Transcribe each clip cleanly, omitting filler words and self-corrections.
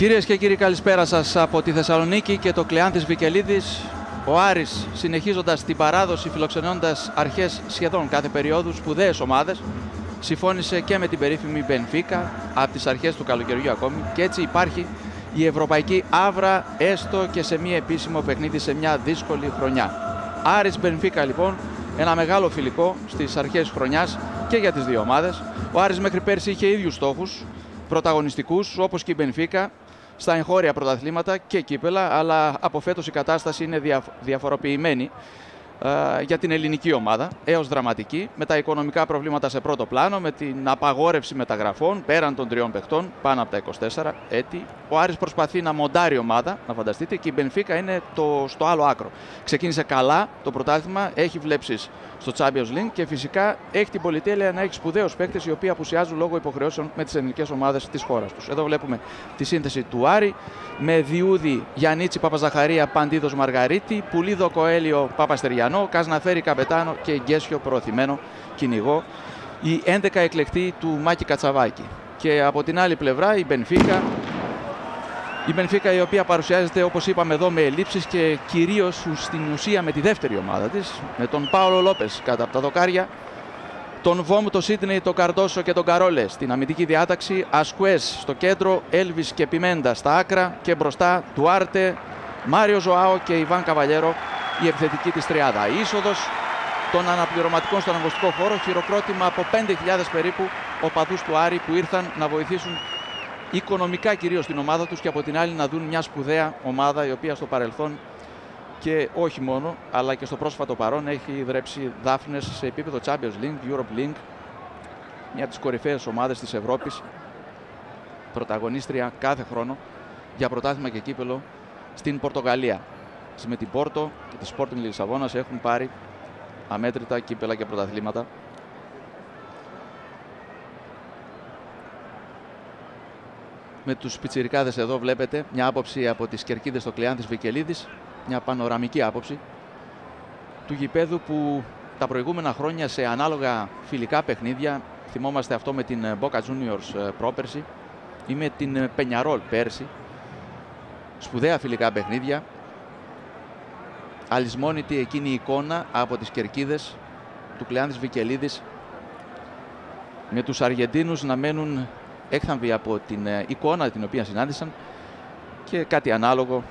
Κυρίες και κύριοι, καλησπέρα σας από τη Θεσσαλονίκη και το Κλεάνθης Βικελίδης. Ο Άρης, συνεχίζοντας την παράδοση, φιλοξενώντας αρχές σχεδόν κάθε περίοδου σπουδαίες ομάδες, συμφώνησε και με την περίφημη Μπενφίκα από τις αρχές του καλοκαιριού ακόμη, και έτσι υπάρχει η ευρωπαϊκή άβρα, έστω και σε μη επίσημο παιχνίδι σε μια δύσκολη χρονιά. Άρης Μπενφίκα λοιπόν, ένα μεγάλο φιλικό στις αρχές χρονιάς και για τις δύο ομάδες. Ο Άρης μέχρι πέρσι είχε ίδιους στόχους πρωταγωνιστικούς όπως και η Μπενφίκα στα εγχώρια πρωταθλήματα και κύπελα, αλλά από φέτος η κατάσταση είναι διαφοροποιημένη για την ελληνική ομάδα, έως δραματική, με τα οικονομικά προβλήματα σε πρώτο πλάνο, με την απαγόρευση μεταγραφών πέραν των 3 παιχτών, πάνω από τα 24 έτη. Ο Άρης προσπαθεί να μοντάρει ομάδα, να φανταστείτε, και η Μπενφίκα είναι στο άλλο άκρο. Ξεκίνησε καλά το πρωτάθλημα, έχει βλέψεις στο Champions League και φυσικά έχει την πολυτέλεια να έχει σπουδαίους παίκτες οι οποίοι απουσιάζουν λόγω υποχρεώσεων με τις ελληνικές ομάδες της χώρας τους. Εδώ βλέπουμε τη σύνθεση του Άρη με Διούδη, Γιαννίτσι, Παπαζαχαρία, Παντίδος, Μαργαρίτη, Πουλίδο, Κοέλιο, Παπαστεριανό, Κασναφέρη, Καπετάνο και Γκέσιο, προωθημένο κυνηγό. Η 11 εκλεκτή του Μάκη Κατσαβάκη. Και από την άλλη πλευρά η Μπενφίκα. Η Μπενφίκα, η οποία παρουσιάζεται, όπως είπαμε εδώ, με ελλείψεις και κυρίως στην ουσία με τη δεύτερη ομάδα της, με τον Πάολο Λόπες κάτω από τα δοκάρια, τον Βόμ, τον Σίτνεϊ, τον Καρντόσο και τον Καρόλε στην αμυντική διάταξη, Ασκουές στο κέντρο, Έλβις και Πιμέντα στα άκρα και μπροστά Ντουάρτε, Μάριο Ζωάο και Ιβάν Καβαλιέρο, η επιθετική της τριάδα. Η είσοδος των αναπληρωματικών στον αγωνιστικό χώρο, χειροκρότημα από 5.000 περίπου οπαδούς του Άρη που ήρθαν να βοηθήσουν οικονομικά κυρίως την ομάδα τους και από την άλλη να δουν μια σπουδαία ομάδα η οποία στο παρελθόν και όχι μόνο, αλλά και στο πρόσφατο παρόν έχει δρέψει δάφνες σε επίπεδο Champions League, Europe League, μια από τις κορυφαίες ομάδες της Ευρώπης, πρωταγωνίστρια κάθε χρόνο για πρωτάθλημα και κύπελο στην Πορτογαλία. Με την Πόρτο και τη Sporting Λισαβόνας έχουν πάρει αμέτρητα κύπελα και πρωταθλήματα. Με τους πιτσιρικάδες εδώ βλέπετε μια άποψη από τις κερκίδες στο Κλεάνθης Βικελίδης, μια πανοραμική άποψη του γηπέδου που τα προηγούμενα χρόνια σε ανάλογα φιλικά παιχνίδια, θυμόμαστε αυτό με την Boca Juniors πρόπερση ή με την Πενιαρόλ πέρσι, σπουδαία φιλικά παιχνίδια, αλυσμόνητη εκείνη η εικόνα από τις κερκίδες του Κλεάνθης Βικελίδης με τους Αργεντίνους να μένουν έκθαμβοι από την εικόνα την οποία συνάντησαν και κάτι ανάλογο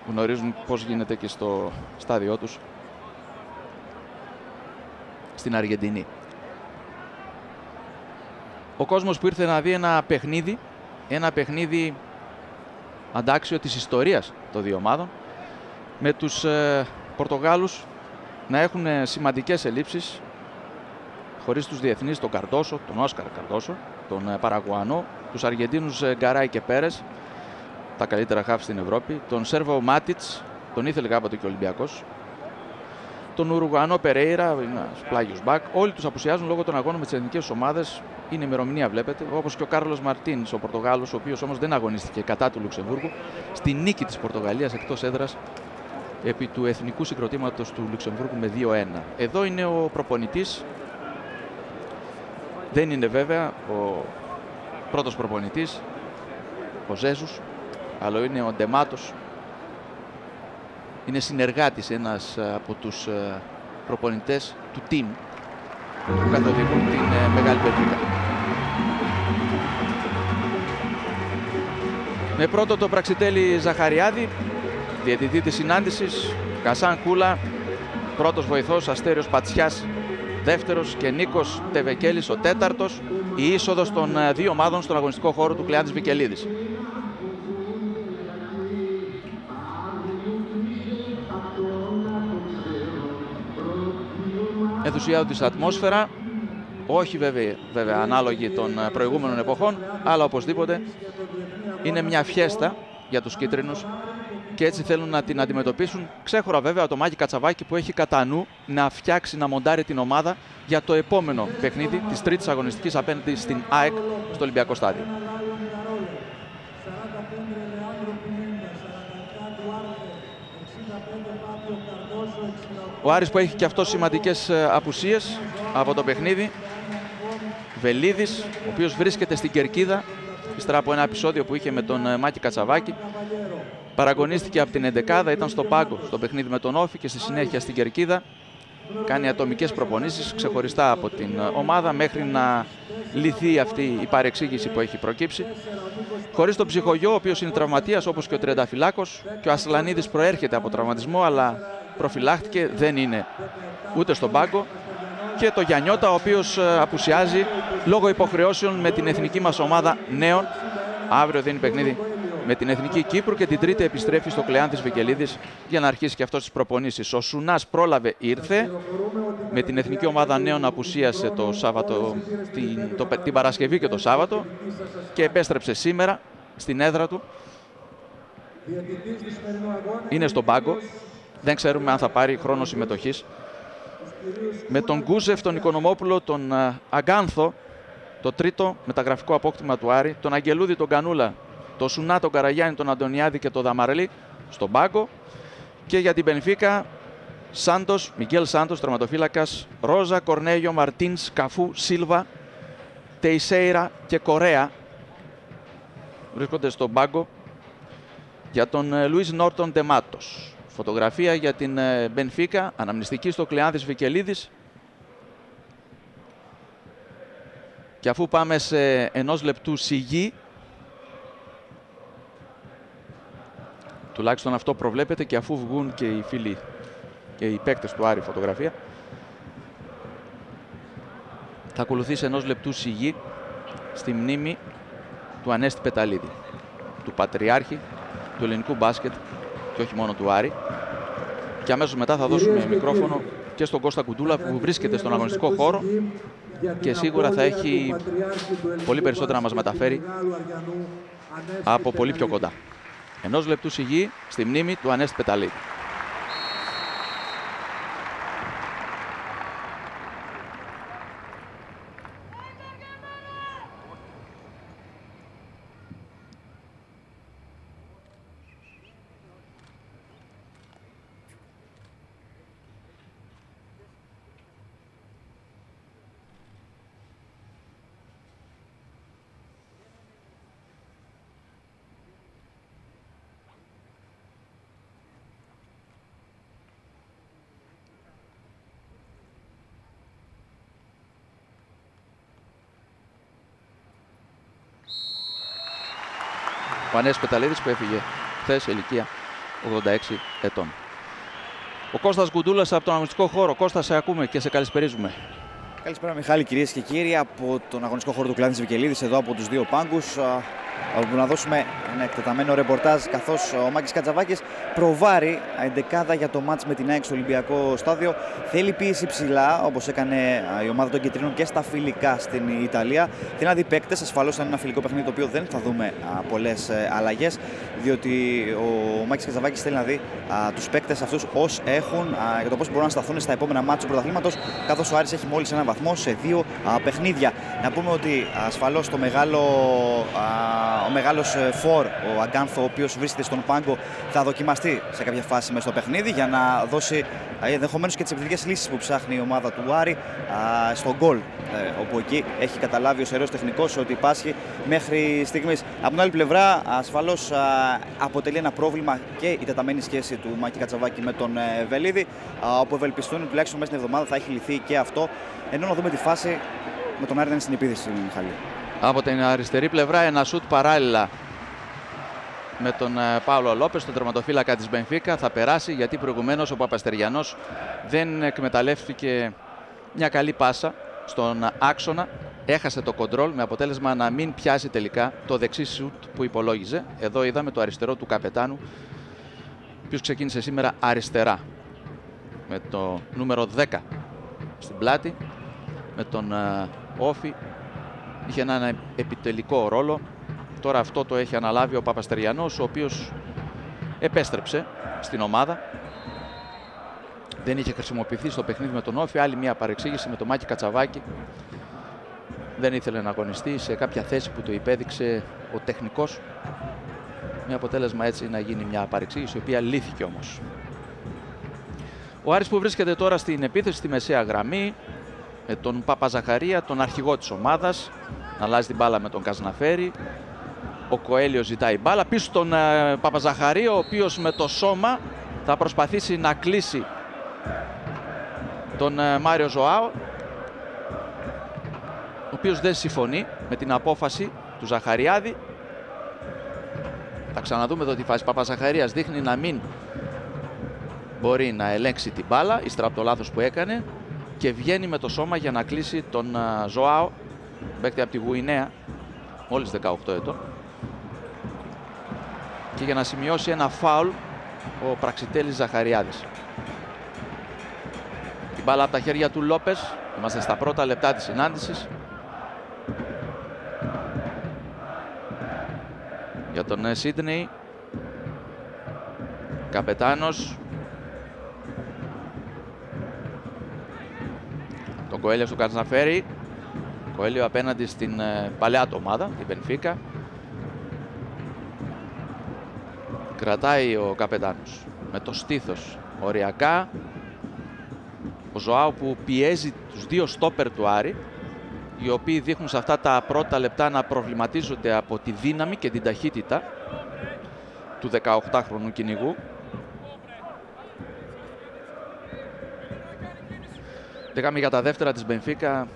γνωρίζουν πώς γίνεται και στο στάδιό τους στην Αργεντινή. Ο κόσμος που ήρθε να δει ένα παιχνίδι αντάξιο της ιστορίας των δύο ομάδων, με τους Πορτογάλους να έχουν σημαντικές ελλείψεις χωρίς τους διεθνείς, τον Καρντόσο, τον Όσκαρ Καρντόσο, τον Παραγουανό, τους Αργεντίνους Γκαράι και Πέρες, τα καλύτερα χαφ στην Ευρώπη, τον Σέρβο Μάτιτς, τον ήθελε κάποτε και ο Ολυμπιακός, τον Ουρουγουανό Περέιρα, ένας πλάγιος μπακ. Όλοι τους απουσιάζουν λόγω των αγώνων με τις εθνικές ομάδες. Είναι ημερομηνία, βλέπετε, όπως και ο Κάρλος Μαρτίνς, ο Πορτογάλος, ο οποίος όμως δεν αγωνίστηκε κατά του Λουξεμβούργου στη νίκη της Πορτογαλίας εκτός έδρας επί του εθνικού συγκροτήματος του Λουξεμβούργου με 2-1. Εδώ είναι ο προπονητής. Δεν είναι βέβαια ο πρώτος προπονητής, ο Ζέσους, αλλά είναι ο Ντεμάτος. Είναι συνεργάτης, ένας από τους προπονητές του team που καθοδηγούν την Μεγάλη Μπενφίκα. Με πρώτο το Πραξιτέλη Ζαχαριάδη, διαιτητή της συνάντησης, Κασάν Κούλα, πρώτος βοηθός Αστέριος Πατσιάς, δεύτερος, και Νίκος Τεβεκέλης ο τέταρτος. Η είσοδος των δύο ομάδων στον αγωνιστικό χώρο του Κλεάνθης Βικελίδης. Ενθουσιώδης ατμόσφαιρα, όχι βέβαια ανάλογη των προηγούμενων εποχών, αλλά οπωσδήποτε είναι μια φιέστα για τους κίτρινους και έτσι θέλουν να την αντιμετωπίσουν. Ξέχωρα βέβαια το Μάκη Κατσαβάκη που έχει κατά νου να φτιάξει, να μοντάρει την ομάδα για το επόμενο παιχνίδι της τρίτης αγωνιστικής απέναντι στην ΑΕΚ στο Ολυμπιακό Στάδιο. Ο Άρης που έχει και αυτό σημαντικές απουσίες από το παιχνίδι. Βελίδης, ο οποίος βρίσκεται στην κερκίδα ύστερα από ένα επεισόδιο που είχε με τον Μάκη Κατσαβάκη. Παραγωνίστηκε από την 11η, ήταν στο πάγκο στο παιχνίδι με τον Όφη και στη συνέχεια στην Κερκίδα. Κάνει ατομικές προπονήσεις ξεχωριστά από την ομάδα μέχρι να λυθεί αυτή η παρεξήγηση που έχει προκύψει. Χωρίς τον ψυχογειό, ο οποίος είναι τραυματίας όπως και ο Τριανταφυλάκος, και ο Ασλανίδης προέρχεται από τραυματισμό αλλά προφυλάχτηκε, δεν είναι ούτε στον πάγκο. Και το Γιαννιώτα, ο οποίος απουσιάζει λόγω υποχρεώσεων με την εθνική μας ομάδα νέων. Αύριο δίνει παιχνίδι με την Εθνική Κύπρου και την Τρίτη επιστρέφει στο Κλεάνθης Βικελίδης για να αρχίσει και αυτός τις προπονήσεις. Ο Σουνάς πρόλαβε, ήρθε. Με την Εθνική Ομάδα Νέων απουσίασε το Σάββατο, την Παρασκευή και το Σάββατο και επέστρεψε σήμερα στην έδρα του. Είναι στον πάγκο. Δεν ξέρουμε αν θα πάρει χρόνο συμμετοχής. Με τον Γκούζεφ, τον Οικονομόπουλο, τον Αγκάνθο, το τρίτο μεταγραφικό απόκτημα του Άρη, τον Αγγελούδη, τον Κανούλα, τον Σουνά, τον Καραγιάννη, τον Αντωνιάδη και τον Δαμαρελή στον πάγκο. Και για την Μπενφίκα, Σάντος, Μιγγέλ Σάντος, τερματοφύλακας, Ρόζα, Κορνέγιο, Μαρτίνς, Καφού, Σίλβα, Τεϊσέιρα και Κορέα βρίσκονται στον πάγκο. Για τον Λουίς Νόρτον Ντεμάτος. Φωτογραφία για την Μπενφίκα, αναμνηστική στο Κλεάνθης Βικελίδης. Και αφού πάμε σε 1 λεπτού σιγή, τουλάχιστον αυτό προβλέπεται, και αφού βγουν και οι φίλοι και οι παίκτες του Άρη φωτογραφία, θα ακολουθήσει 1 λεπτού σιγή στη μνήμη του Ανέστη Πεταλίδη, του πατριάρχη του ελληνικού μπάσκετ και όχι μόνο του Άρη. Και αμέσως μετά θα δώσουμε μικρόφωνο και στον Κώστα Κουντούλα που βρίσκεται στον αγωνιστικό χώρο και σίγουρα θα έχει πολύ περισσότερα να μας μεταφέρει από πολύ πιο κοντά. 1 λεπτού σιγή στη μνήμη του Ανέστη Πεταλίδη. Ο Ανέστης Πεταλίδης που έφυγε χθες σε ηλικία 86 ετών. Ο Κώστας Γκουντούλας από τον αγωνιστικό χώρο. Κώστα, σε ακούμε και σε καλησπερίζουμε. Καλησπέρα Μιχάλη, κυρίες και κύριοι, από τον αγωνιστικό χώρο του Κλεάνθης Βικελίδης, εδώ από τους δύο πάγκους. Όπου να δώσουμε ένα εκτεταμένο ρεπορτάζ, καθώς ο Μάκης Κατσαβάκης προβάρει εντεκάδα για το μάτς με την ΑΕΚ στο Ολυμπιακό Στάδιο. Θέλει πίεση ψηλά, όπως έκανε η ομάδα των Κεντρίνων και στα φιλικά στην Ιταλία. Θέλει να δει παίκτες. Ασφαλώς θα είναι ένα φιλικό παιχνίδι το οποίο δεν θα δούμε πολλές αλλαγές, διότι ο Μάκης Κατσαβάκης θέλει να δει τους παίκτες αυτούς ως έχουν για το πώς μπορούν να σταθούν στα επόμενα μάτς του πρωταθλήματος, καθώς ο Άρης έχει μόλις ένα βαθμό σε 2 παιχνίδια. Να πούμε ότι ασφαλώς ο μεγάλος φορ, ο Αγκάνθο, ο οποίος βρίσκεται στον πάγκο, θα δοκιμαστεί σε κάποια φάση μες στο παιχνίδι για να δώσει ενδεχομένως και τις επιθετικές λύσεις που ψάχνει η ομάδα του Άρη στον γκολ, όπου εκεί έχει καταλάβει ο σεραίος τεχνικός ότι υπάρχει μέχρι στιγμής. Από την άλλη πλευρά, ασφαλώς αποτελεί ένα πρόβλημα και η τεταμένη σχέση του Μάκη Κατσαβάκη με τον Βελίδη, όπου ευελπιστούν τουλάχιστον μέσα στην εβδομάδα θα έχει λυθεί και αυτό, ενώ να δούμε τη φάση με τον Άρη να είναι στην επίθεση, Μιχάλη. Από την αριστερή πλευρά ένα σουτ παράλληλα με τον Πάολο Λόπες, τον τερματοφύλακα της Μπενφίκα. Θα περάσει γιατί προηγουμένως ο Παπαστεριανός δεν εκμεταλλεύτηκε μια καλή πάσα στον άξονα. Έχασε το κοντρόλ με αποτέλεσμα να μην πιάσει τελικά το δεξί σουτ που υπολόγιζε. Εδώ είδαμε το αριστερό του καπετάνου, ο οποίος ξεκίνησε σήμερα αριστερά με το νούμερο 10 στην πλάτη, με τον Όφη. Είχε ένα επιτελικό ρόλο. Τώρα αυτό το έχει αναλάβει ο Παπαστεριανός, ο οποίος επέστρεψε στην ομάδα. Δεν είχε χρησιμοποιηθεί στο παιχνίδι με τον Όφη. Άλλη μια παρεξήγηση με τον Μάκη Κατσαβάκη. Δεν ήθελε να αγωνιστεί σε κάποια θέση που το υπέδειξε ο τεχνικός. Με αποτέλεσμα έτσι να γίνει μια παρεξήγηση, η οποία λύθηκε όμως. Ο Άρης που βρίσκεται τώρα στην επίθεση στη μεσαία γραμμή, με τον Παπαζαχαρία, τον αρχηγό της ομάδας, να αλλάζει την μπάλα με τον Καζναφέρη. Ο Κοέλιο ζητάει μπάλα πίσω στον Παπαζαχαρή, ο οποίος με το σώμα θα προσπαθήσει να κλείσει τον Μάριο Ζωάο, ο οποίος δεν συμφωνεί με την απόφαση του Ζαχαριάδη. Θα ξαναδούμε εδώ τη φάση. Παπαζαχαρίας δείχνει να μην μπορεί να ελέγξει την μπάλα ύστερα από το λάθος που έκανε και βγαίνει με το σώμα για να κλείσει τον Ζωάο, παίκτη από τη Γουινέα, μόλις 18 ετών, και για να σημειώσει ένα φάουλ ο Πραξιτέλης Ζαχαριάδης. Η μπάλα από τα χέρια του Λόπες. Είμαστε στα πρώτα λεπτά της συνάντησης. Για τον Σίδνεϊ, καπετάνος. Τον Κοέλιο του Κατσαφέρη. Κοέλιο απέναντι στην παλαιά του ομάδα, την Μπενφίκα. Κρατάει ο καπετάνος με το στήθος οριακά. Ο Ζωάο που πιέζει τους δύο στόπερ του Άρη, οι οποίοι δείχνουν σε αυτά τα πρώτα λεπτά να προβληματίζονται από τη δύναμη και την ταχύτητα του 18χρονου κυνηγού. Λέγαμε για τα δεύτερα της Μπενφίκα,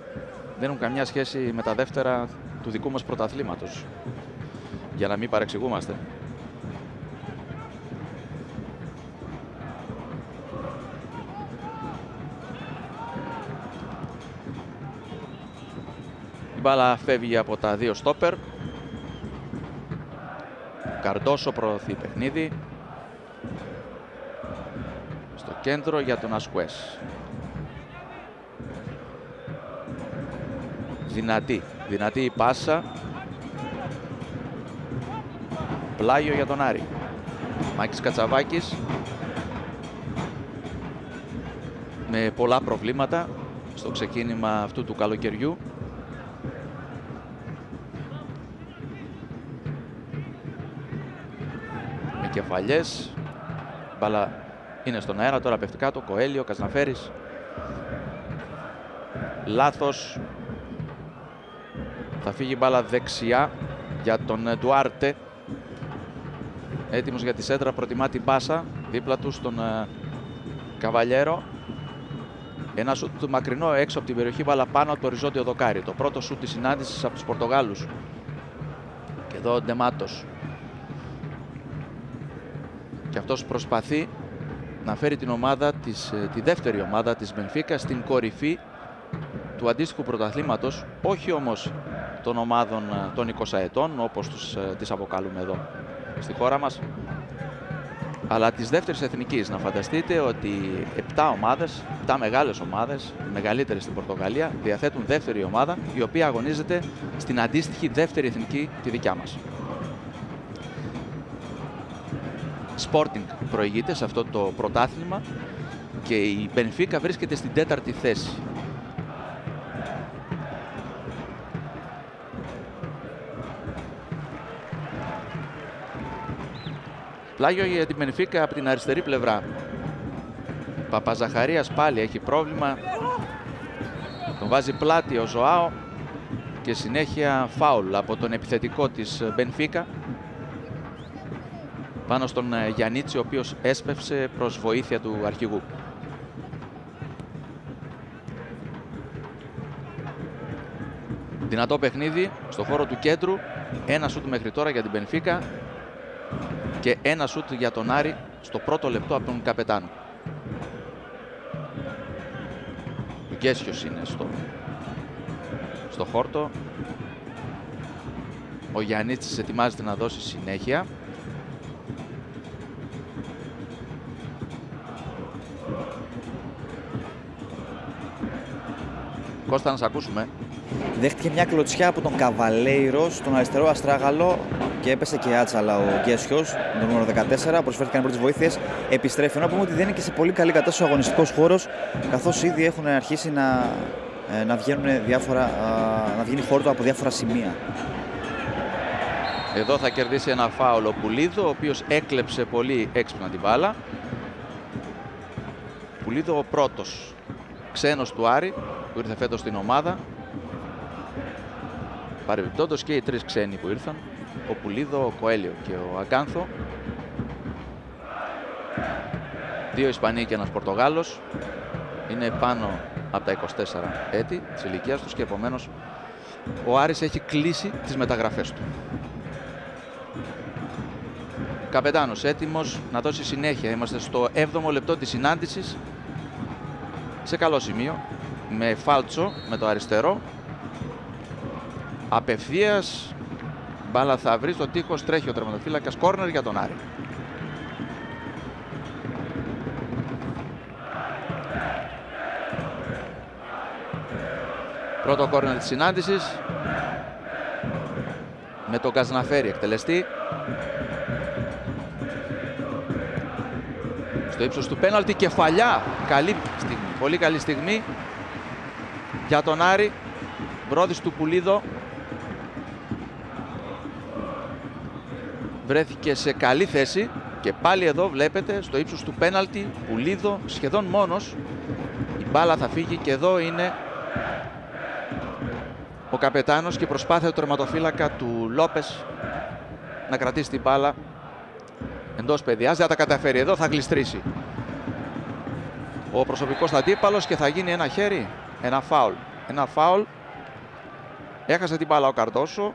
δεν έχουν καμιά σχέση με τα δεύτερα του δικού μας πρωταθλήματος, για να μην παρεξηγούμαστε. Η μπάλα φεύγει από τα δύο στόπερ. Καρντόσο προωθεί παιχνίδι. Στο κέντρο για τον Ασκουές. Δυνατή η πάσα. Πλάγιο για τον Άρη. Μάκης Κατσαβάκης με πολλά προβλήματα στο ξεκίνημα αυτού του καλοκαιριού. Με κεφαλιές. Μπάλα είναι στον αέρα, τώρα πέφτει κάτω. Κοέλιο, Καζναφέρης. Λάθος. Θα φύγει μπάλα δεξιά για τον Ντουάρτε. Έτοιμος για τη σέντρα, προτιμά την πάσα δίπλα του στον Καβαλιέρο. Ένα σούτ του μακρινό έξω από την περιοχή, μπάλα πάνω από το οριζόντιο δοκάρι. Το πρώτο σούτ της συνάντησης από τους Πορτογάλους. Και εδώ ο Ντεμάτος. Και αυτός προσπαθεί να φέρει την ομάδα τη δεύτερη ομάδα της Μπενφίκα στην κορυφή του αντίστοιχου πρωταθλήματος, όχι όμως των ομάδων των 20 ετών, όπως τις αποκαλούμε εδώ στη χώρα μας, αλλά της δεύτερης εθνικής. Να φανταστείτε ότι 7 ομάδες, 7 μεγάλες ομάδες, οι μεγαλύτερες στην Πορτογαλία, διαθέτουν δεύτερη ομάδα, η οποία αγωνίζεται στην αντίστοιχη δεύτερη εθνική, τη δικιά μας. Sporting προηγείται σε αυτό το πρωτάθλημα και η Μπενφίκα βρίσκεται στην 4η θέση. Πλάγιο για την Μπενφίκα από την αριστερή πλευρά. Παπαζαχαρίας πάλι έχει πρόβλημα. Τον βάζει πλάτη ο Ζωάο και συνέχεια φάουλ από τον επιθετικό της Μπενφίκα πάνω στον Γιαννίτσι, ο οποίος έσπευσε προς βοήθεια του αρχηγού. Δυνατό παιχνίδι στο χώρο του κέντρου. Ένα σούτ μέχρι τώρα για την Μπενφίκα και ένα σούτ για τον Άρη στο πρώτο λεπτό από τον καπετάνο. Ο Γκέσιος είναι στο χόρτο. Ο Γιαννίτσης ετοιμάζεται να δώσει συνέχεια. Κώστα, να σε ακούσουμε. Δέχτηκε μια κλωτσιά από τον Καβαλέιρο στον αριστερό αστράγαλο και έπεσε και άτσαλα ο Γκέσιος, το νούμερο 14. Προσφέρθηκαν πρώτες βοήθειες. Επιστρέφει. Να πούμε ότι δεν είναι και σε πολύ καλή κατάσταση ο αγωνιστικός χώρος, καθώς ήδη έχουν αρχίσει να βγαίνει χόρτο από διάφορα σημεία. Εδώ θα κερδίσει ένα φάουλ ο Πουλίδο, ο οποίος έκλεψε πολύ έξυπνα την μπάλα. Πουλίδο ο πρώτος ξένος του Άρη που ήρθε φέτος στην ομάδα. Παρεμπιπτόντως και οι τρεις ξένοι που ήρθαν ο Πουλίδο, ο Κοέλιο και ο Αγκάνθο. 2 Ισπανοί και ένας Πορτογάλος. Είναι πάνω από τα 24 έτη της ηλικίας τους και επομένως ο Άρης έχει κλείσει τις μεταγραφές του. Καπετάνος έτοιμος να δώσει συνέχεια. Είμαστε στο 7ο λεπτό της συνάντησης. Σε καλό σημείο. Με Φάλτσο με το αριστερό. Απευθείας μπάλα θα βρει στο τείχος. Τρέχει ο τερματοφύλακας. Κόρνερ για τον Άρη. Πρώτο κόρνερ της συνάντησης. Με τον Καζναφέρη εκτελεστή. Στο ύψος του πέναλτι, κεφαλιά. Καλή στιγμή, πολύ καλή στιγμή για τον Άρη. Βρόδης του Πουλίδο. Βρέθηκε σε καλή θέση και πάλι εδώ βλέπετε στο ύψος του πέναλτι Πουλίδο σχεδόν μόνος. Η μπάλα θα φύγει και εδώ είναι ο καπετάνος και προσπάθεια του τερματοφύλακα του Λόπες να κρατήσει την μπάλα εντός παιδιάς. Δεν θα τα καταφέρει εδώ, θα γλιστρήσει ο προσωπικός αντίπαλος και θα γίνει ένα χέρι, ένα φάουλ. Ένα φάουλ. Έχασε την μπάλα ο Καρντόσο.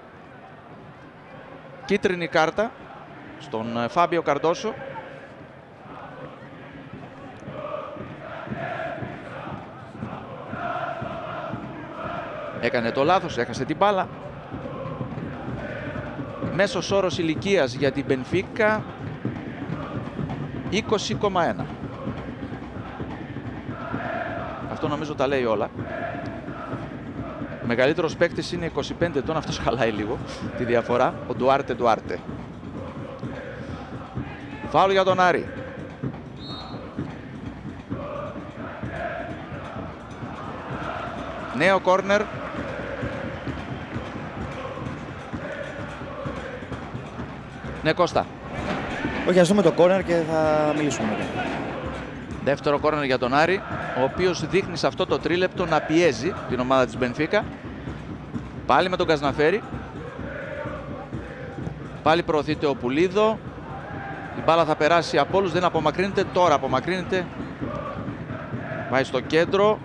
Κίτρινη κάρτα στον Φάμπιο Καρντόσο. Έκανε το λάθος, έχασε την μπάλα. Μέσος όρος ηλικίας για την Μπενφίκα 20,1. Αυτό νομίζω τα λέει όλα. Ο μεγαλύτερος παίκτης είναι 25 ετών, αυτός χαλάει λίγο τη διαφορά. Ο Ντουάρτε. Φάουλ για τον Άρη. Νέο κόρνερ. Ναι, Κώστα. Όχι, ας δούμε το κόρνερ και θα μιλήσουμε μετά. Δεύτερο κόρνερ για τον Άρη, ο οποίος δείχνει σε αυτό το τρίλεπτο να πιέζει την ομάδα της Μπενφίκα. Πάλι με τον Καζναφέρη. Πάλι προωθείται ο Πουλίδο. Η μπάλα θα περάσει από όλους, δεν απομακρύνεται. Τώρα απομακρύνεται. Πάει στο κέντρο.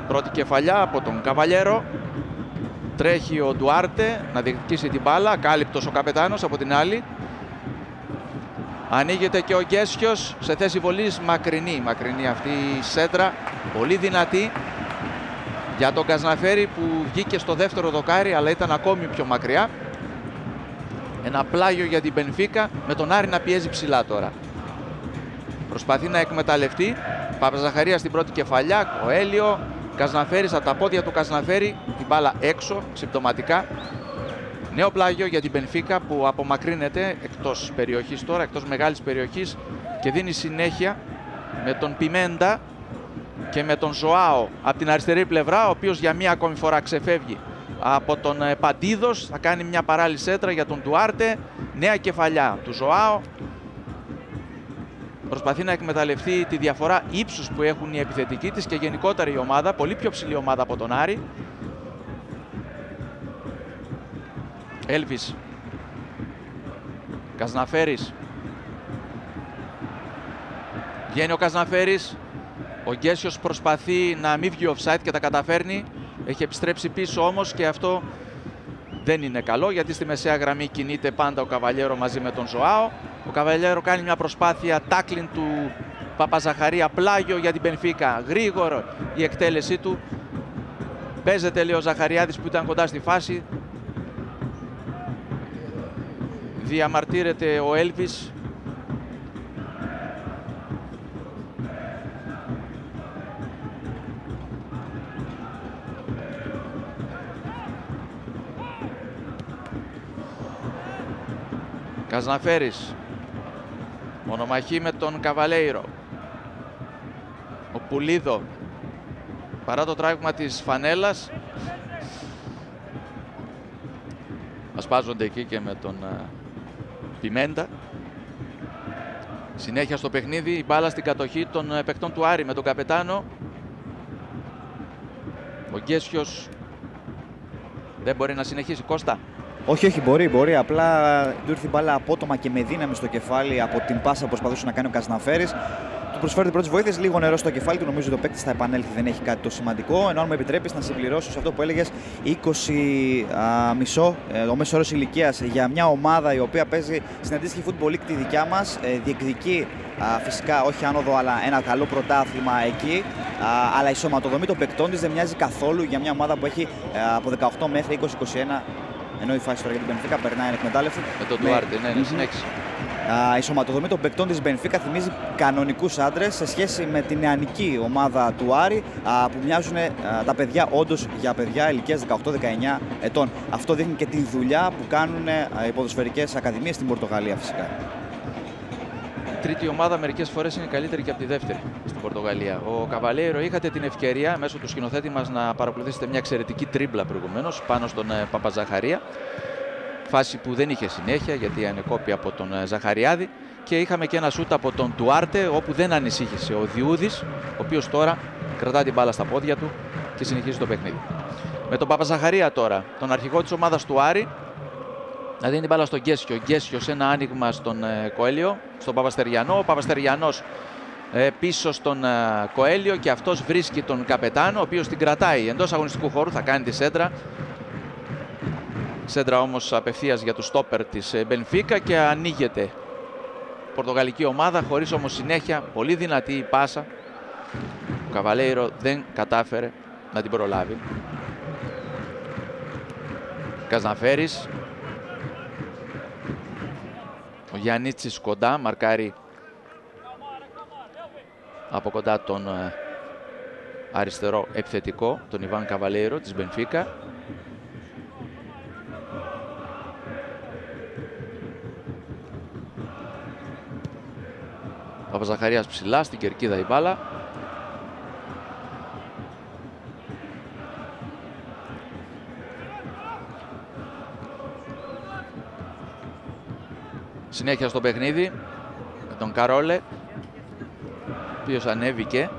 Πρώτη κεφαλιά από τον Καβαλιέρο. Τρέχει ο Ντουάρτε να διεκδικήσει την μπάλα. Κάλυπτος ο καπετάνος από την άλλη. Ανοίγεται και ο Γκέσιος σε θέση βολής. Μακρινή αυτή η σέντρα. Πολύ δυνατή για τον Καζναφέρη που βγήκε στο δεύτερο δοκάρι αλλά ήταν ακόμη πιο μακριά. Ένα πλάγιο για την Μπενφίκα με τον Άρη να πιέζει ψηλά τώρα. Προσπαθεί να εκμεταλλευτεί. Παπαζαχαρία στην πρώτη κεφαλιά. Κοέλιο. Καζναφέρης από τα πόδια του Καζναφέρη. Την μπάλα έξω συμπτωματικά. Νέο πλάγιο για την Μπενφίκα που απομακρύνεται εκτός περιοχής τώρα, εκτός μεγάλης περιοχής και δίνει συνέχεια με τον Πιμέντα και με τον Ζωάο από την αριστερή πλευρά, ο οποίος για μία ακόμη φορά ξεφεύγει από τον Παντίδος. Θα κάνει μια παράλληλη σέντρα για τον Ντουάρτε. Νέα κεφαλιά του Ζωάο. Προσπαθεί να εκμεταλλευτεί τη διαφορά ύψους που έχουν οι επιθετικοί της και γενικότερα η ομάδα, πολύ πιο ψηλή ομάδα από τον Άρη. Έλβης. Καζναφέρης. Βγαίνει ο Καζναφέρης. Ο Γκέσιος προσπαθεί να μην βγει offside και τα καταφέρνει. Έχει επιστρέψει πίσω όμως και αυτό δεν είναι καλό γιατί στη μεσαία γραμμή κινείται πάντα ο Καβαλιέρο μαζί με τον Ζωάο. Ο Καβαλιέρο κάνει μια προσπάθεια τάκλιν του Παπαζαχαρία, πλάγιο για την Μπενφίκα. Γρήγορο η εκτέλεσή του. Παίζεται λέει ο Ζαχαριάδης που ήταν κοντά στη φάση. Διαμαρτύρεται ο Έλβης. Καζναφέρης. Μονομαχή με τον Καβαλέιρο. Ο Πουλίδο. Παρά το τράβημα της φανέλας. Ασπάζονται εκεί και με τον Πιμέντα. Συνέχεια στο παιχνίδι, η μπάλα στην κατοχή των παικτών του Άρη με τον καπετάνο. Ο Γκέσιος δεν μπορεί να συνεχίσει. Κώστα. Όχι, μπορεί. Απλά του ήρθε η μπάλα απότομα και με δύναμη στο κεφάλι από την πάσα που προσπαθούσε να κάνει ο Καζαναφέρης. Του προσφέρει πρώτη βοήθεια, λίγο νερό στο κεφάλι του. Νομίζω ότι ο παίκτης θα επανέλθει, δεν έχει κάτι το σημαντικό. Ενώ αν μου επιτρέπεις να συμπληρώσω σε αυτό που έλεγες, 20,5 ο μέσος όρος ηλικίας για μια ομάδα η οποία παίζει στην αντίστοιχη Football League τη δικιά μας. Διεκδικεί φυσικά όχι άνοδο, αλλά ένα καλό πρωτάθλημα εκεί. Αλλά η σωματοδομή των παικτών της δεν μοιάζει καθόλου για μια ομάδα που έχει από 18 μέχρι 20-21. Ενώ η φάση τώρα για την Μπενφίκα περνάει εκμετάλλευτη. Με τον Ντουάρτε, ναι, συνέχισε. Η σωματοδομή των παικτών της Μπενφίκα θυμίζει κανονικούς άντρες σε σχέση με την νεανική ομάδα του Άρη που μοιάζουν τα παιδιά όντως για παιδιά ηλικίας 18-19 ετών. Αυτό δείχνει και τη δουλειά που κάνουν οι ποδοσφαιρικές ακαδημίες στην Πορτογαλία φυσικά. Η τρίτη ομάδα μερικές φορές είναι καλύτερη και από τη δεύτερη στην Πορτογαλία. Ο Καβαλέιρο, είχατε την ευκαιρία μέσω του σκηνοθέτη μας να παρακολουθήσετε μια εξαιρετική τρίμπλα προηγουμένως πάνω στον Παπαζαχαρία. Φάση που δεν είχε συνέχεια γιατί ανεκόπη από τον Ζαχαριάδη, και είχαμε και ένα σούτ από τον Τουάρτε όπου δεν ανησύχησε ο Διούδης, ο οποίος τώρα κρατά την μπάλα στα πόδια του και συνεχίζει το παιχνίδι. Με τον Παπαζαχαρία τώρα, τον αρχηγό της ομάδας του Άρη, να δίνει την μπάλα στον Γκέσιο. Γκέσιο σε ένα άνοιγμα στον Κοέλιο, στον Παπαστεριανό. Ο Παπαστεριανός πίσω στον Κοέλιο και αυτός βρίσκει τον Καπετάνο, ο οποίος την κρατάει εντός αγωνιστικού χώρου, θα κάνει τη σέντρα. Σέντρα όμως απευθείας για τους στόπερ της Μπενφίκα και ανοίγεται η πορτογαλική ομάδα χωρίς όμως συνέχεια. Πολύ δυνατή η πάσα. Ο Καβαλέιρο δεν κατάφερε να την προλάβει. Καζαναφέρης. Ο Γιαννίτσης κοντά, μαρκάρει από κοντά τον αριστερό επιθετικό, τον Ιβάν Καβαλέιρο της Μπενφίκα. Παπαζαχαρίας ψηλά, στην κερκίδα η μπάλα. Συνέχεια στο παιχνίδι με τον Καρόλε, ο οποίος ανέβηκε,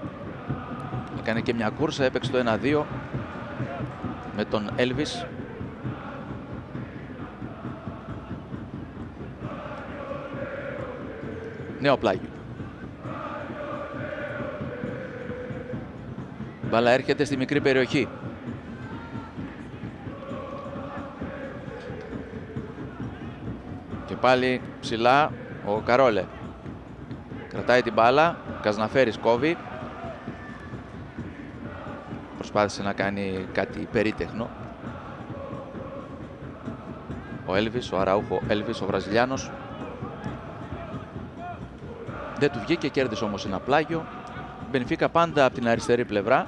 έκανε και μια κούρσα, έπαιξε το 1-2 με τον Έλβις. Νέο πλάγιο. Μπάλα έρχεται στη μικρή περιοχή. Και πάλι ψηλά ο Καρόλε. Κρατάει την μπάλα. Καζαναφέρης κόβει. Προσπάθησε να κάνει κάτι περίτεχνο. Ο Έλβις, ο Αραούχο Έλβις, ο Βραζιλιάνος. Δεν του βγήκε, κέρδισε όμως ένα πλάγιο. Μπενφίκα πάντα από την αριστερή πλευρά.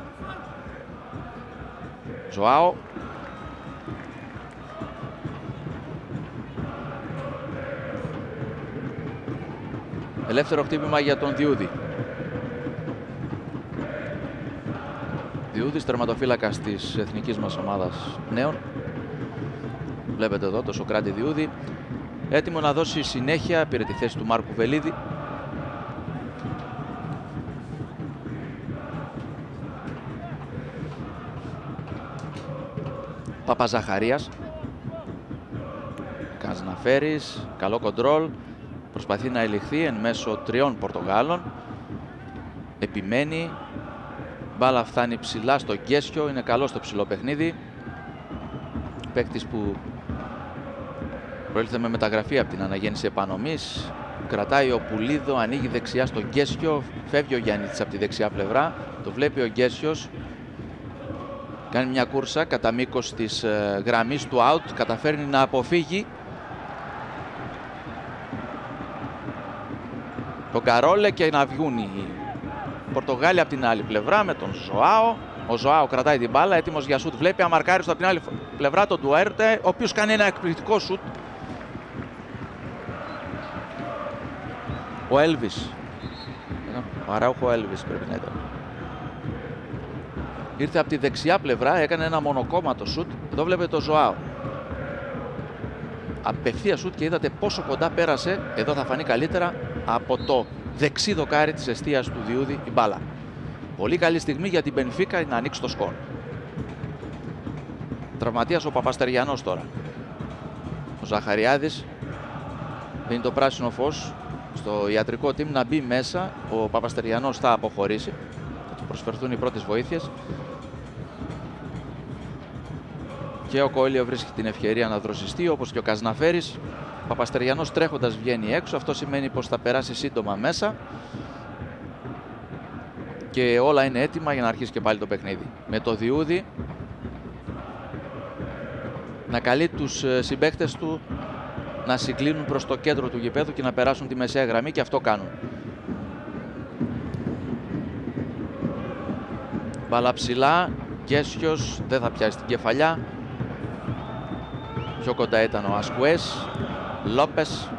Ζωάο. Ελεύθερο χτύπημα για τον Διούδη. Διούδης, τερματοφύλακας της εθνικής μας ομάδας νέων. Βλέπετε εδώ το Σοκράτη Διούδη. Έτοιμο να δώσει συνέχεια, πήρε τη θέση του Μάρκου Βελίδη. Παπαζαχαρίας. Καζαναφέρης, καλό κοντρόλ. Προσπαθεί να ελιχθεί εν μέσω τριών Πορτογάλων. Επιμένει. Μπάλα φτάνει ψηλά στο Γκέσιο. Είναι καλό στο ψηλό παιχνίδι. Παίκτης που προήλθε με μεταγραφή από την αναγέννηση επανομής. Κρατάει ο Πουλίδο, ανοίγει δεξιά στο Γκέσιο. Φεύγει ο Γιάννης από τη δεξιά πλευρά. Το βλέπει ο Γκέσιος. Κάνει μια κούρσα κατά μήκος της γραμμής του out. Καταφέρνει να αποφύγει τον Καρόλε και να βγουν οι Πορτογάλοι από την άλλη πλευρά με τον Ζωάο. Ο Ζωάο κρατάει την μπάλα, έτοιμος για σουτ. Βλέπει αμαρκάριστο από την άλλη πλευρά τον Ντουέρτε, ο οποίος κάνει ένα εκπληκτικό σουτ. Ο Έλβις. Ο Αραούχο Έλβις πρέπει να ήταν. Ήρθε από τη δεξιά πλευρά, έκανε ένα μονοκόμματο σουτ. Εδώ βλέπετε το Ζωάο. Απευθεία σουτ και είδατε πόσο κοντά πέρασε. Εδώ θα φανεί καλύτερα από το δεξί δοκάρι της εστίας του Διούδη η μπάλα. Πολύ καλή στιγμή για την Μπενφίκα να ανοίξει το σκορ. Τραυματίας ο Παπαστεριανός τώρα. Ζαχαριάδης δίνει το πράσινο φως στο ιατρικό team να μπει μέσα. Ο Παπαστεριανός θα αποχωρήσει, θα του προσφερθούν οι πρώτες βοήθειες και ο Κοέλιο βρίσκει την ευκαιρία να δροσιστεί, όπως και ο Καζναφέρης. Ο Παπαστεριανός τρέχοντας βγαίνει έξω, αυτό σημαίνει πως θα περάσει σύντομα μέσα και όλα είναι έτοιμα για να αρχίσει και πάλι το παιχνίδι, με το Διούδη να καλεί τους συμπαίκτες του να συγκλίνουν προς το κέντρο του γηπέδου και να περάσουν τη μεσαία γραμμή, και αυτό κάνουν. Μπάλα ψηλά, Γκέσιος δεν θα πιάσει την κεφαλιά. Πιο κοντά ήταν ο Ασκουές. Λόπες,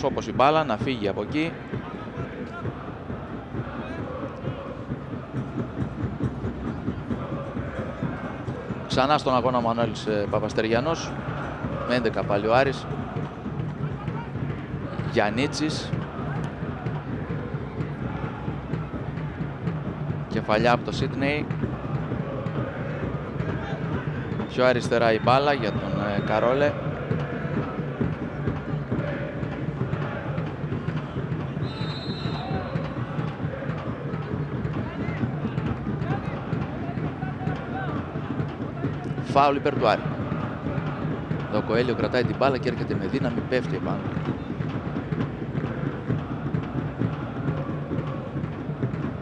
όπως η μπάλα, να φύγει από εκεί. Ξανά στον αγώνα ο Μανώλης Παπαστεριανός. Με 11 πάλι ο Άρης. Γιαννίτσης. Κεφαλιά από το Σίτνεϊ. Πιο αριστερά η μπάλα για τον Καρόλε. Φάουλ υπέρ του Άρη. Ο Κοέλιο κρατάει την μπάλα και έρχεται με δύναμη, πέφτει επάνω.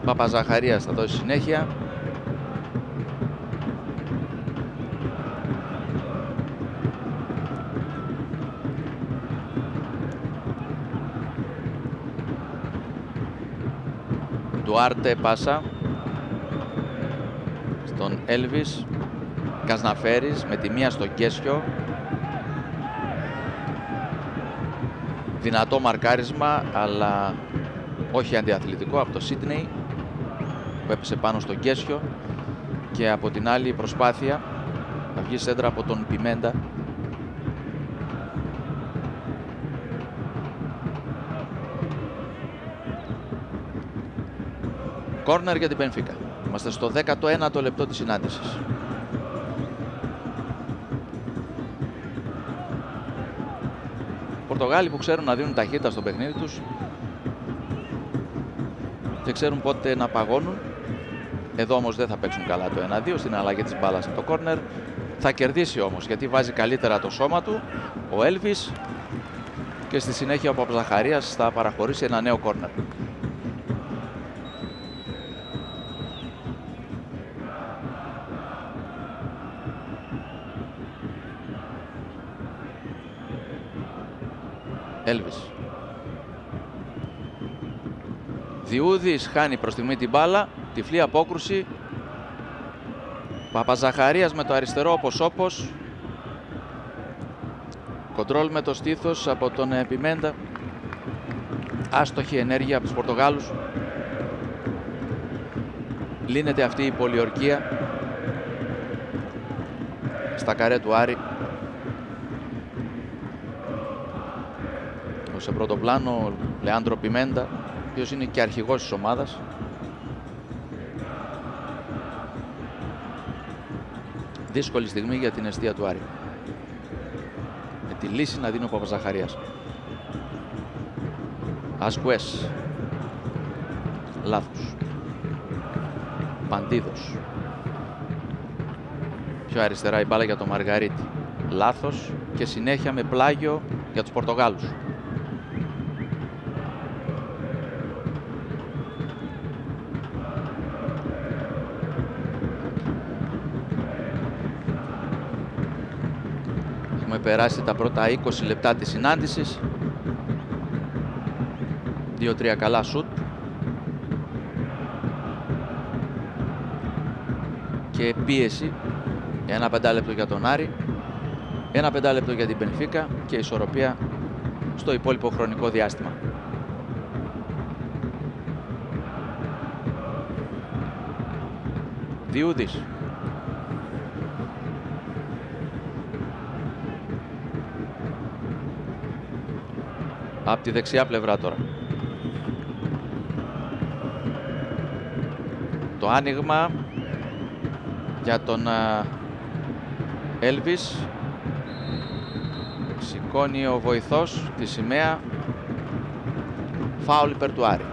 Παπαζαχαρίας θα δώσει συνέχεια. Ντουάρτε πάσα στον Έλβις. Καζναφέρης με τη μία στο Γκέσιο. Δυνατό μαρκάρισμα, αλλά όχι αντιαθλητικό από το Σίτνεϊ που έπεσε πάνω στο Γκέσιο, και από την άλλη η προσπάθεια να βγει σέντρα από τον Πιμέντα. Κόρνερ για την Μπενφίκα. Είμαστε στο 19ο λεπτό της συνάντησης. Πορτογάλοι που ξέρουν να δίνουν ταχύτητα στο παιχνίδι τους και ξέρουν πότε να παγώνουν. Εδώ όμως δεν θα παίξουν καλά το 1-2 στην αλλαγή της μπάλας από το κόρνερ. Θα κερδίσει όμως, γιατί βάζει καλύτερα το σώμα του ο Έλβις, και στη συνέχεια ο Παπαζαχαρίας θα παραχωρήσει ένα νέο κόρνερ. Έλβις. Διούδης χάνει προς στιγμή την μπάλα. Τυφλή απόκρουση. Παπαζαχαρίας με το αριστερό όπως. Κοντρόλ με το στήθος από τον Πιμέντα. Άστοχη ενέργεια από τους Πορτογάλους. Λύνεται αυτή η πολιορκία στα καρέ του Άρη. Σε πρώτο πλάνο ο Λεάντρο Πιμέντα, ο οποίος είναι και αρχηγός της ομάδας. Δύσκολη στιγμή για την εστία του Άρη. Με τη λύση να δίνει ο Παπαζαχαρίας. Ασκουές. Λάθος. Παντίδος. Πιο αριστερά η μπάλα για τον Μαργαρίτη. Λάθος, και συνέχεια με πλάγιο για τους Πορτογάλους. Έχουμε περάσει τα πρώτα 20 λεπτά της συνάντησης. 2-3 καλά σουτ και πίεση. Ένα 5 λεπτό για τον Άρη, ένα 5 λεπτό για την Μπενφίκα και ισορροπία στο υπόλοιπο χρονικό διάστημα. Διούδης. Από τη δεξιά πλευρά τώρα. Το άνοιγμα για τον Έλβις. Σηκώνει ο βοηθός τη σημαία. Φάουλ υπέρ του Άρη.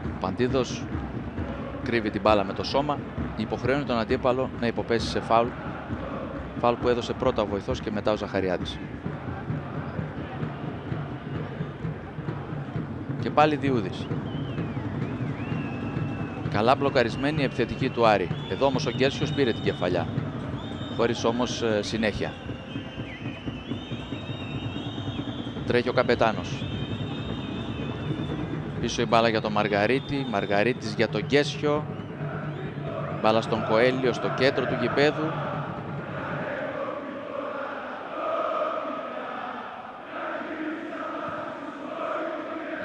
Ο Παντίδος κρύβει την μπάλα με το σώμα. Υποχρεώνει τον αντίπαλο να υποπέσει σε φάουλ. Φάουλ που έδωσε πρώτα ο βοηθός και μετά ο Ζαχαριάδης. Και πάλι Διούδης. Καλά μπλοκαρισμένη η επιθετική του Άρη. Εδώ όμως ο Γκέρσιος πήρε την κεφαλιά, χωρίς όμως συνέχεια. Τρέχει ο Καπετάνος. Πίσω η μπάλα για τον Μαργαρίτη. Μαργαρίτης για τον Γκέσιο. Μπάλα στον Κοέλιο στο κέντρο του γηπέδου.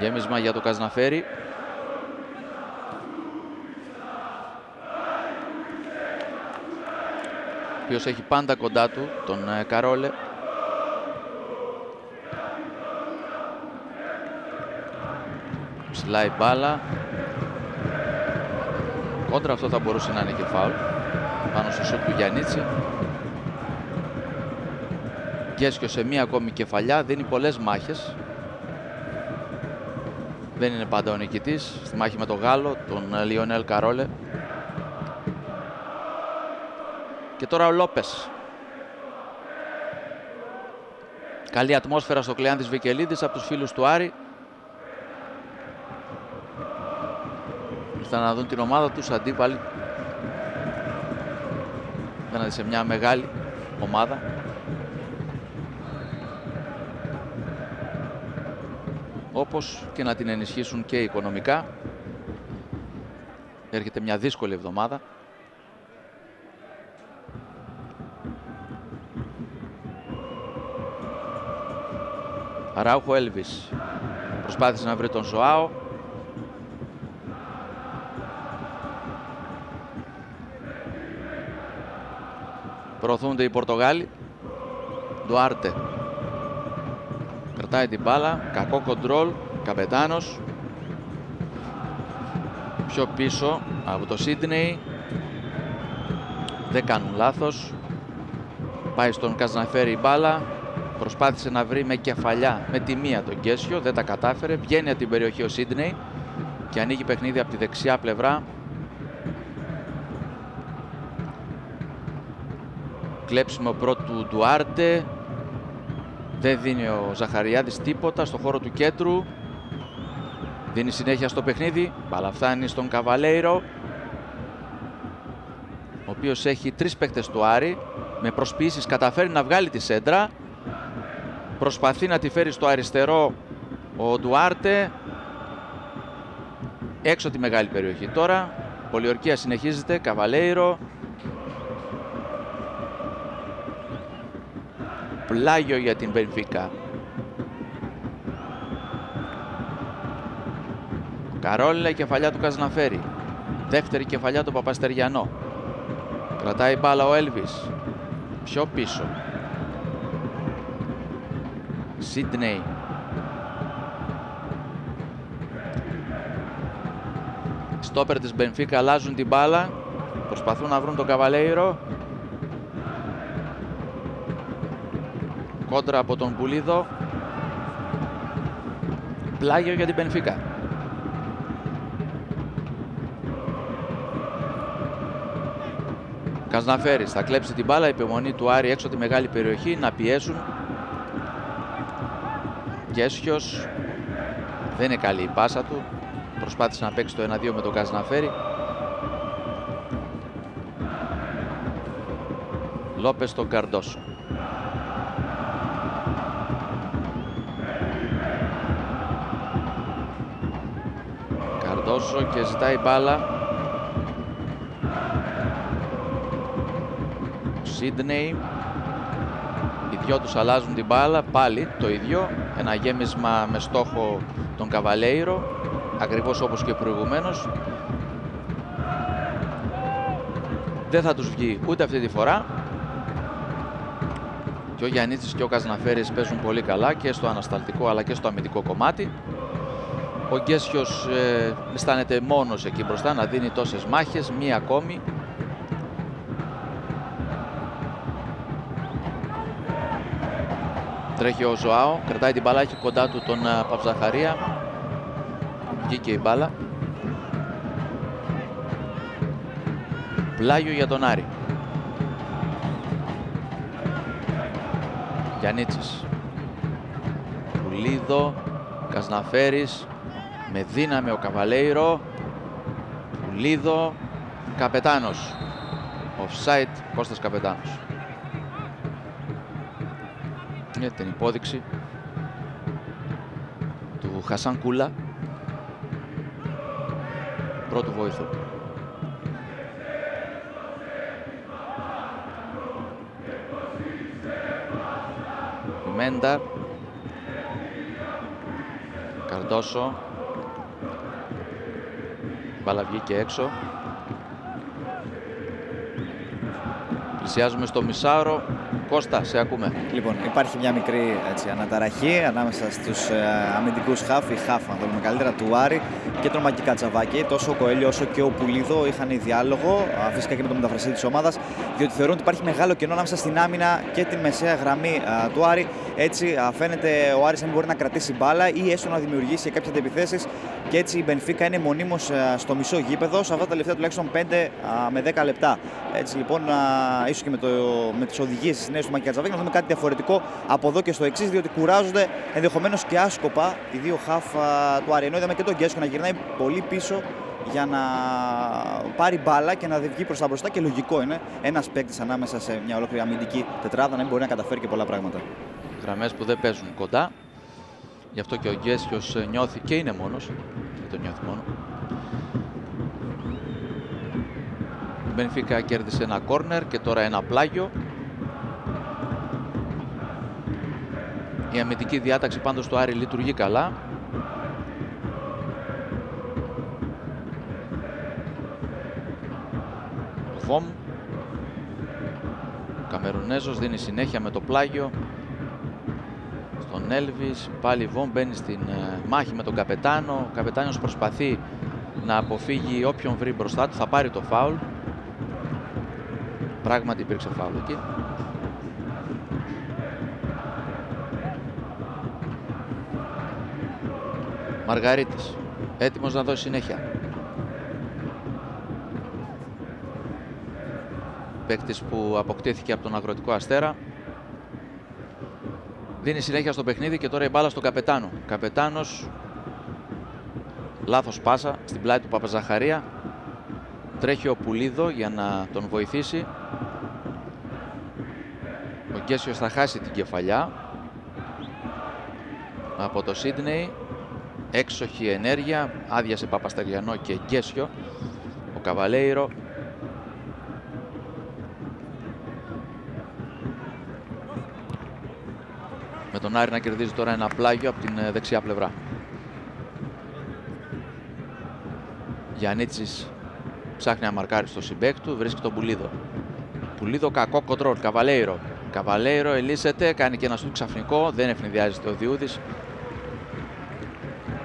Γέμισμα για το Καζναφέρι. Ο οποίος έχει πάντα κοντά του τον Καρόλε. Ψηλά η μπάλα. Κόντρα, αυτό θα μπορούσε να είναι και φάουλ πάνω στο σουτ του Γιαννίτσι. Γκέσιο σε μία ακόμη κεφαλιά, δίνει πολλές μάχες. Δεν είναι πάντα ο νικητής στη μάχη με τον Γάλλο, τον Λιονέλ Καρόλε. Και τώρα ο Λόπες. Καλή ατμόσφαιρα στο Κλεάνθης Βικελίδης από τους φίλους του Άρη. Ήρθαν να δουν την ομάδα τους αντίπαλοι. Απέναντι σε μια μεγάλη ομάδα. Όπως και να την ενισχύσουν και οικονομικά. Έρχεται μια δύσκολη εβδομάδα. Αράουχο Έλβις. Προσπάθησε να βρει τον Ζωάο. Προωθούνται οι Πορτογάλοι. Ντουάρτε. Κρατάει την μπάλα. Κακό κοντρόλ. Καπετάνος. Πιο πίσω από το Σίντνεϊ. Δεν κάνουν λάθος. Πάει στον Καζναφέρι η μπάλα. Προσπάθησε να βρει με κεφαλιά με τη μία τον Γκέσιο. Δεν τα κατάφερε. Βγαίνει από την περιοχή ο Σίντνεϊ και ανοίγει παιχνίδι από τη δεξιά πλευρά. Κλέψιμο πρώτου Ντουάρτε. Δεν δίνει ο Ζαχαριάδης τίποτα στο χώρο του κέντρου. Δίνει συνέχεια στο παιχνίδι. Μπάλα φτάνει στον Καβαλέιρο, ο οποίος έχει 3 παίκτες του Άρη. Με προσποιήσεις καταφέρει να βγάλει τη σέντρα. Προσπαθεί να τη φέρει στο αριστερό ο Ντουάρτε. Έξω τη μεγάλη περιοχή τώρα. Πολιορκία συνεχίζεται. Καβαλέιρο. Πλάγιο για την Μπενφίκα. Καρόλε, κεφαλιά του Καζναφέρι. Δεύτερη κεφαλιά του Παπαστεριανό. Κρατάει μπάλα ο Έλβις. Πιο πίσω. Σίντνεϊ. Στόπερ της Μπενφίκα αλλάζουν την μπάλα. Προσπαθούν να βρουν τον Καβαλέιρο. Κόντρα από τον Πουλίδο. Πλάγιο για την Μπενφίκα. Καζναφέρης θα κλέψει την μπάλα. Υπομονή του Άρη έξω τη μεγάλη περιοχή να πιέσουν. Γκέσιος. Δεν είναι καλή η πάσα του. Προσπάθησε να παίξει το 1-2 με τον Καζναφέρη. Λόπες στον Καρντόσο. Καρντόσο και ζητάει μπάλα. Σίντνεϊ. Οι δυο τους αλλάζουν την μπάλα. Πάλι το ίδιο. Ένα γέμισμα με στόχο τον Καβαλέιρο. Ακριβώς όπως και προηγουμένως. Δεν θα τους βγει ούτε αυτή τη φορά. Και ο Γιαννίτσης και ο Καζναφέρης παίζουν πολύ καλά και στο ανασταλτικό αλλά και στο αμυντικό κομμάτι. Ο Γκέσιος αισθάνεται μόνος εκεί μπροστά να δίνει τόσες μάχες, μία ακόμη. Τρέχει ο Ζωάο, κρατάει την μπάλα, έχει κοντά του τον Παπζαχαρία. Βγήκε η μπάλα. Πλάγιο για τον Άρη. Γιαννίτσης. Πουλίδο. Κασναφέρης. Με δύναμη ο Καβαλέιρο. Πουλίδο. Καπετάνος. Offside Κώστας Καπετάνος. Για την υπόδειξη του Χασάν Κούλα, πρώτου βοηθού. Μέντα. Καρντόσο. Μπάλα βγήκε έξω. Πλησιάζουμε στο μισάωρο. Κώστα, σε ακούμε. Λοιπόν, υπάρχει μια μικρή αναταραχή ανάμεσα στους αμυντικούς χαφ, ή χαφ αν θέλουμε καλύτερα, του Άρη και τον Μάκη Κατσαβάκη. Τόσο ο Κοέλιο όσο και ο Πουλίδο είχαν διάλογο, φυσικά και με τον μεταφραστή της ομάδας, διότι θεωρούν ότι υπάρχει μεγάλο κενό ανάμεσα στην άμυνα και τη μεσαία γραμμή του Άρη. Έτσι φαίνεται ο Άρης να μην μπορεί να κρατήσει μπάλα ή έστω να δημιουργήσει κάποιες αντεπιθέσεις. Και έτσι η Μπενφίκα είναι μονίμως στο μισό γήπεδο σε αυτά τα τελευταία τουλάχιστον 5 με 10 λεπτά. Έτσι λοιπόν, ίσως και με τις οδηγίες της νέας του Μάκη Κατσαβάκη, να δούμε κάτι διαφορετικό από εδώ και στο εξής, διότι κουράζονται ενδεχομένως και άσκοπα οι δύο χαφ του Άρη. Ενώ είδαμε και τον Γκέσιο να γυρνάει πολύ πίσω για να πάρει μπάλα και να βγει προς τα μπροστά, και λογικό είναι ένας παίκτης ανάμεσα σε μια ολόκληρη αμυντική τετράδα να μην μπορεί να καταφέρει και πολλά πράγματα. Γραμμές που δεν παίζουν κοντά. Γι' αυτό και ο Γκέσιος νιώθει και είναι μόνος. Δεν το νιώθει μόνο. Η Μπενφίκα κέρδισε ένα κόρνερ και τώρα ένα πλάγιο. Η αμυντική διάταξη πάντως του Άρη λειτουργεί καλά. Βομ. Ο Καμερουνέζος δίνει συνέχεια με το πλάγιο στον Έλβης. Πάλι Βομ μπαίνει στην μάχη με τον Καπετάνο. Ο Καπετάνος προσπαθεί να αποφύγει όποιον βρει μπροστά του. Θα πάρει το φάουλ. Πράγματι υπήρξε φάουλ εκεί. Μαργαρίτης, έτοιμος να δώσει συνέχεια. Παίκτης που αποκτήθηκε από τον Αγροτικό Αστέρα. Δίνει συνέχεια στο παιχνίδι και τώρα η μπάλα στον Καπετάνο. Καπετάνος, λάθος πάσα στην πλάτη του Παπαζαχαρία. Τρέχει ο Πουλίδο για να τον βοηθήσει. Ο Γκέσιος θα χάσει την κεφαλιά από το Σίδνεϊ. Έξοχη ενέργεια, άδειασε Παπαστεριανό και Γκέσιο. Ο Καβαλέιρο. Με τον Άρη να κερδίζει τώρα ένα πλάγιο από την δεξιά πλευρά. Γιαννίτσης ψάχνει να μαρκάρει στο συμπέκ του, βρίσκει τον Πουλίδο. Πουλίδο, κακό κοντρόλ, Καβαλέιρο. Καβαλέιρο ελίσσεται, κάνει και ένα στου ξαφνικό, δεν ευνηδιάζεται ο Διούδης.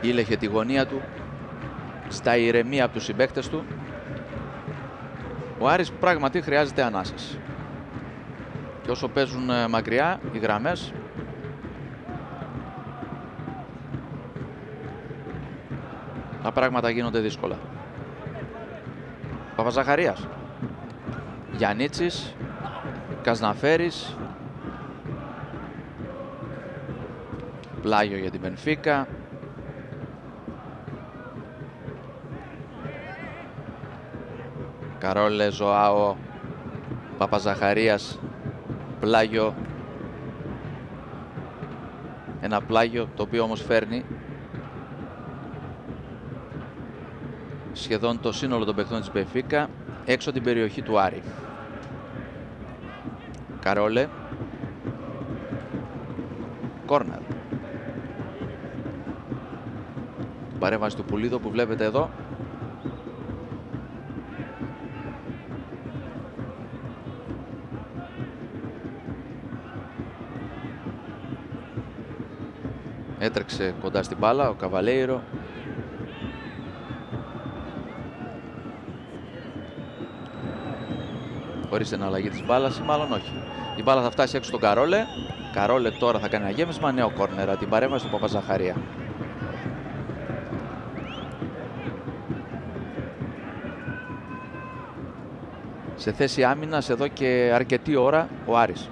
Ήλεχε τη γωνία του, στα ηρεμία από τους συμπαίκτες του. Ο Άρης πράγματι χρειάζεται ανάσες. Και όσο παίζουν μακριά οι γραμμές, τα πράγματα γίνονται δύσκολα. Παπαζαχαρίας, Γιαννίτσης, Κασναφέρης. Πλάγιο για την Μπενφίκα. Καρόλε, Ζωάο, Παπαζαχαρίας, πλάγιο. Ένα πλάγιο το οποίο όμως φέρνει σχεδόν το σύνολο των παιχτών της Μπενφίκα έξω την περιοχή του Άρη. Καρόλε. Κόρνερ. Παρέμβαση του Πουλίδο που βλέπετε εδώ. Έτρεξε κοντά στην μπάλα ο Καβαλέιρο. χωρίς την αλλαγή της μπάλας, ή μάλλον όχι. Η μπάλα θα φτάσει έξω στον Καρόλε. Καρόλε τώρα θα κάνει ένα γέμισμα, νέο κόρνερα, την παρέμβαση του Παπαζαχαρία. Σε θέση άμυνας εδώ και αρκετή ώρα ο Άρης.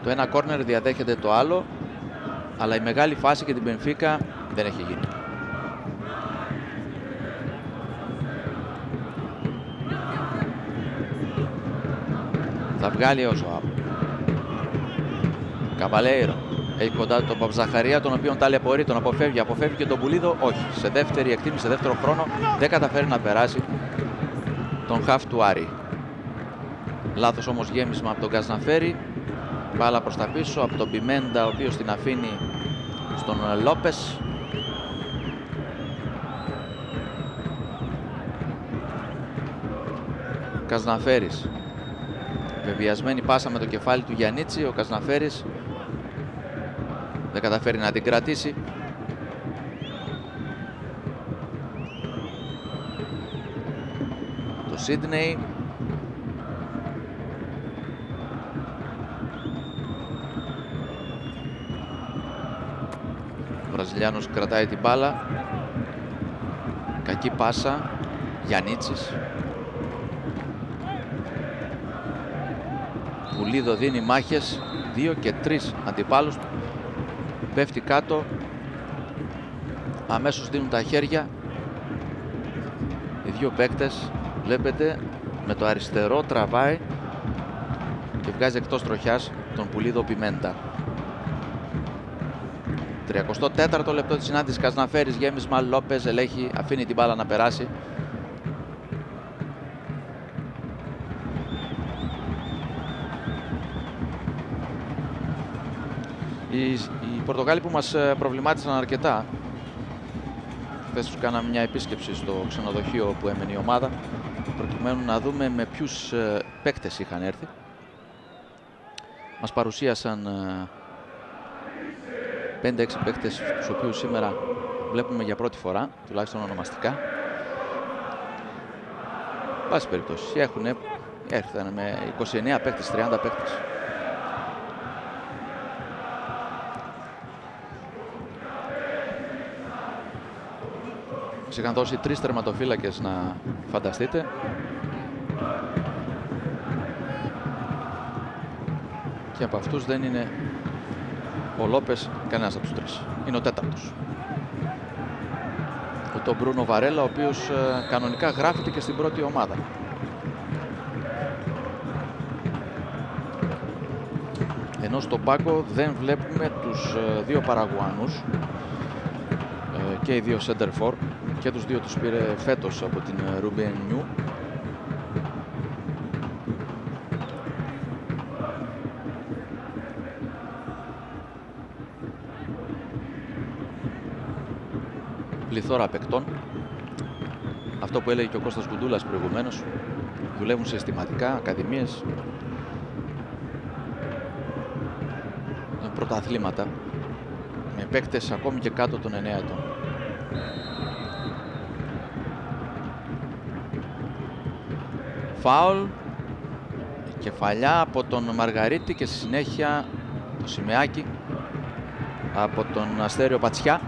Το ένα κόρνερ διαδέχεται το άλλο, αλλά η μεγάλη φάση και την Μπενφίκα δεν έχει γίνει. Θα βγάλει ο Ζωάου. Καμπαλέιρο έχει κοντά τον Παπαζαχαρία, τον οποίον ταλαιπωρεί, τον αποφεύγει και τον Πουλίδο. Όχι, σε δεύτερη εκτίμηση, σε δεύτερο χρόνο δεν καταφέρει να περάσει τον χαφ του Άρη. Λάθος όμως γέμισμα από τον Καζναφέρη. Μπάλα προς τα πίσω από τον Πιμέντα, ο οποίος την αφήνει στον Λόπες. Καζναφέρης. Βεβαιασμένη πάσα με το κεφάλι του Γιαννίτσι. Ο Καζναφέρης δεν καταφέρει να την κρατήσει. Το Σίδνεϊ. Ο Βραζιλιάνος κρατάει την μπάλα. Κακή πάσα. Γιαννίτσης. Πουλίδο δίνει μάχες, 2 και 3 αντιπάλους του. Πέφτει κάτω. Αμέσως δίνουν τα χέρια. Οι δύο παίκτες, βλέπετε, με το αριστερό τραβάει και βγάζει εκτός τροχιάς τον Πουλίδο Πιμέντα. 34ο λεπτό της συνάντησης. Καζναφέρης, γέμισμα, Λόπες ελέγχει, αφήνει την μπάλα να περάσει. Οι Πορτογάλοι που μας προβλημάτισαν αρκετά. Χθες τους κάναμε μια επίσκεψη στο ξενοδοχείο που έμενε η ομάδα, προκειμένου να δούμε με ποιους παίκτες είχαν έρθει. Μας παρουσίασαν 5-6 παίκτες, τους οποίους σήμερα βλέπουμε για πρώτη φορά, τουλάχιστον ονομαστικά. Πάση περιπτώσει, έρθαν με 29 παίκτες, 30 παίκτες. Είχαν δώσει 3 τερματοφύλακες, να φανταστείτε. Και από αυτούς δεν είναι ο Λόπες κανένας από τους 3. Είναι ο 4ος. Ο Μπρούνο Βαρέλα, ο οποίος κανονικά γράφεται και στην πρώτη ομάδα. Ενώ στον πάγκο δεν βλέπουμε τους δύο Παραγουάνους και οι δύο Σέντερφορ. Και τους δύο τους πήρε φέτος από την Ρουμπέν Νιου. Πληθώρα παικτών. Αυτό που έλεγε και ο Κώστας Κουντούλας προηγουμένως. Δουλεύουν συστηματικά, ακαδημίες. Πρωταθλήματα. Με παίκτες ακόμη και κάτω των 9 ετών. Φάουλ, κεφαλιά από τον Μαργαρίτη και στη συνέχεια το σημαίακι από τον Αστέριο Πατσιά.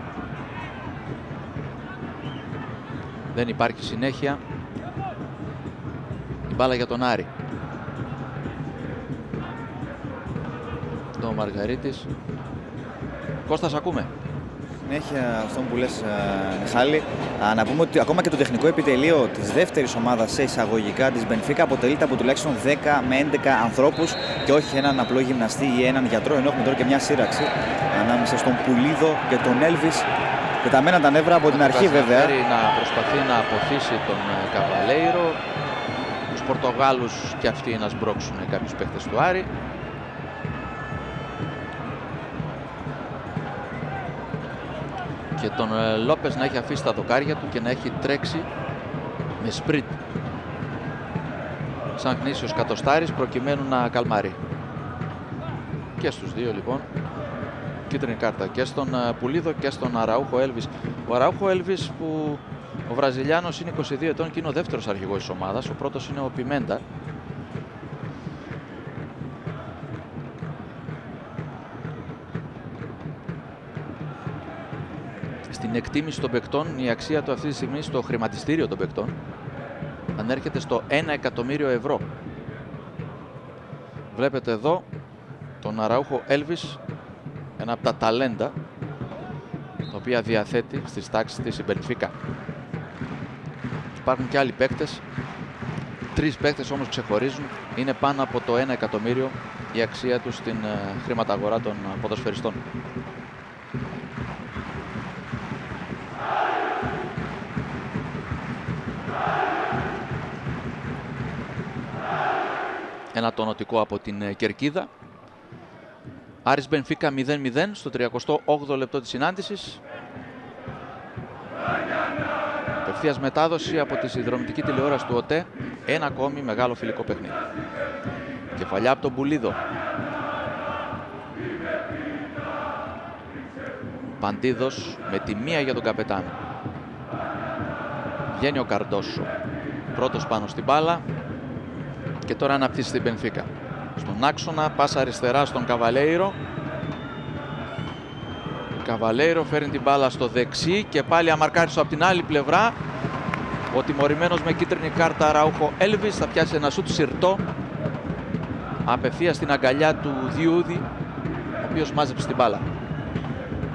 Δεν υπάρχει συνέχεια. Η μπάλα για τον Άρη. Το Μαργαρίτης. Κώστας, ακούμε. Συνέχεια αυτό που λες, Μιχάλη, να πούμε ότι ακόμα και το τεχνικό επιτελείο της δεύτερης ομάδας σε εισαγωγικά της Μπενφίκα αποτελείται από τουλάχιστον 10 με 11 ανθρώπους και όχι έναν απλό γυμναστή ή έναν γιατρό, ενώ έχουμε τώρα και μια σύραξη ανάμεσα στον Πουλίδο και τον Έλβις. Πεταμένα τα νεύρα από την αρχή, βέβαια. Να προσπαθεί να αποθήσει τον Καμπαλέιρο. Τους Πορτογάλους και αυτοί να σμπρώξουν κάποιους παίκτες του Άρη. Και τον Λόπες να έχει αφήσει τα δοκάρια του και να έχει τρέξει με σπριτ σαν γνήσιος κατοστάρης προκειμένου να καλμάρει. Και στους δύο λοιπόν κίτρινη κάρτα, και στον Πουλίδο και στον Αραούχο Έλβις. Ο Αραούχο Έλβις που Ο Βραζιλιάνος είναι 22 ετών και είναι ο δεύτερος αρχηγός της ομάδας. Ο πρώτος είναι ο Πιμέντα. Στην εκτίμηση των παικτών, η αξία του αυτή τη στιγμή στο χρηματιστήριο των παικτών ανέρχεται στο 1 εκατομμύριο ευρώ. Βλέπετε εδώ τον Αραούχο Έλβις, ένα από τα ταλέντα τα οποία διαθέτει στις τάξεις της η Μπενφίκα. Υπάρχουν και άλλοι παίκτες, 3 παίκτες όμως ξεχωρίζουν, είναι πάνω από το 1 εκατομμύριο η αξία τους στην χρηματαγορά των ποδοσφαιριστών. Ένα τονωτικό από την κερκίδα. Άρης Μπενφίκα 0-0 στο 38ο λεπτό της συνάντησης. Απευθείας μετάδοση από τη συνδρομητική τηλεόραση του ΟΤΕ. Ένα ακόμη μεγάλο φιλικό παιχνίδι. Κεφαλιά από τον Πουλίδο. Παντίδος με τη μία για τον καπετάνο. Βγαίνει ο Καρντόσο. Πρώτος πάνω στην μπάλα. Και τώρα αναπτύσσει την Μπενφίκα. Στον άξονα, πάσα αριστερά στον Καβαλέιρο. Καβαλέιρο φέρνει την μπάλα στο δεξί και πάλι αμαρκάριστο από την άλλη πλευρά. Ο τιμωρημένος με κίτρινη κάρτα Αραούχο Έλβις θα πιάσει ένα σουτ σιρτό απευθείας στην αγκαλιά του Διούδη, ο οποίος μάζεψε την μπάλα.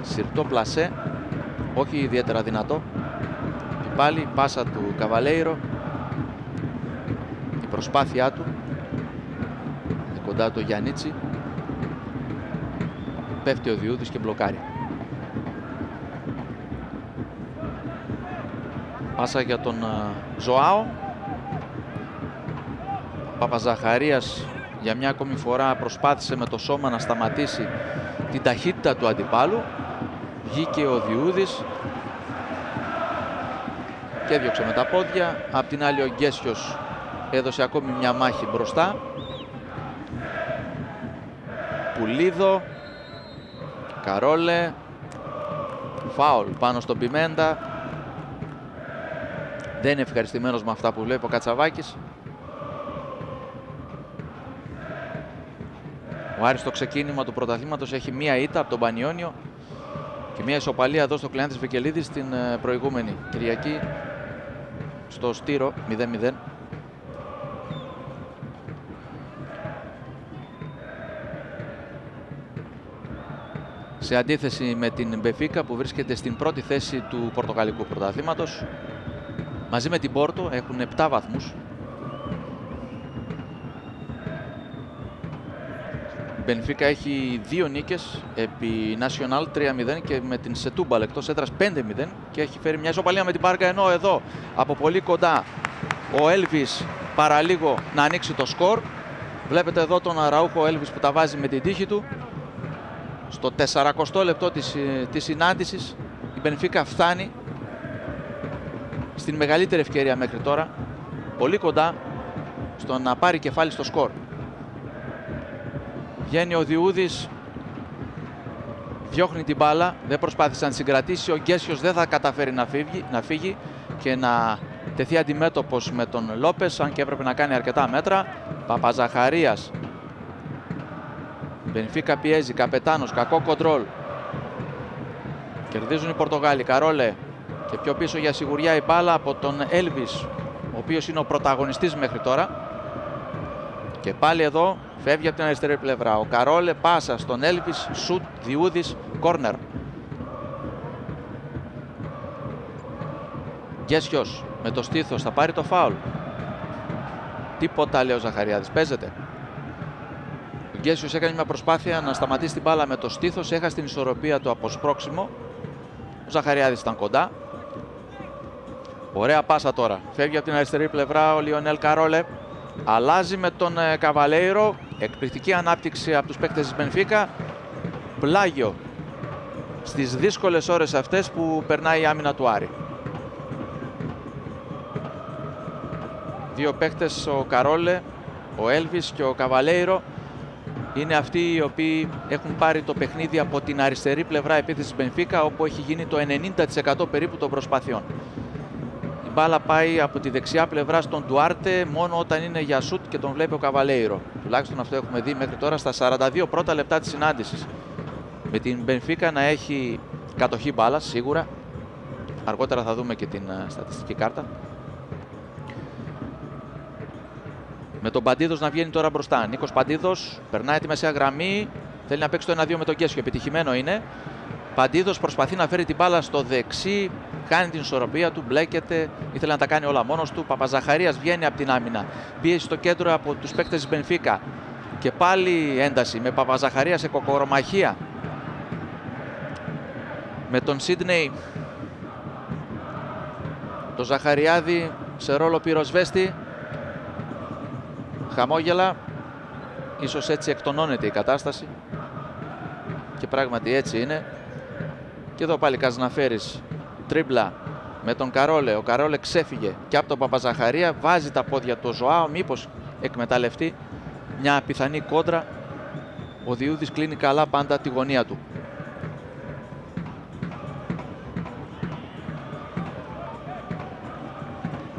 Σιρτό πλασέ, όχι ιδιαίτερα δυνατό. Και πάλι πάσα του Καβαλέιρο. Η προσπάθειά του κοντά το Γιαννίτσι. Πέφτει ο Διούδης και μπλοκάρει. Πάσα για τον Ζωάο. Παπαζαχαρίας για μια ακόμη φορά προσπάθησε με το σώμα να σταματήσει την ταχύτητα του αντιπάλου. Βγήκε ο Διούδης και έδιωξε με τα πόδια. Απ' την άλλη ο Γκέσιος έδωσε ακόμη μια μάχη μπροστά. Πουλίδο, Καρόλε, φάουλ πάνω στον Πιμέντα. Δεν είναι ευχαριστημένος με αυτά που βλέπει ο Κατσαβάκης. Ο Άρης στο ξεκίνημα του πρωταθλήματος έχει μία ήττα από τον Πανιόνιο και μία ισοπαλία εδώ στο Κλεάνθης Βικελίδης την προηγούμενη Κυριακή στο Στήρο 0-0. Σε αντίθεση με την Μπενφίκα που βρίσκεται στην πρώτη θέση του πορτογαλικού πρωταθλήματος. Μαζί με την Πόρτο έχουν 7 βαθμούς. Η Μπενφίκα έχει 2 νίκες επί Nacional 3-0 και με την Σετούμπαλ εκτός έδρας 5-0 και έχει φέρει μια ισοπαλία με την Μπάρκα, ενώ εδώ από πολύ κοντά ο Έλβις παραλίγο να ανοίξει το σκορ. Βλέπετε εδώ τον Αραούχο Έλβις που τα βάζει με την τύχη του. Στο 40ο λεπτό της συνάντησης η Μπενφίκα φτάνει στην μεγαλύτερη ευκαιρία μέχρι τώρα, πολύ κοντά στο να πάρει κεφάλι στο σκορ. Βγαίνει ο Διούδης, διώχνει την μπάλα, δεν προσπάθησε να την συγκρατήσει. Ο Γκέσιος δεν θα καταφέρει να φύγει και να τεθεί αντιμέτωπος με τον Λόπες, αν και έπρεπε να κάνει αρκετά μέτρα. Παπαζαχαρίας. Μπενφίκα πιέζει, καπετάνος, κακό κοντρόλ. Κερδίζουν οι Πορτογάλοι. Καρόλε και πιο πίσω για σιγουριά η μπάλα από τον Έλβις, ο οποίος είναι ο πρωταγωνιστής μέχρι τώρα. Και πάλι εδώ φεύγει από την αριστερή πλευρά. Ο Καρόλε, πάσα στον Έλβις, σουτ, Διούδης, κόρνερ. Γκέσιος με το στήθος θα πάρει το φάουλ. Τίποτα, λέει ο Ζαχαριάδης, παίζεται. Ο Γκέσιος έκανε μια προσπάθεια να σταματήσει την μπάλα με το στήθος, έχασε την ισορροπία του από σπρώξιμο. Ο Ζαχαριάδης ήταν κοντά. Ωραία πάσα τώρα. Φεύγει από την αριστερή πλευρά ο Λιονέλ Καρόλε. Αλλάζει με τον Καβαλέιρο. Εκπληκτική ανάπτυξη από τους παίκτες της Μπενφίκα. Πλάγιο στις δύσκολες ώρες αυτές που περνάει η άμυνα του Άρη. Δύο παίκτες, ο Καρόλε, ο Έλβις και ο Καβαλέιρο, είναι αυτοί οι οποίοι έχουν πάρει το παιχνίδι από την αριστερή πλευρά επίθεσης της Μπενφίκα, όπου έχει γίνει το 90% περίπου των προσπαθειών. μπάλα πάει από τη δεξιά πλευρά στον Ντουάρτε μόνο όταν είναι για σουτ και τον βλέπει ο Καβαλέιρο. Τουλάχιστον αυτό έχουμε δει μέχρι τώρα στα 42 πρώτα λεπτά της συνάντησης. Με την Μπενφίκα να έχει κατοχή μπάλας σίγουρα. Αργότερα θα δούμε και την στατιστική κάρτα. Με τον Παντίδος να βγαίνει τώρα μπροστά. Νίκος Παντίδος περνάει τη μεσαία γραμμή. Θέλει να παίξει το 1-2 με τον Γκέσιο. Επιτυχημένο είναι. Παντίδος προσπαθεί να φέρει την μπάλα στο δεξί. Κάνει την ισορροπία του, μπλέκεται. Ήθελε να τα κάνει όλα μόνος του. Παπαζαχαρίας βγαίνει από την άμυνα. Πίεση στο κέντρο από τους παίκτες της Μπενφίκα. Και πάλι ένταση με Παπαζαχαρία σε κοκορομαχία. Με τον Σίντνεϊ. Το Ζαχαριάδη σε ρόλο πυροσβέστη. Χαμόγελα. Ίσως έτσι εκτονώνεται η κατάσταση. Και πράγματι έτσι είναι. Και εδώ πάλι Καζναφέρης. Τρίμπλα με τον Καρόλε. Ο Καρόλε ξέφυγε και από τον Παπαζαχαρία. Βάζει τα πόδια του Ζωάο. Μήπως εκμεταλλευτεί μια πιθανή κόντρα. Ο Διούδης κλείνει καλά πάντα τη γωνία του.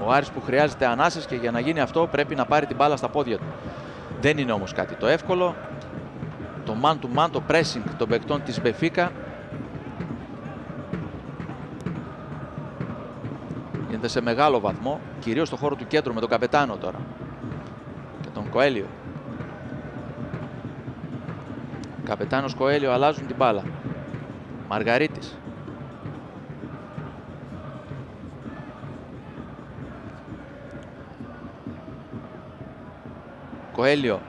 Ο Άρης που χρειάζεται ανάσες και για να γίνει αυτό πρέπει να πάρει την μπάλα στα πόδια του. Δεν είναι όμως κάτι το εύκολο. Το man to man, το pressing των παικτών της Μπενφίκα γίνεται σε μεγάλο βαθμό, κυρίως στο χώρο του κέντρου με τον Καπετάνο τώρα και τον Κοέλιο. Καπετάνος, Κοέλιο αλλάζουν την μπάλα. Μαργαρίτης. Κοέλιο.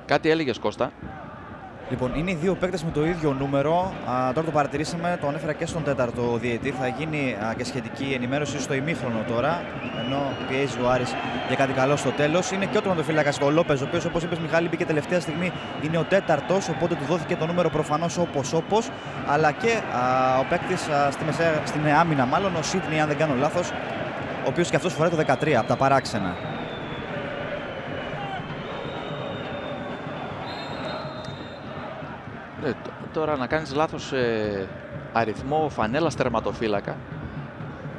Κάτι έλεγες, Κώστα? Λοιπόν, είναι οι δύο παίκτες με το ίδιο νούμερο. Τώρα το παρατηρήσαμε, το ανέφερα και στον τέταρτο διαιτή. Θα γίνει και σχετική ενημέρωση στο ημίχρονο τώρα. Ενώ πιέζει ο Άρης για κάτι καλό στο τέλος. Είναι και ο τερματοφύλακας ο Λόπεζ, ο οποίος, όπως είπες, Μιχάλη, μπήκε τελευταία στιγμή. Είναι ο τέταρτος, οπότε του δόθηκε το νούμερο προφανώς όπως. Αλλά και ο παίκτης στην άμυνα, μάλλον ο Σίτνεϊ, αν δεν κάνω λάθος, ο οποίος και αυτός φοράει το 13 από τα παράξενα. Τώρα να κάνεις λάθος αριθμό φανέλας τερματοφύλακα,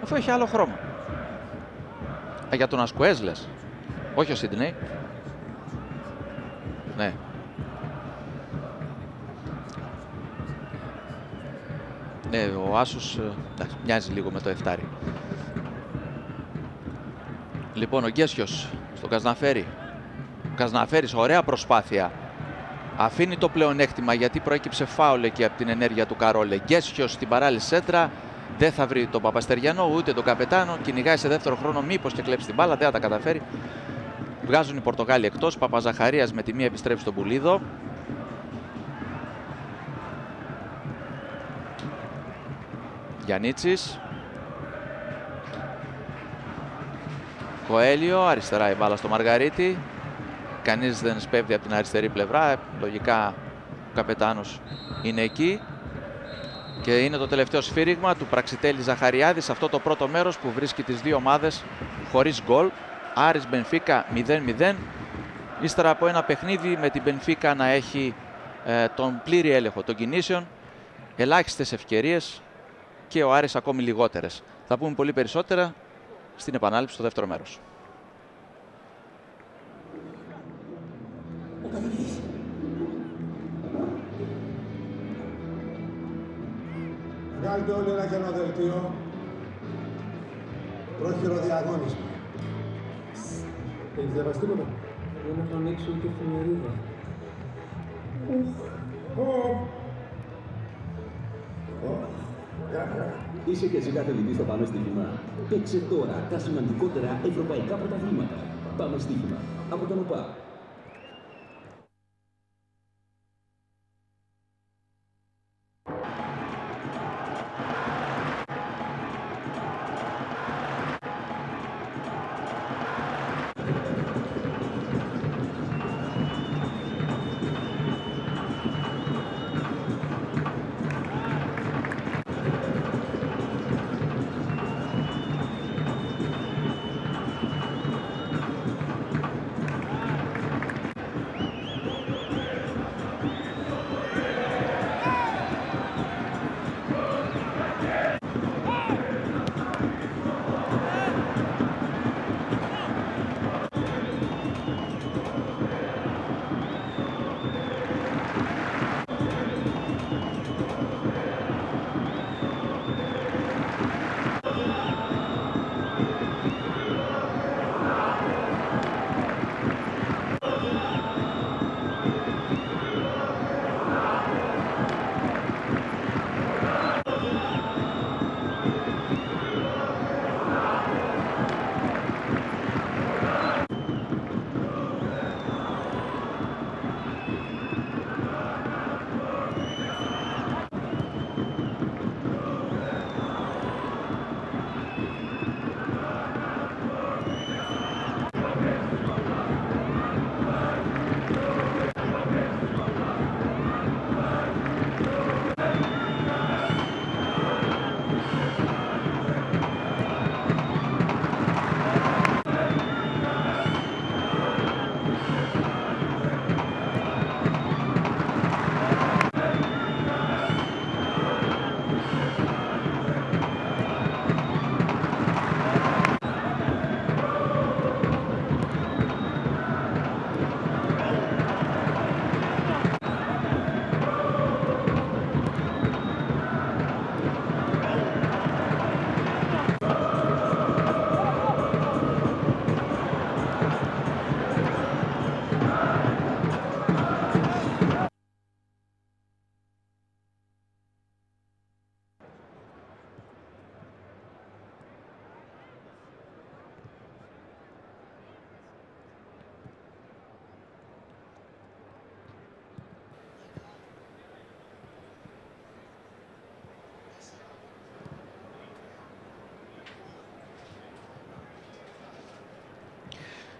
αφού έχει άλλο χρώμα. Για τον Ασκουέζ λες, όχι ο Σίντνεϊ. Ναι. Ναι, ο Άσος μοιάζει λίγο με το εφτάρι. Λοιπόν, ο Γκέσιος στον Καζναφέρη. Ο Καζναφέρης, ωραία προσπάθεια. Αφήνει το πλεονέκτημα γιατί προέκυψε φάουλ εκεί από την ενέργεια του Καρόλε. Γκέσιος στην παράλληλη σέντρα. Δεν θα βρει τον Παπαστεριανό ούτε τον Καπετάνο. Κυνηγάει σε δεύτερο χρόνο, μήπως και κλέψει την μπάλα. Δεν θα τα καταφέρει. Βγάζουν οι Πορτογάλοι εκτός. Παπαζαχαρίας με τη μία επιστρέφει στον Πουλίδο. Γιαννίτσης. Κοέλιο. Αριστερά η μπάλα στο Μαργαρίτη. Κανείς δεν σπέβδει από την αριστερή πλευρά. Λογικά ο Καπετάνος είναι εκεί. Και είναι το τελευταίο σφύριγμα του Πραξιτέλη Ζαχαριάδη σε αυτό το πρώτο μέρος που βρίσκει τις δύο ομάδες χωρίς γκολ. Άρης Μπενφίκα 0-0. Ύστερα από ένα παιχνίδι με την Μπενφίκα να έχει τον πλήρη έλεγχο των κινήσεων. Ελάχιστες ευκαιρίες και ο Άρης ακόμη λιγότερες. Θα πούμε πολύ περισσότερα στην επανάληψη στο δεύτερο μέρος. Βγάλτε όλοι ένα κενό δελτίο. Πρόχειρο διαγώνισμα. Έχεις διαβαστεί τίποτα? Δεν έχω ανοίξει ούτε εφημερίδα. Είσαι και εσύ καθηγητής στο Πάμε Στοίχημα. Παίξε τώρα τα σημαντικότερα ευρωπαϊκά πρωταθλήματα. Πάμε Στοίχημα από τον ΟΠΑ.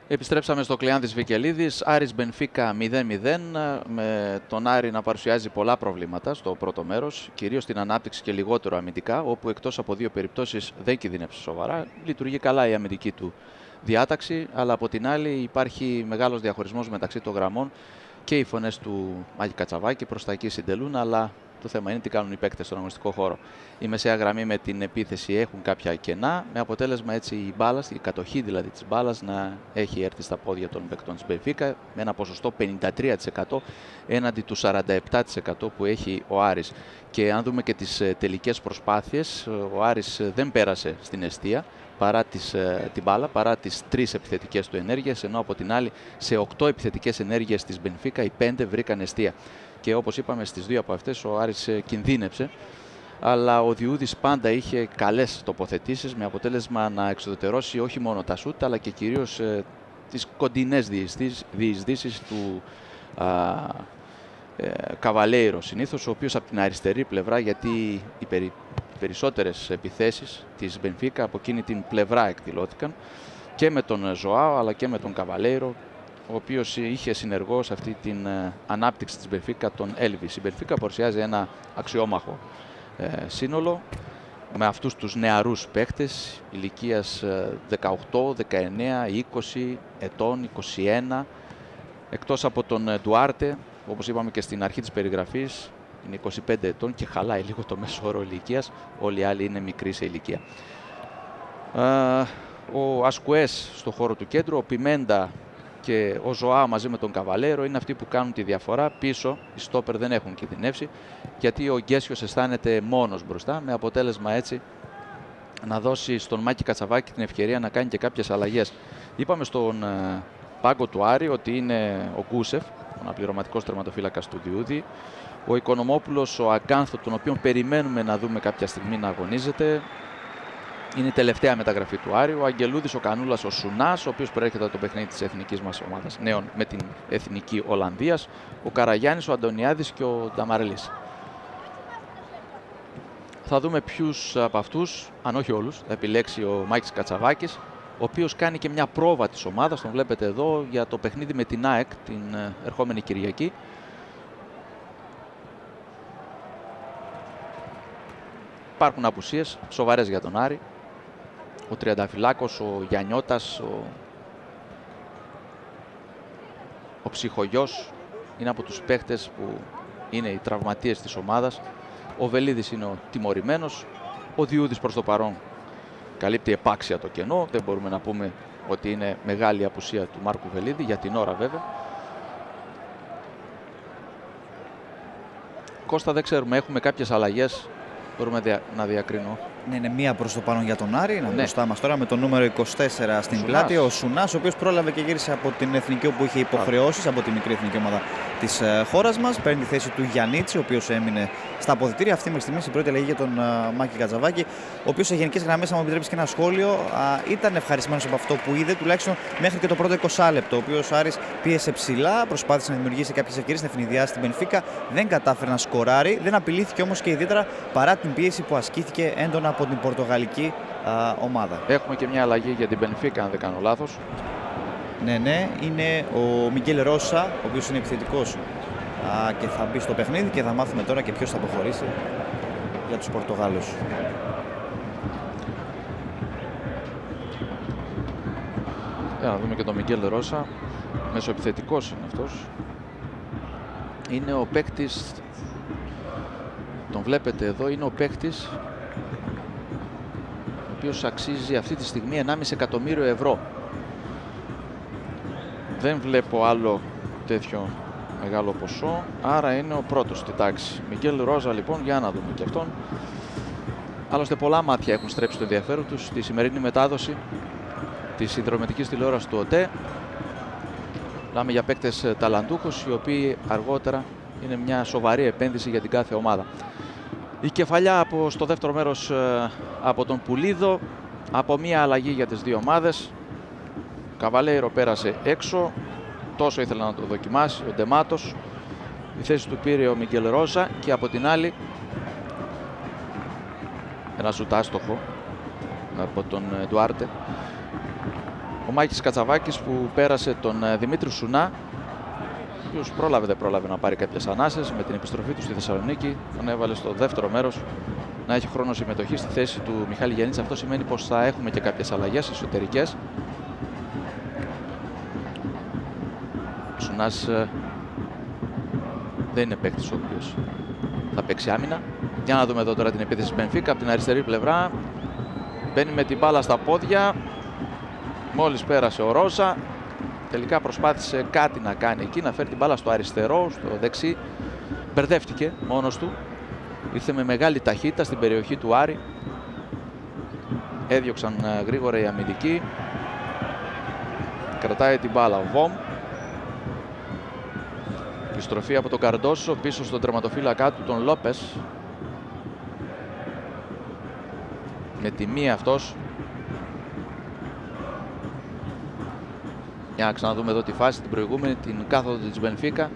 Επιστρέψαμε στο Κλεάνθης Βικελίδης, Άρης Μπενφίκα 0-0, με τον Άρη να παρουσιάζει πολλά προβλήματα στο πρώτο μέρος, κυρίως στην ανάπτυξη και λιγότερο αμυντικά, όπου εκτός από 2 περιπτώσεις δεν κινδύνευσε σοβαρά. Λειτουργεί καλά η αμυντική του διάταξη, αλλά από την άλλη υπάρχει μεγάλος διαχωρισμός μεταξύ των γραμμών και οι φωνές του Μάκη Κατσαβάκη προς τα εκεί συντελούν, αλλά το θέμα είναι τι κάνουν οι παίκτες στον αγωνιστικό χώρο. Η μεσαία γραμμή με την επίθεση έχουν κάποια κενά, με αποτέλεσμα έτσι η μπάλα, η κατοχή δηλαδή της μπάλας, να έχει έρθει στα πόδια των παίκτων της Μπενφίκα με ένα ποσοστό 53% έναντι του 47% που έχει ο Άρης. Και αν δούμε και τις τελικές προσπάθειες, ο Άρης δεν πέρασε στην εστία παρά την μπάλα, παρά τις 3 επιθετικές του ενέργειες, ενώ από την άλλη σε 8 επιθετικές ενέργειες της Μπενφίκα οι 5 βρήκαν εστία. Και όπως είπαμε, στις 2 από αυτές ο Άρης κινδύνεψε, αλλά ο Διούδης πάντα είχε καλές τοποθετήσεις, με αποτέλεσμα να εξουδετερώσει όχι μόνο τα σούτ, αλλά και κυρίως τις κοντινές διεισδύσεις του Καβαλέιρο συνήθως, ο οποίος από την αριστερή πλευρά, γιατί οι περισσότερες επιθέσεις της Μπενφίκα από εκείνη την πλευρά εκδηλώθηκαν, και με τον Ζωάο αλλά και με τον Καβαλέιρο, ο οποίος είχε συνεργό σε αυτή την ανάπτυξη της Μπενφίκα τον Έλβης. Η Μπενφίκα παρουσιάζει ένα αξιόμαχο σύνολο με αυτούς τους νεαρούς παίχτες ηλικίας 18, 19, 20 ετών, 21, εκτός από τον Ντουάρτε, όπως είπαμε και στην αρχή της περιγραφής, είναι 25 ετών και χαλάει λίγο το μέσο όρο ηλικίας, όλοι οι άλλοι είναι μικροί σε ηλικία. Ο Ασκουές στο χώρο του κέντρου, ο Πιμέντα και ο Ζωά μαζί με τον Καβαλέρο είναι αυτοί που κάνουν τη διαφορά. Πίσω οι στόπερ δεν έχουν κινδυνεύσει, γιατί ο Γκέσιος αισθάνεται μόνος μπροστά, με αποτέλεσμα έτσι να δώσει στον Μάκη Κατσαβάκη την ευκαιρία να κάνει και κάποιες αλλαγές. Είπαμε στον πάγκο του Άρη ότι είναι ο Κούσεφ, ο αναπληρωματικός τερματοφύλακας του Διούδη, ο Οικονομόπουλος, ο Αγκάνθο, τον οποίο περιμένουμε να δούμε κάποια στιγμή να αγωνίζεται. Είναι η τελευταία μεταγραφή του Άρη. Ο Αγγελούδης, ο Κανούλας, ο Σουνάς, ο οποίος προέρχεται από το παιχνίδι της εθνικής μας ομάδας νέων με την εθνική Ολλανδίας, ο Καραγιάννης, ο Αντωνιάδης και ο Νταμαρελής. Θα δούμε ποιους από αυτούς, αν όχι όλους, θα επιλέξει ο Μάκης Κατσαβάκης, ο οποίος κάνει και μια πρόβα της ομάδας, τον βλέπετε εδώ, για το παιχνίδι με την ΑΕΚ την ερχόμενη Κυριακή. Υπάρχουν απουσίες σοβαρές για τον Άρη. Ο Τριανταφυλάκος, ο Γιαννιώτας, ο Ψυχογιός είναι από τους παίχτες που είναι οι τραυματίες της ομάδας. Ο Βελίδης είναι ο τιμωρημένος. Ο Διούδης προς το παρόν καλύπτει επάξια το κενό. Δεν μπορούμε να πούμε ότι είναι μεγάλη απουσία του Μάρκου Βελίδη, για την ώρα βέβαια. Κώστα, δεν ξέρουμε, έχουμε κάποιες αλλαγές. Μπορούμε να διακρίνω. Ναι, είναι μία προς το πάνω για τον Άρη. Να μπροστά μας τώρα με το νούμερο 24 στην πλάτη. Ο Σουνάς, ο οποίος πρόλαβε και γύρισε από την εθνική όπου είχε υποχρεώσεις, από τη μικρή εθνική ομάδα της χώρας μας. Παίρνει τη θέση του Γιαννίτσι, ο οποίος έμεινε στα αποδυτήρια. Αυτή μέχρι στιγμής η πρώτη αλλαγή για τον Μάκη Κατσαβάκη, ο οποίος σε γενικές γραμμές, αν μου επιτρέψει και ένα σχόλιο, ήταν ευχαριστημένος από αυτό που είδε, τουλάχιστον μέχρι και το πρώτο 20 λεπτό. Ο οποίος Άρης πίεσε ψηλά, προσπάθησε να δημιουργήσει κάποιες ευκαιρίες, να ευνηδιάσει την Μπενφίκα, δεν κατάφερε να σκοράρει. Δεν απειλήθηκε όμως και ιδιαίτερα παρά την πίεση που ασκήθηκε έντονα από την πορτογαλική ομάδα. Έχουμε και μια αλλαγή για την Μπενφίκα, αν δεν κάνω λάθος. Ναι, είναι ο Μιγγέλ Ρώσα, ο οποίος είναι επιθετικός και θα μπει στο παιχνίδι, και θα μάθουμε τώρα και ποιος θα αποχωρήσει για τους Πορτογάλους. Για να δούμε και τον Μιγγέλ Ρώσα. Μεσοεπιθετικός είναι αυτός. Είναι ο παίκτης, τον βλέπετε εδώ, είναι ο παίκτης ο οποίος αξίζει αυτή τη στιγμή 1,5 εκατομμύριο ευρώ. Δεν βλέπω άλλο τέτοιο μεγάλο ποσό, άρα είναι ο πρώτος στη τάξη. Μιγγέλ Ρώσα λοιπόν, για να δούμε και αυτόν. Άλλωστε πολλά μάτια έχουν στρέψει το ενδιαφέρον τους στη σημερινή μετάδοση της συνδρομητικής τηλεόρασης του ΟΤΕ. Μιλάμε για παίκτες ταλαντούχους, οι οποίοι αργότερα είναι μια σοβαρή επένδυση για την κάθε ομάδα. Η κεφαλιά στο δεύτερο μέρος από τον Πουλίδο, από μια αλλαγή για τις δύο ομάδες. Καβαλέιρο πέρασε έξω, τόσο ήθελε να το δοκιμάσει ο Ντεμάτος. Η θέση του πήρε ο Μιγγέλ Ρώσα, και από την άλλη ένα σουτ άστοχο από τον Ντουάρτε. Ο Μάκης Κατσαβάκης που πέρασε τον Δημήτρη Σουνά, ο οποίος δεν πρόλαβε να πάρει κάποιες ανάσες με την επιστροφή του στη Θεσσαλονίκη. Τον έβαλε στο δεύτερο μέρος να έχει χρόνο συμμετοχή στη θέση του Μιχάλη Γιαννίτσα. Αυτό σημαίνει πως θα έχουμε και κάποιες αλλαγές εσωτερικές. Ο Σουνάς δεν είναι παίκτης ο οποίος θα παίξει άμυνα. Για να δούμε εδώ τώρα την επίθεση της Μπενφίκα από την αριστερή πλευρά. Μπαίνει με την μπάλα στα πόδια. Μόλις πέρασε ο Ρόζα, τελικά προσπάθησε κάτι να κάνει εκεί, να φέρει την μπάλα στο αριστερό, στο δεξί. Μπερδεύτηκε μόνος του. Ήρθε με μεγάλη ταχύτητα στην περιοχή του Άρη. Έδιωξαν γρήγορα οι αμυντικοί. Κρατάει την μπάλα ο Βόμ. Επιστροφή από τον Καρντόσο πίσω στον τερματοφύλακα του, τον Λόπες. Με τη μία αυτός. Για να ξαναδούμε εδώ τη φάση, την προηγούμενη, την κάθοδο της Μπενφίκα.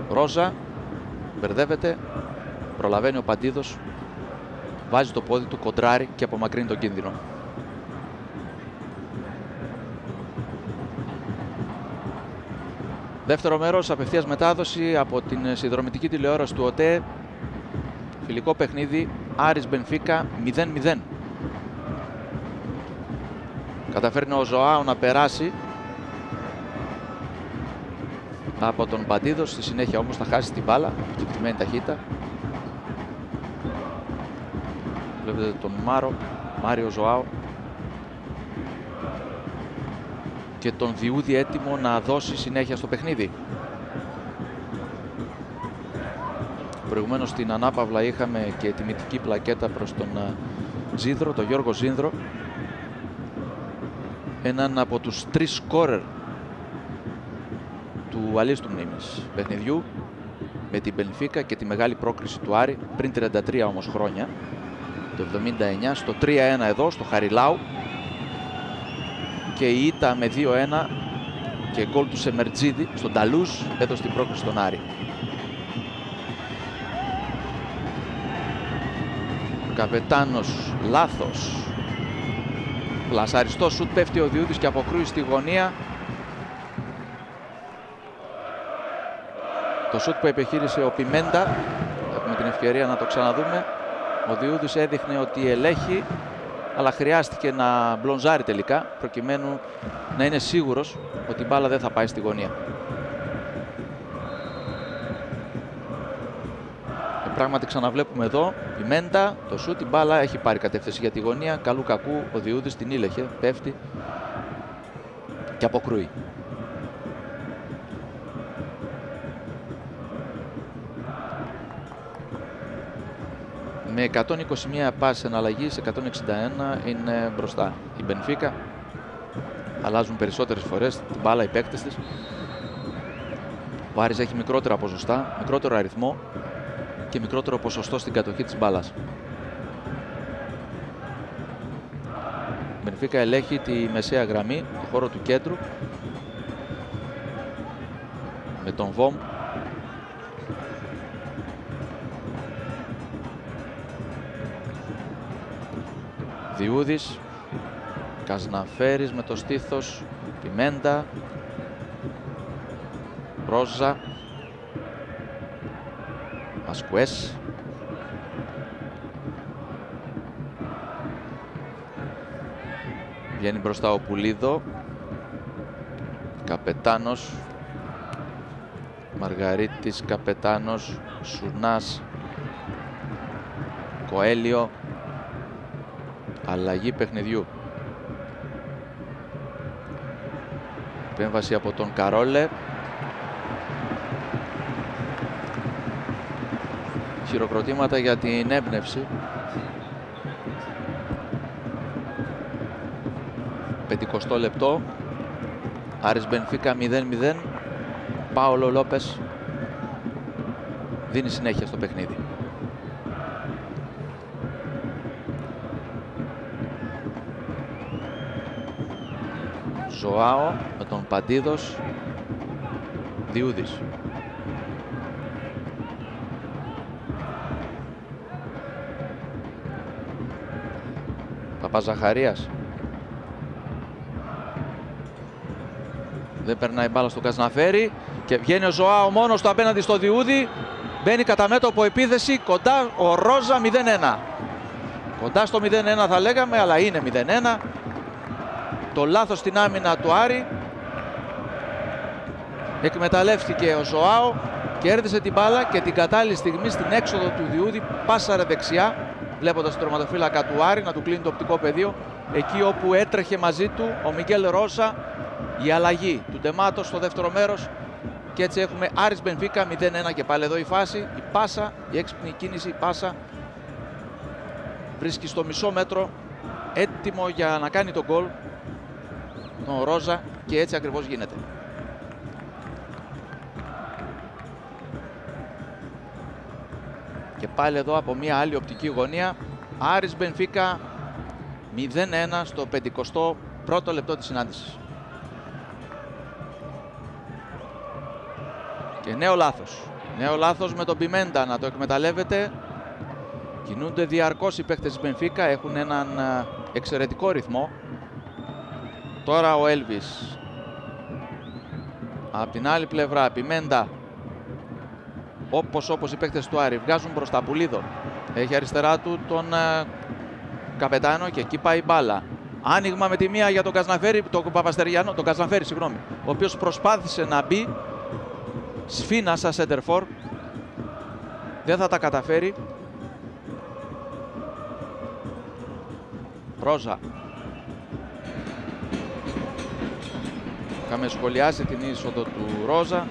Ρόζα, μπερδεύεται, προλαβαίνει ο Παντίδος, βάζει το πόδι του, κοντράρει και απομακρύνει τον κίνδυνο. Δεύτερο μέρος, απευθείας μετάδοση από την συνδρομητική τηλεόραση του ΟΤΕ. Φιλικό παιχνίδι, Άρης Μπενφίκα 0-0. Καταφέρνει ο Ζωάου να περάσει από τον Παντίδο, στη συνέχεια όμως θα χάσει την μπάλα, κεκτημένη ταχύτητα. Βλέπετε τον Μάριο Ζωάου και τον Διούδη έτοιμο να δώσει συνέχεια στο παιχνίδι. Προηγουμένως στην ανάπαυλα είχαμε και τιμητική πλακέτα προς τον Ζήνδρο, τον Γιώργο Ζήνδρο, έναν από τους 3 σκόρερ του αλίστου μνήμης παιχνιδιού με την Μπενφίκα και τη μεγάλη πρόκριση του Άρη πριν 33 όμως χρόνια, το 79, στο 3-1 εδώ στο Χαριλάου, και η ήττα με 2-1 και γκολ του Σεμερτζίδη στον Ταλούζ έδωσε την πρόκριση στον Άρη. Ο καπετάνος λάθος, πλασαριστό σουτ, πέφτει ο Διούδης και αποκρούει στη γωνία. Το σουτ που επιχείρησε ο Πιμέντα, έχουμε την ευκαιρία να το ξαναδούμε. Ο Διούδης έδειχνε ότι ελέγχει, αλλά χρειάστηκε να μπλονζάρει τελικά, προκειμένου να είναι σίγουρος ότι η μπάλα δεν θα πάει στη γωνία. Και πράγματι ξαναβλέπουμε εδώ, Πιμέντα, το σουτ, η μπάλα έχει πάρει κατεύθυνση για τη γωνία. Καλού κακού ο Διούδης την ήλεχε, πέφτει και αποκρούει. Με 121 πάσεις εναλλαγής, 161 είναι μπροστά η Μπενφίκα. Αλλάζουν περισσότερες φορές την μπάλα οι παίκτες της. Ο Άρης έχει μικρότερα ποσοστά, μικρότερο αριθμό και μικρότερο ποσοστό στην κατοχή της μπάλας. Η Μπενφίκα ελέγχει τη μεσαία γραμμή, το χώρο του κέντρου, με τον Βόμ. Διούδης, Κασναφέρης με το στήθος, Πιμέντα, Ρόζα, Ασκουές, βγαίνει μπροστά ο Πουλίδο, Καπετάνος, Μαργαρίτης, Καπετάνος, Σουνάς, Κοέλιο. Αλλαγή παιχνιδιού. Επέμβαση από τον Καρόλε. Χειροκροτήματα για την έμπνευση. 50 λεπτό. Άρης Μπενφίκα 0-0. Πάολο Λόπες δίνει συνέχεια στο παιχνίδι. Ζωάο με τον Παντίδος, Διούδης. Παπαζαχαρίας. Δεν περνάει μπάλα στο Καζναφέρη και βγαίνει ο Ζωάο μόνος του απέναντι στο Διούδη. Μπαίνει κατά μέτωπο επίθεση, κοντά ο Ρόζα 0-1. Κοντά στο 0-1 θα λέγαμε, αλλά είναι 0-1. Το λάθος στην άμυνα του Άρη. Εκμεταλλεύτηκε ο Ζωάο, κέρδισε την μπάλα και την κατάλληλη στιγμή στην έξοδο του Διούδη πάσαρε δεξιά, βλέποντας τον τερματοφύλακα του Άρη να του κλείνει το οπτικό πεδίο, εκεί όπου έτρεχε μαζί του ο Μιγγέλ Ρόζα. Η αλλαγή του Ντεμάτο στο δεύτερο μέρος και έτσι έχουμε Άρης Μπενφίκα 0-1 και πάλι εδώ η φάση, η πάσα, η έξυπνη κίνηση, η πάσα βρίσκει στο μισό μέτρο έτοιμο για να κάνει τον γκολ τον Ρόζα και έτσι ακριβώς γίνεται. Και πάλι εδώ από μια άλλη οπτική γωνία Άρης Μπενφίκα 0-1 στο 51ο λεπτό της συνάντησης. Και νέο λάθος. Νέο λάθος με τον Πιμέντα να το εκμεταλλεύεται. Κινούνται διαρκώς οι παίκτες της Μπενφίκα, έχουν έναν εξαιρετικό ρυθμό. Τώρα ο Έλβις. Απ' την άλλη πλευρά, Πιμέντα. Όπως οι παίκτες του Άρη βγάζουν προς Πουλίδο. Έχει αριστερά του τον Καπετάνο και εκεί πάει η μπάλα. Άνοιγμα με τη μία για τον Καζναφέρη, τον Παπαστεριανό, τον Καζναφέρη, συγγνώμη, ο οποίος προσπάθησε να μπει. Σφίνα σαν σέντερφορ. Δεν θα τα καταφέρει. Ρόζα. Είχαμε σχολιάσει την είσοδο του Ρόζα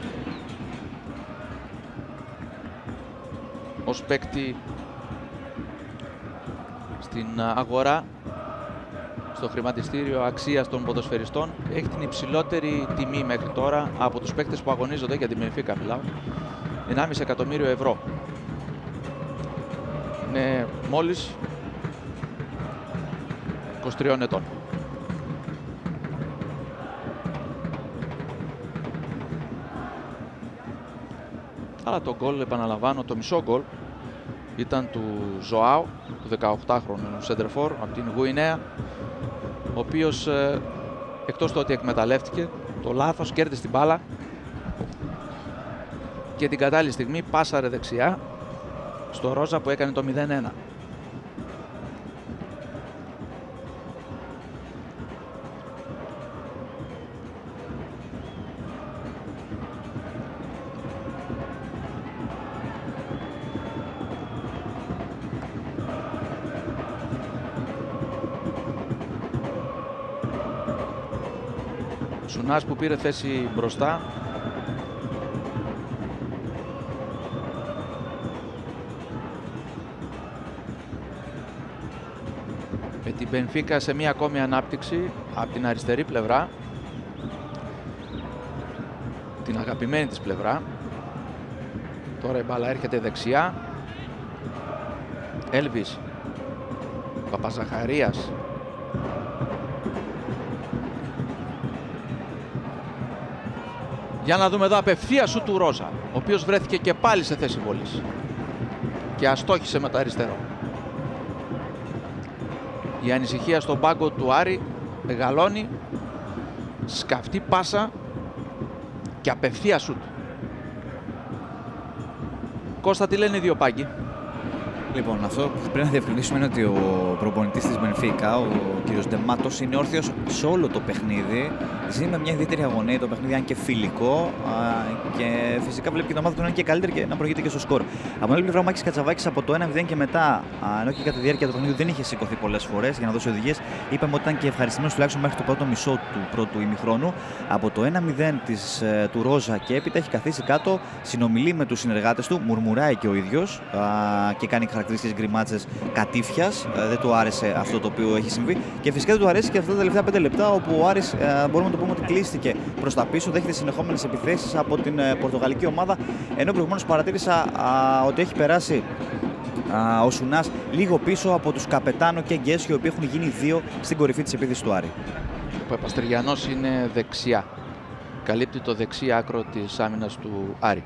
ως παίκτη στην αγορά, στο χρηματιστήριο αξίας των ποδοσφαιριστών. Έχει την υψηλότερη τιμή μέχρι τώρα από τους παίκτες που αγωνίζονται, για την Μπενφίκα μιλάω, 1,5 εκατομμύριο ευρώ. Είναι μόλις 23 ετών. Αλλά το γκολ, επαναλαμβάνω, το μισό γκολ ήταν του Ζωάο, του 18χρονου σέντερφορ από την Γουινέα, ο οποίος εκτός του ότι εκμεταλλεύτηκε το λάθος, κέρδισε την μπάλα και την κατάλληλη στιγμή πάσαρε δεξιά στο Ρόζα που έκανε το 0-1. Σουνάς που πήρε θέση μπροστά. Με την Μπενφίκα σε μία ακόμη ανάπτυξη από την αριστερή πλευρά. Την αγαπημένη της πλευρά. Τώρα η μπάλα έρχεται δεξιά. Έλβις. Παπαζαχαρίας. Για να δούμε εδώ απευθεία σου του Ρόζα, ο οποίος βρέθηκε και πάλι σε θέση βολής και αστόχησε με το αριστερό. Η ανησυχία στον πάγκο του Άρη μεγαλώνει, σκαφτή πάσα και απευθεία σου του. Κώστα, τι λένε οι δύο πάγκοι? Λοιπόν, αυτό που πρέπει να διευκρινίσουμε είναι ότι ο προπονητής της Μπενφίκα, ο κ. Ντεμάτος, είναι όρθιος σε όλο το παιχνίδι. Ζει με μια ιδιαίτερη αγωνία το παιχνίδι, αν και φιλικό. Και φυσικά βλέπει και την ομάδα του να είναι και καλύτερη και να προηγείται και στο σκορ. Από την άλλη πλευρά, ο Μάκης Κατσαβάκης από το 1-0 και μετά, ενώ και κατά τη διάρκεια του παιχνιδιού δεν είχε σηκωθεί πολλές φορές για να δώσει οδηγίες, είπαμε ότι ήταν και ευχαριστημένος τουλάχιστον μέχρι το πρώτο μισό του πρώτου ημιχρόνου. Από το 1-0 του Ρόζα και έπειτα έχει καθίσει κάτω, συνομιλεί με τους συνεργάτες του, μουρμουράει και ο ίδιος και κάνει χαρακτηριστικές γκριμάτσες κατήφιας. Δεν του άρεσε αυτό το οποίο έχει συμβεί και φυσικά δεν του αρέσει και αυτά τα τελευταία 5 λεπτά όπου ο Άρης, μπορούμε να το πούμε ότι κλείστηκε προς τα πίσω, δέχεται συνεχόμενες επιθέσεις από την πορτογαλική ομάδα, ενώ προηγουμένως παρατήρησα ότι έχει περάσει ο Σουνάς λίγο πίσω από τους Καπετάνο και Γκέσιο, οι οποίοι έχουν γίνει δύο στην κορυφή της επίθεσης του Άρη. Ο Παπαστεριανός είναι δεξιά, καλύπτει το δεξί άκρο της άμυνας του Άρη.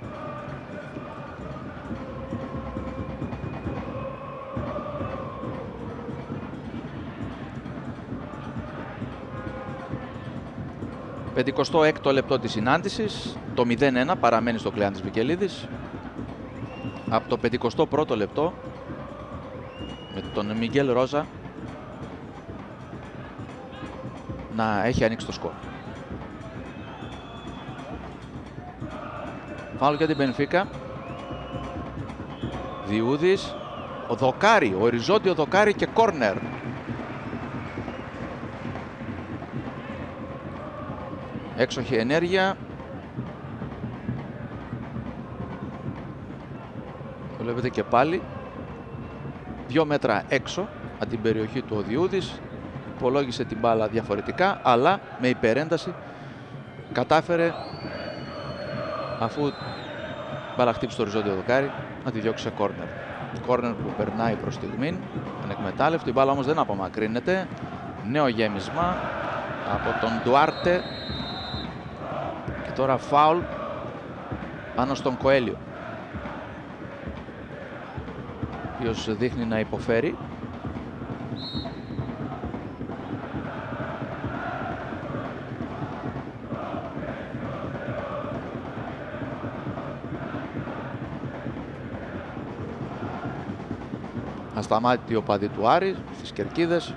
56ο λεπτό της συνάντησης. Το 0-1 παραμένει στο Κλεάνθης Βικελίδης. Από το 51ο λεπτό με τον Μιγγέλ Ρόζα να έχει ανοίξει το σκορ. Φάουλ για την Μπενφίκα. Διούδης, ο Δοκάρη, ο οριζόντιο Δοκάρη και κόρνερ. Έξοχη ενέργεια. Το βλέπετε και πάλι. 2 μέτρα έξω από την περιοχή του ο Διούδης. Υπολόγισε την μπάλα διαφορετικά, αλλά με υπερένταση κατάφερε, αφού μπάλα χτύπησε το οριζόντιο Δοκάρη, να τη διώξει σε κόρνερ. Κόρνερ που περνάει προς στιγμήν, ανεκμετάλλευτο. Η μπάλα όμως δεν απομακρύνεται. Νέο γέμισμα από τον Ντουάρτε. Και τώρα φάουλ πάνω στον Κοέλιο, ο οποίος δείχνει να υποφέρει. Ασταμάτητη ο παδί του Άρη στις κερκίδες.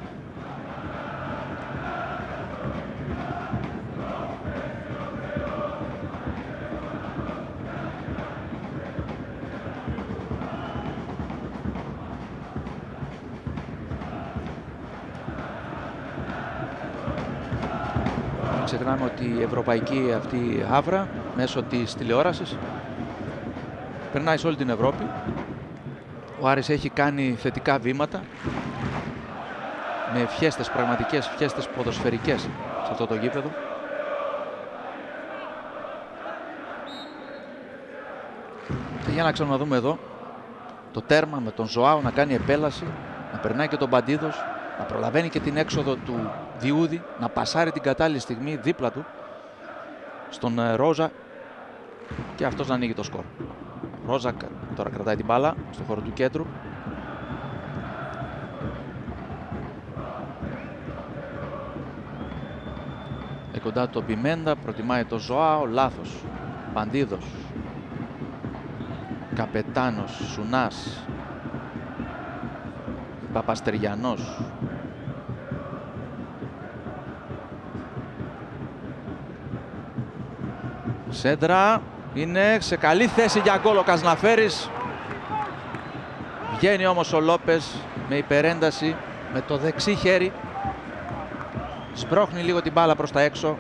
Ξεχνάμε ότι η ευρωπαϊκή αυτή άβρα μέσω της τηλεόρασης περνάει σε όλη την Ευρώπη. Ο Άρης έχει κάνει θετικά βήματα με φιέστες, πραγματικές φιέστες ποδοσφαιρικές σε αυτό το γήπεδο. Και για να ξαναδούμε εδώ το τέρμα με τον Ζωάο να κάνει επέλαση, να περνάει και τον Παντίδος, να προλαβαίνει και την έξοδο του Διούδη, να πασάρει την κατάλληλη στιγμή δίπλα του στον Ρόζα και αυτός να ανοίγει το σκορ. Ρόζα τώρα κρατάει την μπάλα στο χώρο του κέντρου. Κοντά το Πιμέντα, προτιμάει το Ζωάο, λάθος. Παντίδος, Καπετάνος, Σουνάς, Παπαστεριανός. Σέντρα, είναι σε καλή θέση για γκολ ο Καζναφέρης. Βγαίνει όμως ο Λόπες με υπερένταση με το δεξί χέρι. Σπρώχνει λίγο την μπάλα προς τα έξω.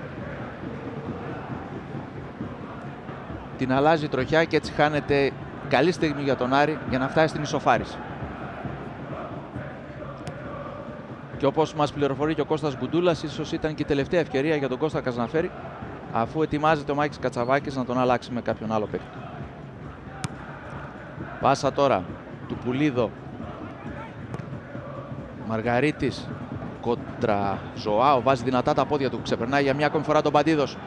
Την αλλάζει τροχιά και έτσι χάνεται καλή στιγμή για τον Άρη για να φτάσει στην ισοφάριση. Και όπως μας πληροφορεί και ο Κώστας Γκουντούλας, ίσως ήταν και η τελευταία ευκαιρία για τον Κώστα Καζναφέρη, αφού ετοιμάζεται ο Μάκης Κατσαβάκης να τον αλλάξει με κάποιον άλλο παίκτη. Πάσα τώρα του Πουλίδο. Μαργαρίτης κόντρα Ζωάο, βάζει δυνατά τα πόδια του, ξεπερνάει για μια ακόμη φορά τον Παντίδος.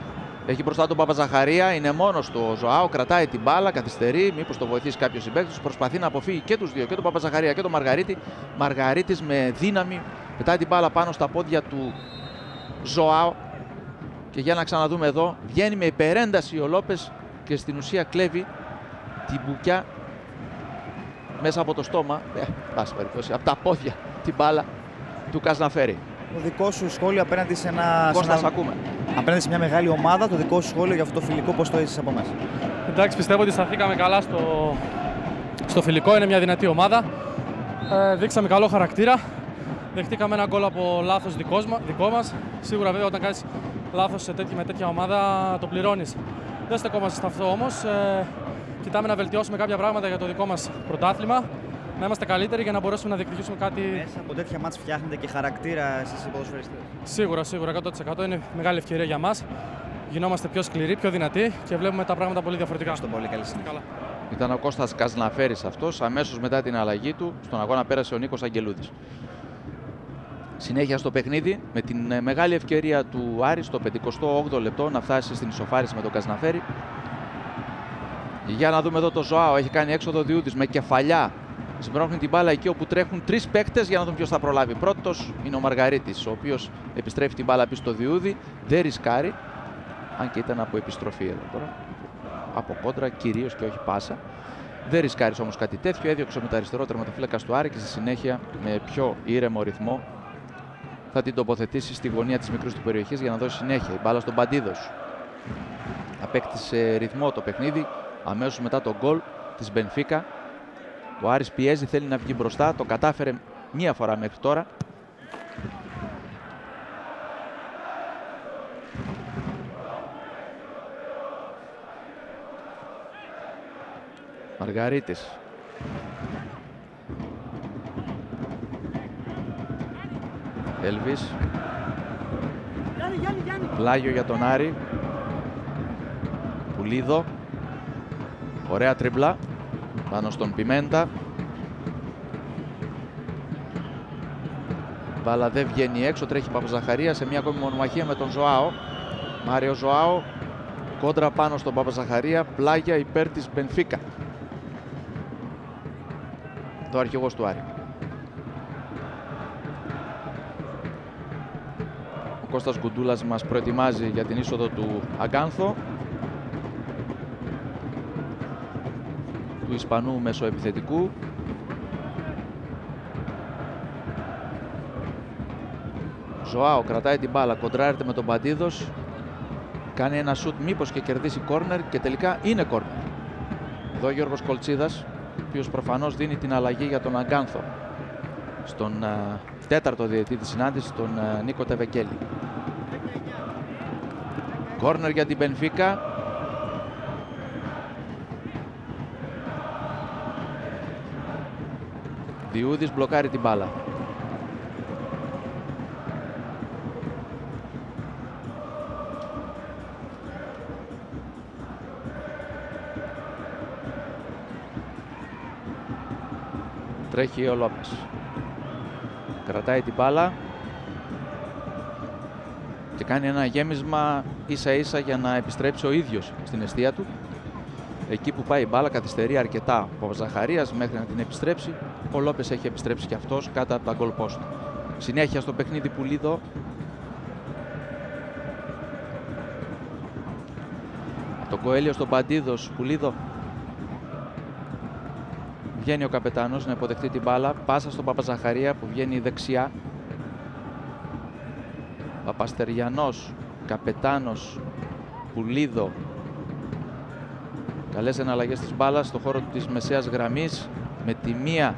Έχει μπροστά τον Παπαζαχαρία, είναι μόνος του ο Ζωάο, κρατάει την μπάλα, καθυστερεί, μήπως το βοηθήσει κάποιος συμπαίκτης, προσπαθεί να αποφύγει και τους δύο, και τον Παπαζαχαρία και τον Μαργαρίτη. Μαργαρίτης με δύναμη πετάει την μπάλα πάνω στα πόδια του Ζωάο. Και για να ξαναδούμε εδώ, βγαίνει με υπερένταση ο Λόπες και στην ουσία κλέβει την μπουκιά μέσα από το στόμα, πάση περιπτώσει, από τα πόδια την μπάλα του Καζναφέρη. Το δικό σου σχόλιο απέναντι σε ένα... Κώστας, ακούμε. Απέναντι σε μια μεγάλη ομάδα, το δικό σου σχόλιο για αυτό το φιλικό, πώς το έζησες από μέσα? Εντάξει, πιστεύω ότι σταθήκαμε καλά στο φιλικό, είναι μια δυνατή ομάδα. Δείξαμε καλό χαρακτήρα. Δεχτήκαμε ένα γκολ από λάθος δικό μας. Σίγουρα βέβαια όταν κάνεις λάθος με τέτοια ομάδα το πληρώνεις. Δεν στεκόμαστε σε αυτό όμως. Κοιτάμε να βελτιώσουμε κάποια πράγματα για το δικό μας πρωτάθλημα. Να είμαστε καλύτεροι για να μπορέσουμε να διεκδικήσουμε κάτι. Μέσα από τέτοια μάτς φτιάχνετε και χαρακτήρα εσείς οι ποδοσφαιριστές? Σίγουρα, 100%. Είναι μεγάλη ευκαιρία για μας. Γινόμαστε πιο σκληροί, πιο δυνατοί και βλέπουμε τα πράγματα πολύ διαφορετικά. Ευχαριστώ πολύ, καλή συνέχεια. Καλά. Ήταν ο Κώστας Καζναφέρης αυτός. Αμέσως μετά την αλλαγή του, στον αγώνα πέρασε ο Νίκος Αγγελούδης. Συνέχεια στο παιχνίδι με την μεγάλη ευκαιρία του Άρη στο 58ο λεπτό να φτάσει στην ισοφάριση με τον Καζναφέρη. Για να δούμε εδώ το Ζωάο. Έχει κάνει έξοδο Διούδης με κεφαλιά. Συμπρόχνει την μπάλα εκεί όπου τρέχουν τρεις παίκτες για να δούμε ποιος θα προλάβει. Πρώτος είναι ο Μαργαρίτης, ο οποίος επιστρέφει την μπάλα πίσω στο Διούδη. Δεν ρισκάρει. αν και ήταν από επιστροφή εδώ τώρα. Από κόντρα κυρίως και όχι πάσα. Δεν ρισκάρισε όμως κάτι τέτοιο. Έδιωξε με το αριστερό τερματοφύλακας του Άρη και στη συνέχεια με πιο ήρεμο ρυθμό θα την τοποθετήσει στη γωνία της μικρής του περιοχής για να δώσει συνέχεια. Η μπάλα στον Παντίδος. Απέκτησε ρυθμό το παιχνίδι αμέσως μετά το γκολ της Μπενφίκα. Ο Άρης πιέζει, θέλει να βγει μπροστά. Το κατάφερε μία φορά μέχρι τώρα. Μαργαρίτης. Έλβης. Πλάγιο για τον Άρη. Πουλίδο. Ωραία τριμπλά πάνω στον Πιμέντα. Μπάλα δεν βγαίνει έξω, τρέχει Παπαζαχαρία σε μια ακόμη μονομαχία με τον Ζωάο. Μάριο Ζωάο, κόντρα πάνω στον Παπαζαχαρία, πλάγια υπέρ της Μπενφίκα. Το αρχηγός του Άρη. Ο Κώστας Γκουντούλας μας προετοιμάζει για την είσοδο του Αγκάνθο, του Ισπανού μεσοεπιθετικού. Ζωάο κρατάει την μπάλα, κοντράρεται με τον Παντίδος, κάνει ένα σουτ μήπως και κερδίσει κόρνερ και τελικά είναι κόρνερ. Εδώ ο Γιώργος Κολτσίδας, ο οποίος προφανώς δίνει την αλλαγή για τον Αγκάνθο στον τέταρτο διαιτητή της συνάντησης, τον Νίκο Τεβεκέλη. Κόρνερ για την Μπενφίκα. Διούδης μπλοκάρει την μπάλα. Τρέχει ο Λόπες. Κρατάει την μπάλα και κάνει ένα γέμισμα ίσα ίσα για να επιστρέψει ο ίδιος στην εστία του. Εκεί που πάει η μπάλα καθυστερεί αρκετά ο Παπαζαχαρίας μέχρι να την επιστρέψει. Ο Λόπες έχει επιστρέψει και αυτός κάτω από τα γκολ post. Συνέχεια στο παιχνίδι Πουλίδο. Το Κοέλιο στον Παντίδος, Πουλίδο. Βγαίνει ο καπετάνος να υποδεχτεί την μπάλα. Πάσα στον Παπαζαχαρία που βγαίνει δεξιά. Παπαστεριανός, καπετάνος, Πουλίδο. Καλές εναλλαγές της μπάλας στο χώρο της μεσαίας γραμμής. Με τη μία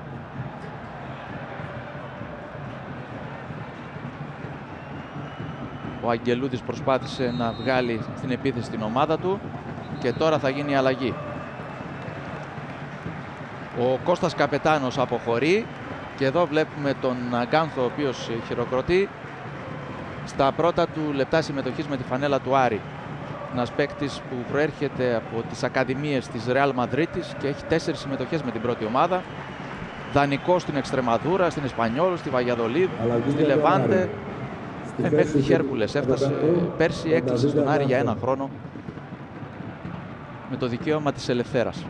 ο Αγγελούδης προσπάθησε να βγάλει στην επίθεση την ομάδα του και τώρα θα γίνει η αλλαγή. Ο Κώστας Καπετάνος αποχωρεί και εδώ βλέπουμε τον Αγκάνθο ο οποίος χειροκροτεί στα πρώτα του λεπτά συμμετοχής με τη φανέλα του Άρη. Ένας παίκτης που προέρχεται από τις ακαδημίες της Ρεάλ Μαδρίτης και έχει 4 συμμετοχές με την πρώτη ομάδα. Δανεικός στην Εξτρεμαδούρα, στην Εσπανιόλ, στη Βαγιαδολίδ, στη Λεβάντε, μέχρι τη Χέρκουλες. Έφτασε πέρσι, έκλεισε στον Άρη για 1 χρόνο με το δικαίωμα της ελευθέρας.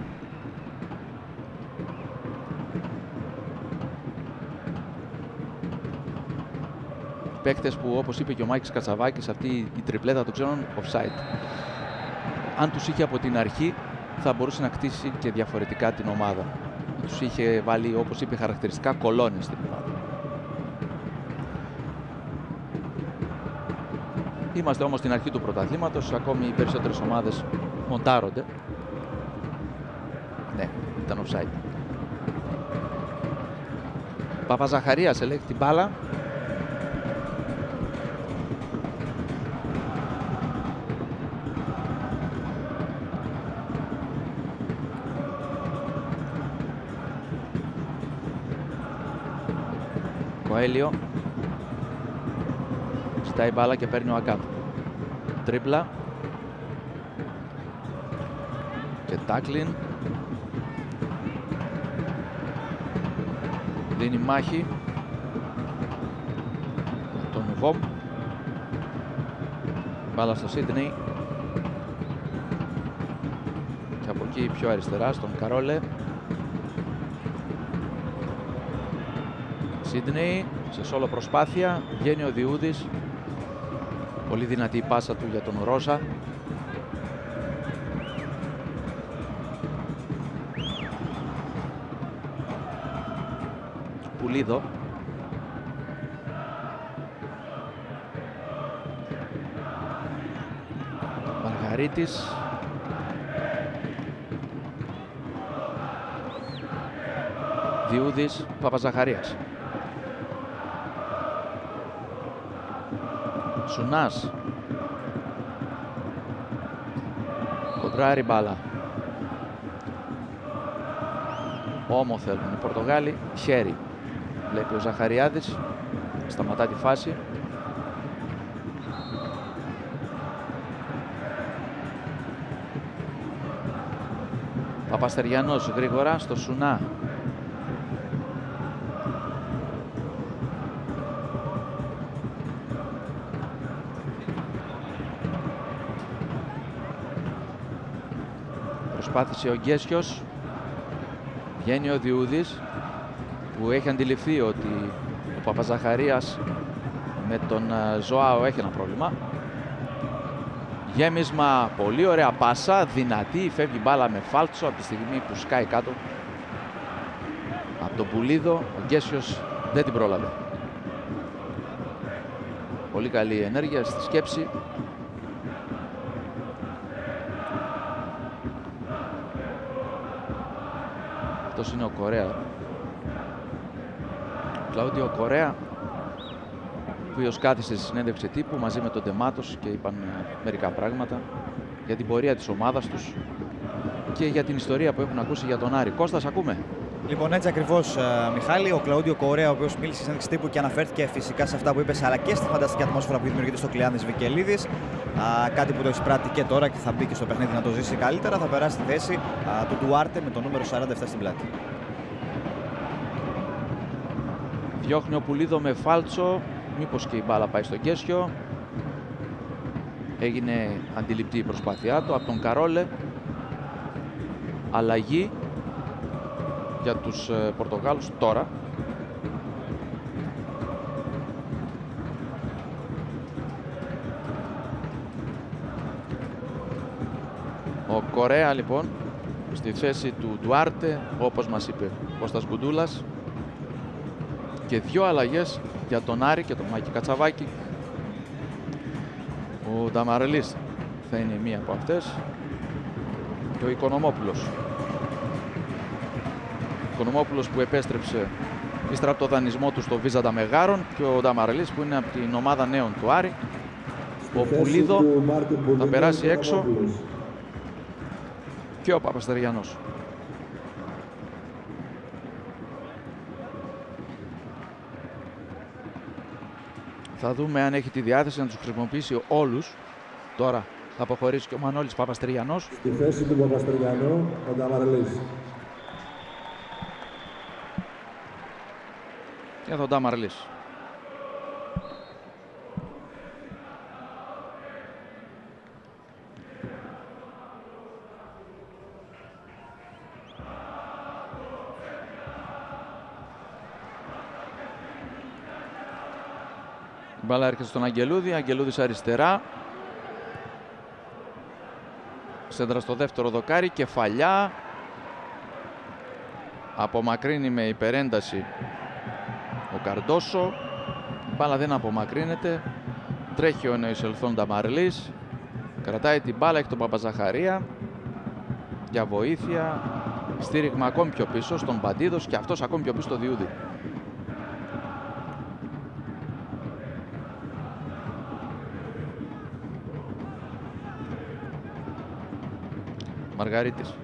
Παίκτες που, όπως είπε και ο Μάκης Κατσαβάκης, αυτή η τριπλέτα των ξένων offside. Αν τους είχε από την αρχή θα μπορούσε να κτίσει και διαφορετικά την ομάδα. Τους είχε βάλει, όπως είπε, χαρακτηριστικά κολόνες στην ομάδα. Είμαστε όμως στην αρχή του πρωταθλήματος, ακόμη οι περισσότερες ομάδες μοντάρονται. Ναι, ήταν offside. Παπαζαχαρίας ελέγχει την μπάλα. Κοέλιο. Ζητάει μπάλα και παίρνει ο Αγκάνθο. Τρίπλα. Και τάκλιν. Δίνει μάχη με τον Βομ. Μπάλα στο Σίντνεϊ. Και από εκεί πιο αριστερά στον Καρόλε. Σίντνεϊ σε σόλο προσπάθεια. Βγαίνει ο Διούδης. Πολύ δυνατή η πάσα του για τον Ρόζα. Πουλίδο. Μαργαρίτης. Διούδης, Παπαζαχαρίας. Σουνάς. Κοντράρει μπάλα. Όμο θέλουν οι Πορτογάλοι. Χέρι. Βλέπει ο Ζαχαριάδης. Σταματά τη φάση. Παπαστεριανός γρήγορα στο Σουνά. Προσπάθησε ο Γκέσιος. Βγαίνει ο Διούδης που έχει αντιληφθεί ότι ο Παπαζαχαρίας με τον Ζωάο έχει ένα πρόβλημα. Γέμισμα, πολύ ωραία πάσα, δυνατή, φεύγει μπάλα με φάλτσο από τη στιγμή που σκάει κάτω από τον Πουλίδο. Ο Γκέσιος δεν την πρόλαβε. Πολύ καλή ενέργεια στη σκέψη. Αυτός είναι ο Κορέα. Κλαούντιο Κορέα, ο οποίος κάθισε στη συνέντευξη τύπου μαζί με τον Ντεμάτος και είπαν μερικά πράγματα για την πορεία της ομάδας τους και για την ιστορία που έχουν ακούσει για τον Άρη. Κώστας, ακούμε. Λοιπόν, έτσι ακριβώς, Μιχάλη. Ο Κλαούντιο Κορέα, ο οποίος μίλησε στη συνέντευξη τύπου και αναφέρθηκε φυσικά σε αυτά που είπες, αλλά και στη φανταστική ατμόσφαιρα που δημιουργείται στο Κλεάνθης Βικελίδης. Κάτι που το εισπράττει και τώρα και θα μπει και στο παιχνίδι να το ζήσει καλύτερα. Θα περάσει στη θέση του Ντουάρτε με το νούμερο 47 στην πλάτη. Διώχνει ο Πουλίδο με φάλτσο. Μήπως και η μπάλα πάει στο Γκέσιο. Έγινε αντιληπτή η προσπάθειά του από τον Καρόλε. Αλλαγή για τους Πορτογάλους τώρα. Ο Κορέα λοιπόν στη θέση του Ντουάρτε, όπως μας είπε ο Κώστας Γκουντούλας. Και δύο αλλαγές για τον Άρη και τον Μάκη Κατσαβάκη. Ο Νταμαρελής θα είναι μία από αυτές και ο Οικονομόπουλος. Ο Οικονομόπουλος που επέστρεψε ύστερα από το δανεισμό του στο Βίζαντα Μεγάρων και ο Νταμαρελής που είναι από την ομάδα νέων του Άρη. Ο Πουλίδο θα περάσει έξω και ο Παπαστεριανός. Θα δούμε αν έχει τη διάθεση να τους χρησιμοποιήσει όλους. Τώρα θα αποχωρήσει και ο Μανώλης Παπαστεριανός. Στη θέση του Παπαστεριανού, ο Νταμαρελής. Και εδώ ο Νταμαρελής. Η μπάλα έρχεται στον Αγγελούδη, Αγγελούδης αριστερά. Σέντρα στο δεύτερο δοκάρι, κεφαλιά. Απομακρύνει με υπερένταση ο Καρντόσο. Η μπάλα δεν απομακρύνεται. Τρέχει ο νεοεισελθόν Νταμαρελής. Κρατάει την μπάλα, έχει τον Παπαζαχαρία. Για βοήθεια. Στήριγμα ακόμη πιο πίσω στον Παντίδος και αυτός ακόμη πιο πίσω στο Διούδη. Μαργαρίτης.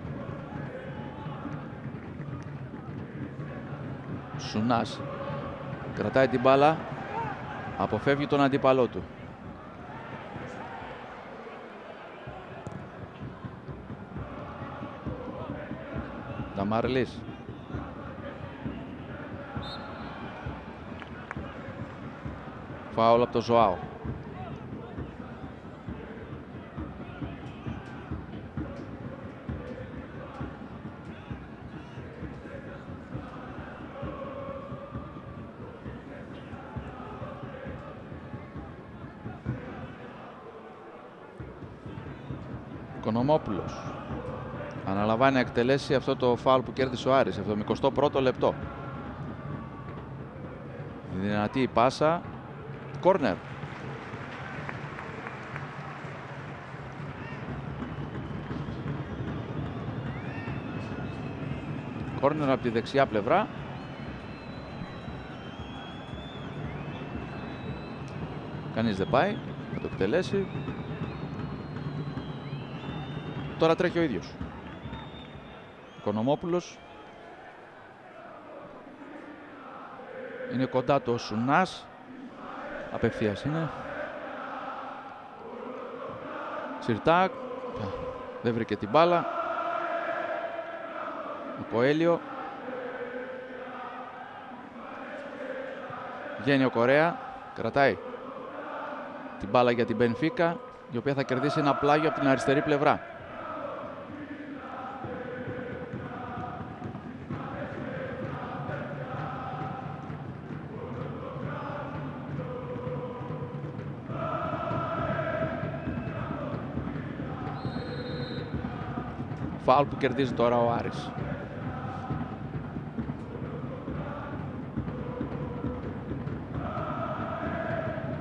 Σουνάς. Κρατάει την μπάλα. Αποφεύγει τον αντίπαλό του. Νταμαρελής. Φάουλ από το Ζωάο. Οικονομόπουλος αναλαμβάνει να εκτελέσει αυτό το φάουλ που κέρδισε ο Άρης, 71ο λεπτό. Δυνατή η πάσα. Κόρνερ. Κόρνερ από τη δεξιά πλευρά. Κανείς δεν πάει, θα το εκτελέσει. Τώρα τρέχει ο ίδιος. Οικονομόπουλος. Είναι κοντά το Σουνάς. Απευθείας είναι. Σιρτάκ. Δεν βρήκε την μπάλα. Ο Κοέλιο. Βγαίνει ο Κορέα. Κρατάει την μπάλα για την Μπενφίκα, η οποία θα κερδίσει ένα πλάγιο από την αριστερή πλευρά. Φάουλ που κερδίζει τώρα ο Άρης.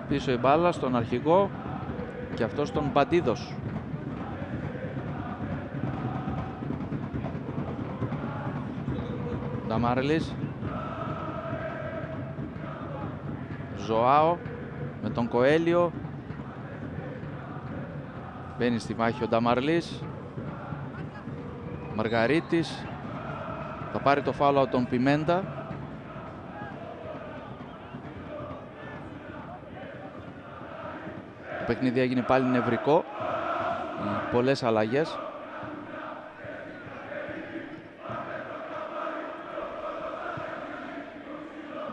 Πίσω η μπάλα στον αρχηγό και αυτό στον Μπαντίδος. Νταμάρλης. Ζωάο με τον Κοέλιο. Μπαίνει στη μάχη ο Νταμαρλής. Μαργαρίτης. Θα πάρει το φάουλ από τον Πιμέντα. Το παιχνίδι έγινε πάλι νευρικό. Πολλές αλλαγές.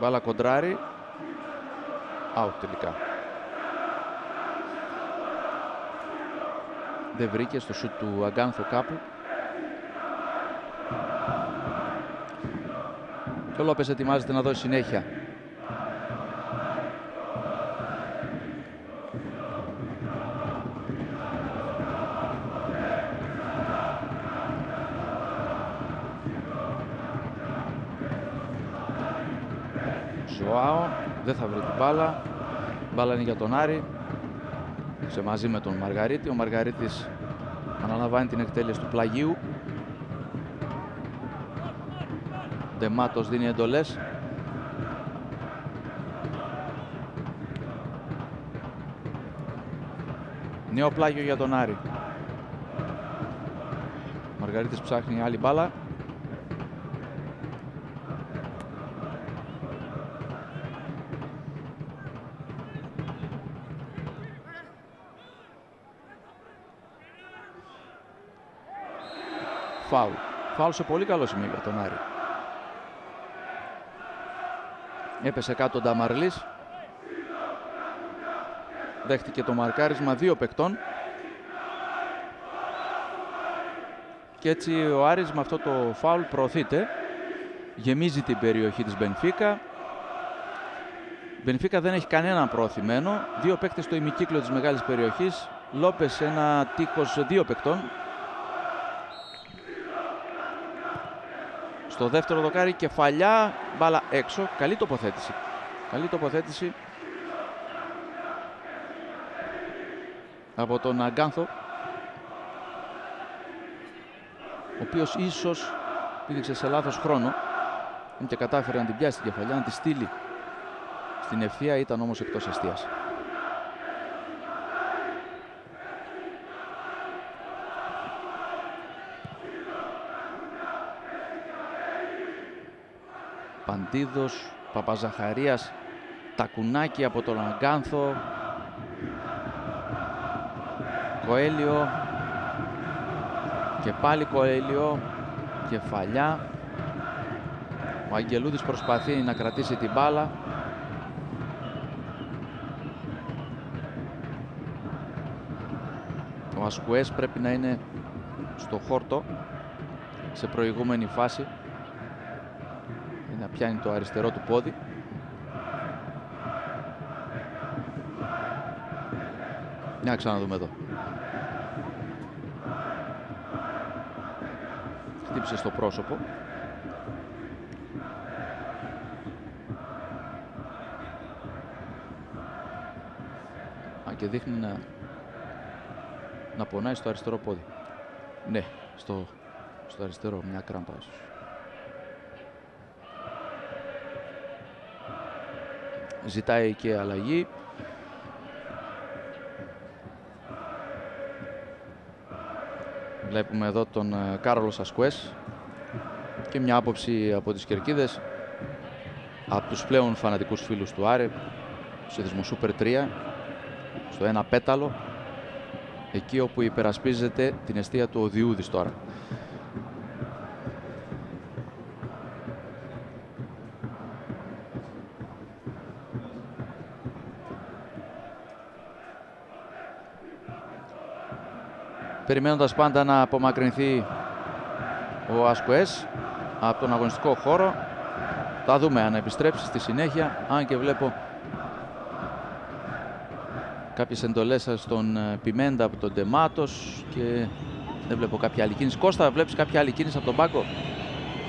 Μπάλα κοντράρι. Out τελικά. Δεν βρήκε στο σουτ του Αγκάνθο κάπου. Και ο Λόπες ετοιμάζεται να δώσει συνέχεια. Ζωάο, δεν θα βρει την μπάλα. Η μπάλα είναι για τον Άρη. Σε μαζί με τον Μαργαρίτη. Ο Μαργαρίτης αναλαμβάνει την εκτέλεση του πλαγίου. Ντεμάτος δίνει εντολές. Νέο πλάγιο για τον Άρη. Ο Μαργαρίτης ψάχνει άλλη μπάλα. Φάουλ. Φάουλ σε πολύ καλό σημείο για τον Άρη. Έπεσε κάτω ο Νταμαρλής. Δέχτηκε το μαρκάρισμα δύο παικτών. Και έτσι ο Άρης με αυτό το φάουλ προωθείται. Γεμίζει την περιοχή της Μπενφίκα. Η Μπενφίκα δεν έχει κανέναν προωθημένο. Δύο παίκτες στο ημικύκλιο της μεγάλης περιοχής. Λόπες ένα τείχος δύο παικτών. Στο δεύτερο δοκάρι κεφαλιά, μπάλα έξω. Καλή τοποθέτηση. Καλή τοποθέτηση από τον Αγκάνθο, ο οποίος ίσως πήδηξε σε λάθος χρόνο και κατάφερε να την πιάσει την κεφαλιά, να τη στείλει στην ευθεία, ήταν όμως εκτός εστίας. Παντίδος, Παπαζαχαρίας, τακουνάκι από τον Αγκάνθο. Κοέλιο. Και πάλι Κοέλιο. Κεφαλιά. Ο Αγγελούδης προσπαθεί να κρατήσει την μπάλα. Ο Ασκουές πρέπει να είναι στο χόρτο σε προηγούμενη φάση. Να πιάνει το αριστερό του πόδι. Να ξαναδούμε εδώ. Χτύπησε στο πρόσωπο. και δείχνει να πονάει στο αριστερό πόδι. Ναι, στο αριστερό, μια κράμπα ίσως. Ζητάει και αλλαγή. Βλέπουμε εδώ τον Κάρολος Ασκουές και μια άποψη από τις κερκίδες, από τους πλέον φανατικούς φίλους του Άρη, στο σύνδεσμο Super 3, στο ένα πέταλο, εκεί όπου υπερασπίζεται την εστία του Οδιούδης τώρα. Περιμένοντας πάντα να απομακρυνθεί ο Ασκουές από τον αγωνιστικό χώρο. Θα δούμε αν επιστρέψει στη συνέχεια, αν και βλέπω κάποιες εντολές στον Πιμέντα από τον Ντεμάτος και δεν βλέπω κάποια άλλη κίνηση. Κώστα, βλέπεις κάποια άλλη κίνηση από τον πάγκο?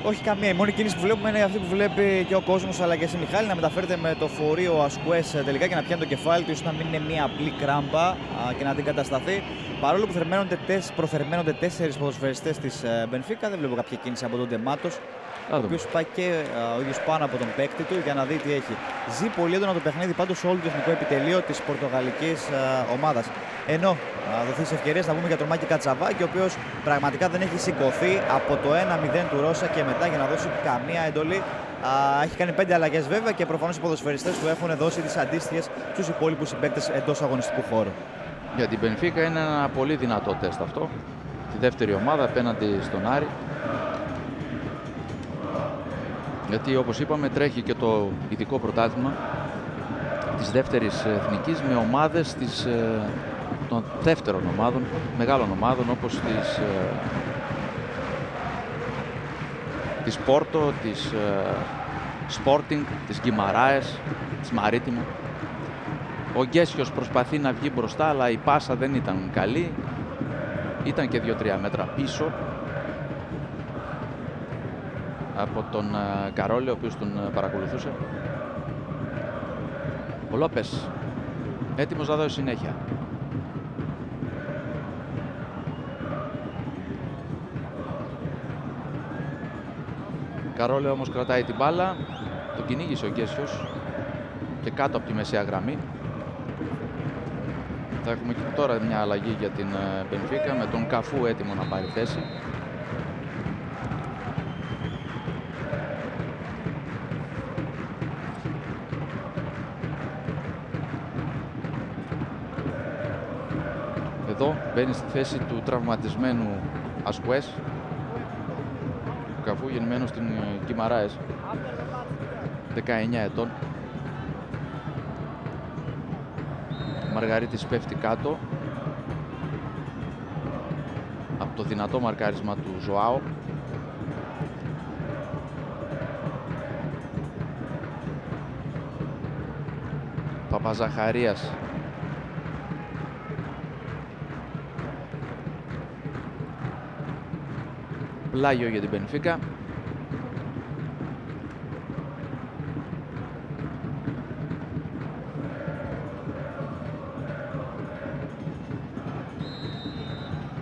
Όχι καμία. Η μόνη κίνηση που βλέπουμε είναι αυτή που βλέπει και ο κόσμος, αλλά και εσύ, Μιχάλη, να μεταφέρεται με το φορείο Ασκουές τελικά και να πιάνει το κεφάλι του, ώστε να μην είναι μια απλή κράμπα και να την κατασταθεί. Παρόλο που προθερμαίνονται 4 ποδοσφαιριστές της Μπενφίκα, δεν βλέπω κάποια κίνηση από τον Ντεμάτος, ο οποίος πάει και ο ίδιος πάνω από τον παίκτη του για να δει τι έχει. Ζει πολύ έντονα το παιχνίδι πάντως σε όλο το εθνικό επιτελείο της πορτογαλικής ομάδας. Ενώ δοθεί σε ευκαιρίες να πούμε για τον Μάκη Κατσαβάκη, ο οποίος πραγματικά δεν έχει σηκωθεί από το 1-0 του Ρώσα και μετά για να δώσει καμία εντολή. Έχει κάνει 5 αλλαγές βέβαια και προφανώς οι ποδοσφαιριστές του έχουν δώσει τις αντίστοιχες στους υπόλοιπους συμπαίκτες εντός αγωνιστικού χώρου. Για την Μπενφίκα είναι ένα πολύ δυνατό τεστ αυτό. Τη δεύτερη ομάδα απέναντι στον Άρη. Γιατί όπως είπαμε τρέχει και το ειδικό πρωτάθλημα της δεύτερης εθνικής με ομάδες των δεύτερων ομάδων, μεγάλων ομάδων όπως της Πόρτο, της Sporting, της Γκιμαράες, της Μαρίτιμο. Ο Γκέσιος προσπαθεί να βγει μπροστά, αλλά η πάσα δεν ήταν καλή. Ήταν και 2-3 μέτρα πίσω από τον Καρόλη, ο οποίος τον παρακολουθούσε. Ο Λόπες έτοιμος να δώσει συνέχεια. Καρόλη όμως κρατάει την μπάλα. Τον κυνήγησε ο Γκέσιος και κάτω από τη μεσαία γραμμή. Θα έχουμε και τώρα μια αλλαγή για την Μπενφίκα με τον Καφού έτοιμο να πάρει θέση. Εδώ μπαίνει στη θέση του τραυματισμένου Ασκουές. Ο Καφού γεννημένος στην Γκιμαράες, 19 ετών. Ο Μαργαρίτης πέφτει κάτω από το δυνατό μαρκάρισμα του Ζωάο. Παπαζαχαρίας πλάγιο για την Μπενφίκα.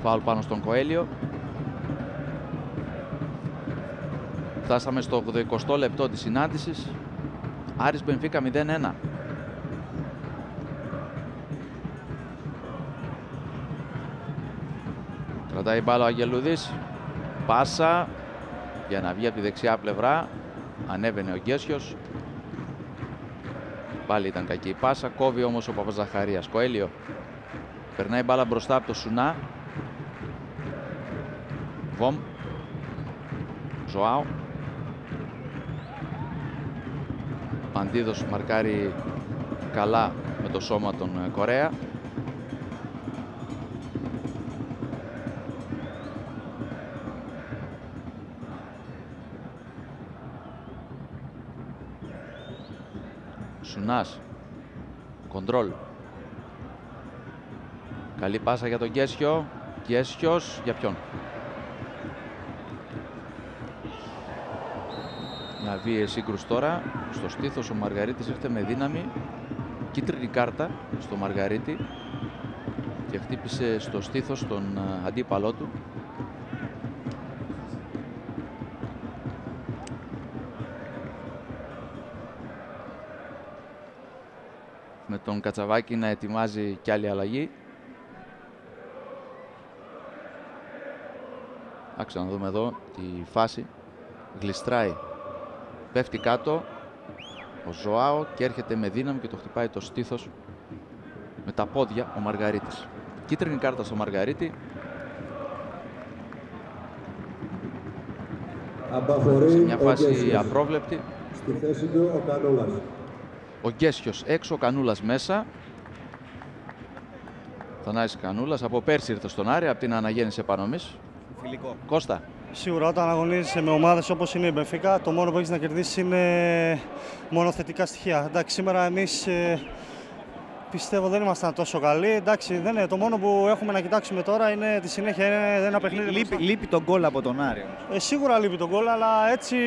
Φάουλ πάνω στον Κοέλιο. Φτάσαμε στο 80 λεπτό της συνάντησης. Άρης Μπενφίκα 0-1. Κρατάει μπάλα ο Αγγελούδης. Πάσα για να βγει από τη δεξιά πλευρά. Ανέβαινε ο Γκέσιος. Πάλι ήταν κακή η πάσα. Κόβει όμως ο Παπαζαχαρίας. Κοέλιο. Περνάει μπάλα μπροστά από το Σουνά. Βομ. Ζωάο. Παντίδος μαρκάρει καλά με το σώμα των Κορέα. Σουνάς. Κοντρόλ. Καλή πάσα για τον Γκέσιο. Γκέσιος για ποιον? Μια βίαιη σύγκρουση τώρα. Στο στήθος ο Μαργαρίτης ήρθε με δύναμη. Κίτρινη κάρτα στο Μαργαρίτη. και χτύπησε στο στήθος τον αντίπαλό του. Με τον Κατσαβάκη να ετοιμάζει κι άλλη αλλαγή. Άξε να δούμε εδώ τη φάση. Γλιστράει, πέφτει κάτω ο Ζωάο και έρχεται με δύναμη και το χτυπάει το στήθος με τα πόδια ο Μαργαρίτης. Κίτρινη κάρτα στο Μαργαρίτη. Σε μια φάση απρόβλεπτη. Στη θέση του ο Κανούλας. Ο Γκέσιος έξω, ο Κανούλας μέσα. Θανάσης Κανούλας, από πέρσι ήρθε στον Άρη, από την αναγέννηση επανομής. Φιλικό. Κώστα. Σίγουρα όταν αγωνίζεσαι με ομάδες όπως είναι η Μπενφίκα, το μόνο που έχεις να κερδίσεις είναι μόνο θετικά στοιχεία. Εντάξει, σήμερα εμείς πιστεύω δεν ήμασταν τόσο καλοί. Εντάξει, δεν είναι. Το μόνο που έχουμε να κοιτάξουμε τώρα είναι τη συνέχεια. Είναι ένα παιχνίδι. Λείπει τον γκολ από τον Άρη. Σίγουρα λείπει τον γκολ, αλλά έτσι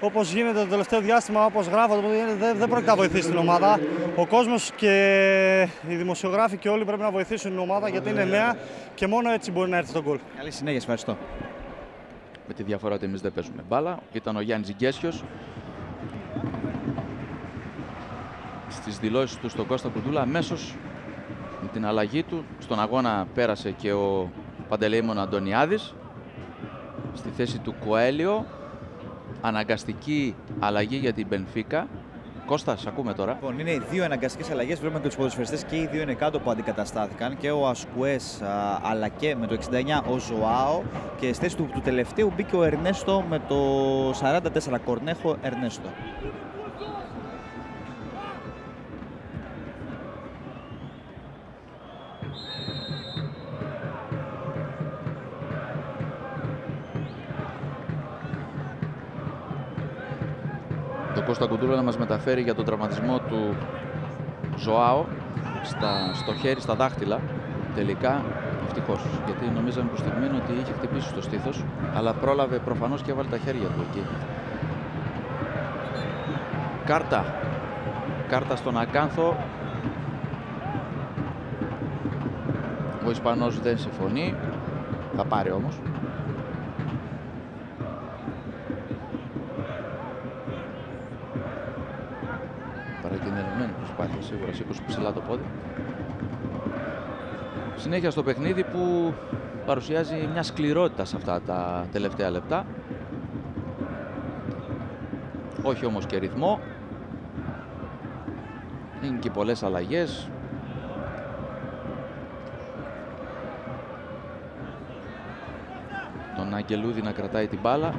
όπως γίνεται το τελευταίο διάστημα, όπως γράφω, δεν πρόκειται να βοηθήσει την ομάδα. Ο κόσμος και οι δημοσιογράφοι και όλοι πρέπει να βοηθήσουν την ομάδα γιατί είναι νέα και μόνο έτσι μπορεί να έρθει τον γκολ. Καλή συνέχεια, ευχαριστώ. Με τη διαφορά ότι εμείς δεν παίζουμε μπάλα. Ήταν ο Γιάννης Γκέσιος. Στις δηλώσεις του στον Κώστα Κουντούλα, αμέσως με την αλλαγή του στον αγώνα πέρασε και ο Παντελεήμων Αντωνιάδης στη θέση του Κοέλιο. Αναγκαστική αλλαγή για την Μπενφίκα. Κώστα, σε ακούμε τώρα. Λοιπόν, είναι δύο αναγκαστικές αλλαγές. Βλέπουμε και τους ποδοσφαιριστές και οι δύο είναι κάτω που αντικαταστάθηκαν. Και ο Ασκουές αλλά και με το 69 ο Ζωάο. Και στη θέση του τελευταίου μπήκε ο Ερνέστο με το 44 Κορνέχο Ερνέστο. Το Κώστα Κουντούλα να μας μεταφέρει για τον τραυματισμό του Ζωάο στο χέρι, στα δάχτυλα. Τελικά, ευτυχώς, γιατί νομίζαμε προς στιγμήν ότι είχε χτυπήσει στο στήθος, αλλά πρόλαβε προφανώς και έβαλε τα χέρια του εκεί. Κάρτα στον Ακάνθο. Ο Ισπανός δεν συμφωνεί, θα πάρει όμως. Παρακινδυνευμένη προσπάθεια, σίγουρα σήκωσε ψηλά το πόδι. Συνέχεια στο παιχνίδι που παρουσιάζει μια σκληρότητα σε αυτά τα τελευταία λεπτά. Όχι όμως και ρυθμό. Είναι και πολλές αλλαγές. Τον Αγγελούδη να κρατάει την μπάλα.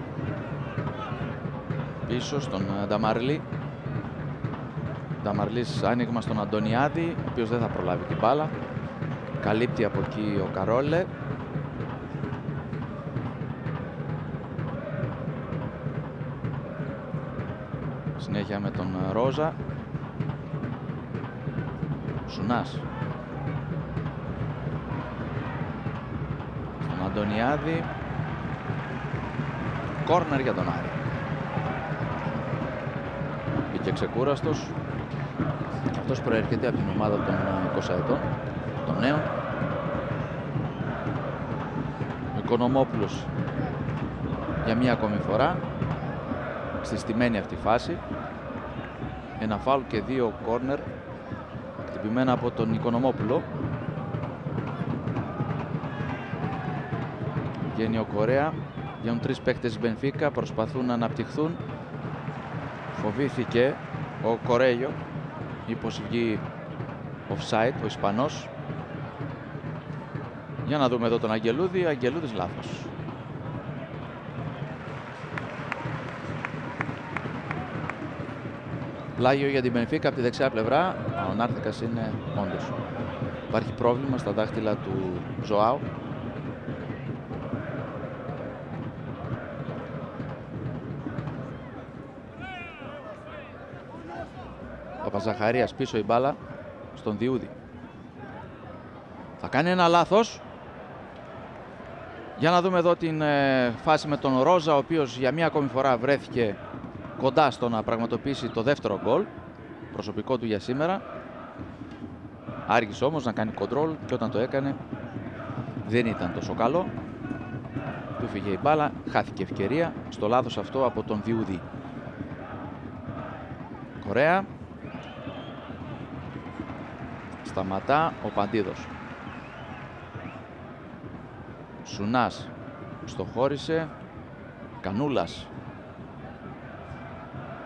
Πίσω στον Νταμαρλή. Νταμαρλής άνοιγμα στον Αντωνιάδη, ο οποίος δεν θα προλάβει την μπάλα. Καλύπτει από εκεί ο Καρόλε. Συνέχεια με τον Ρόζα. Σουνάς. Στον Αντωνιάδη. Κόρνερ για τον Άρη. Μπήκε ξεκούραστος. Αυτός προέρχεται από την ομάδα των 20 ετών, των νέων. Ο Οικονομόπουλος για μία ακόμη φορά στη στημένη αυτή φάση. Ένα φάουλ και δύο κόρνερ χτυπημένα από τον Οικονομόπουλο. Βγαίνει ο Κορέα. Βγαίνουν τρεις παίκτες Μπενφίκα, προσπαθούν να αναπτυχθούν. Φοβήθηκε ο Κορέγιο, μήπως βγει offside ο Ισπανός. Για να δούμε εδώ τον Αγγελούδη. Αγγελούδης λάθος. Πλάγιο για την Μπενφίκα από τη δεξιά πλευρά. Ο Νάρθικας είναι όντως. Υπάρχει πρόβλημα στα δάχτυλα του Ζωάου. Ο Παπαζαχαρίας πίσω η μπάλα στον Διούδη. Θα κάνει ένα λάθος. Για να δούμε εδώ την φάση με τον Ρόζα, ο οποίος για μία ακόμη φορά βρέθηκε κοντά στο να πραγματοποιήσει το δεύτερο γκολ. Προσωπικό του για σήμερα. Άργησε όμως να κάνει κοντρόλ και όταν το έκανε δεν ήταν τόσο καλό. Του φύγε η μπάλα, χάθηκε ευκαιρία στο λάθος αυτό από τον Διούδη. Κορέα. Σταματά ο Παντίδος. Σουνάς στοχώρησε. Κανούλας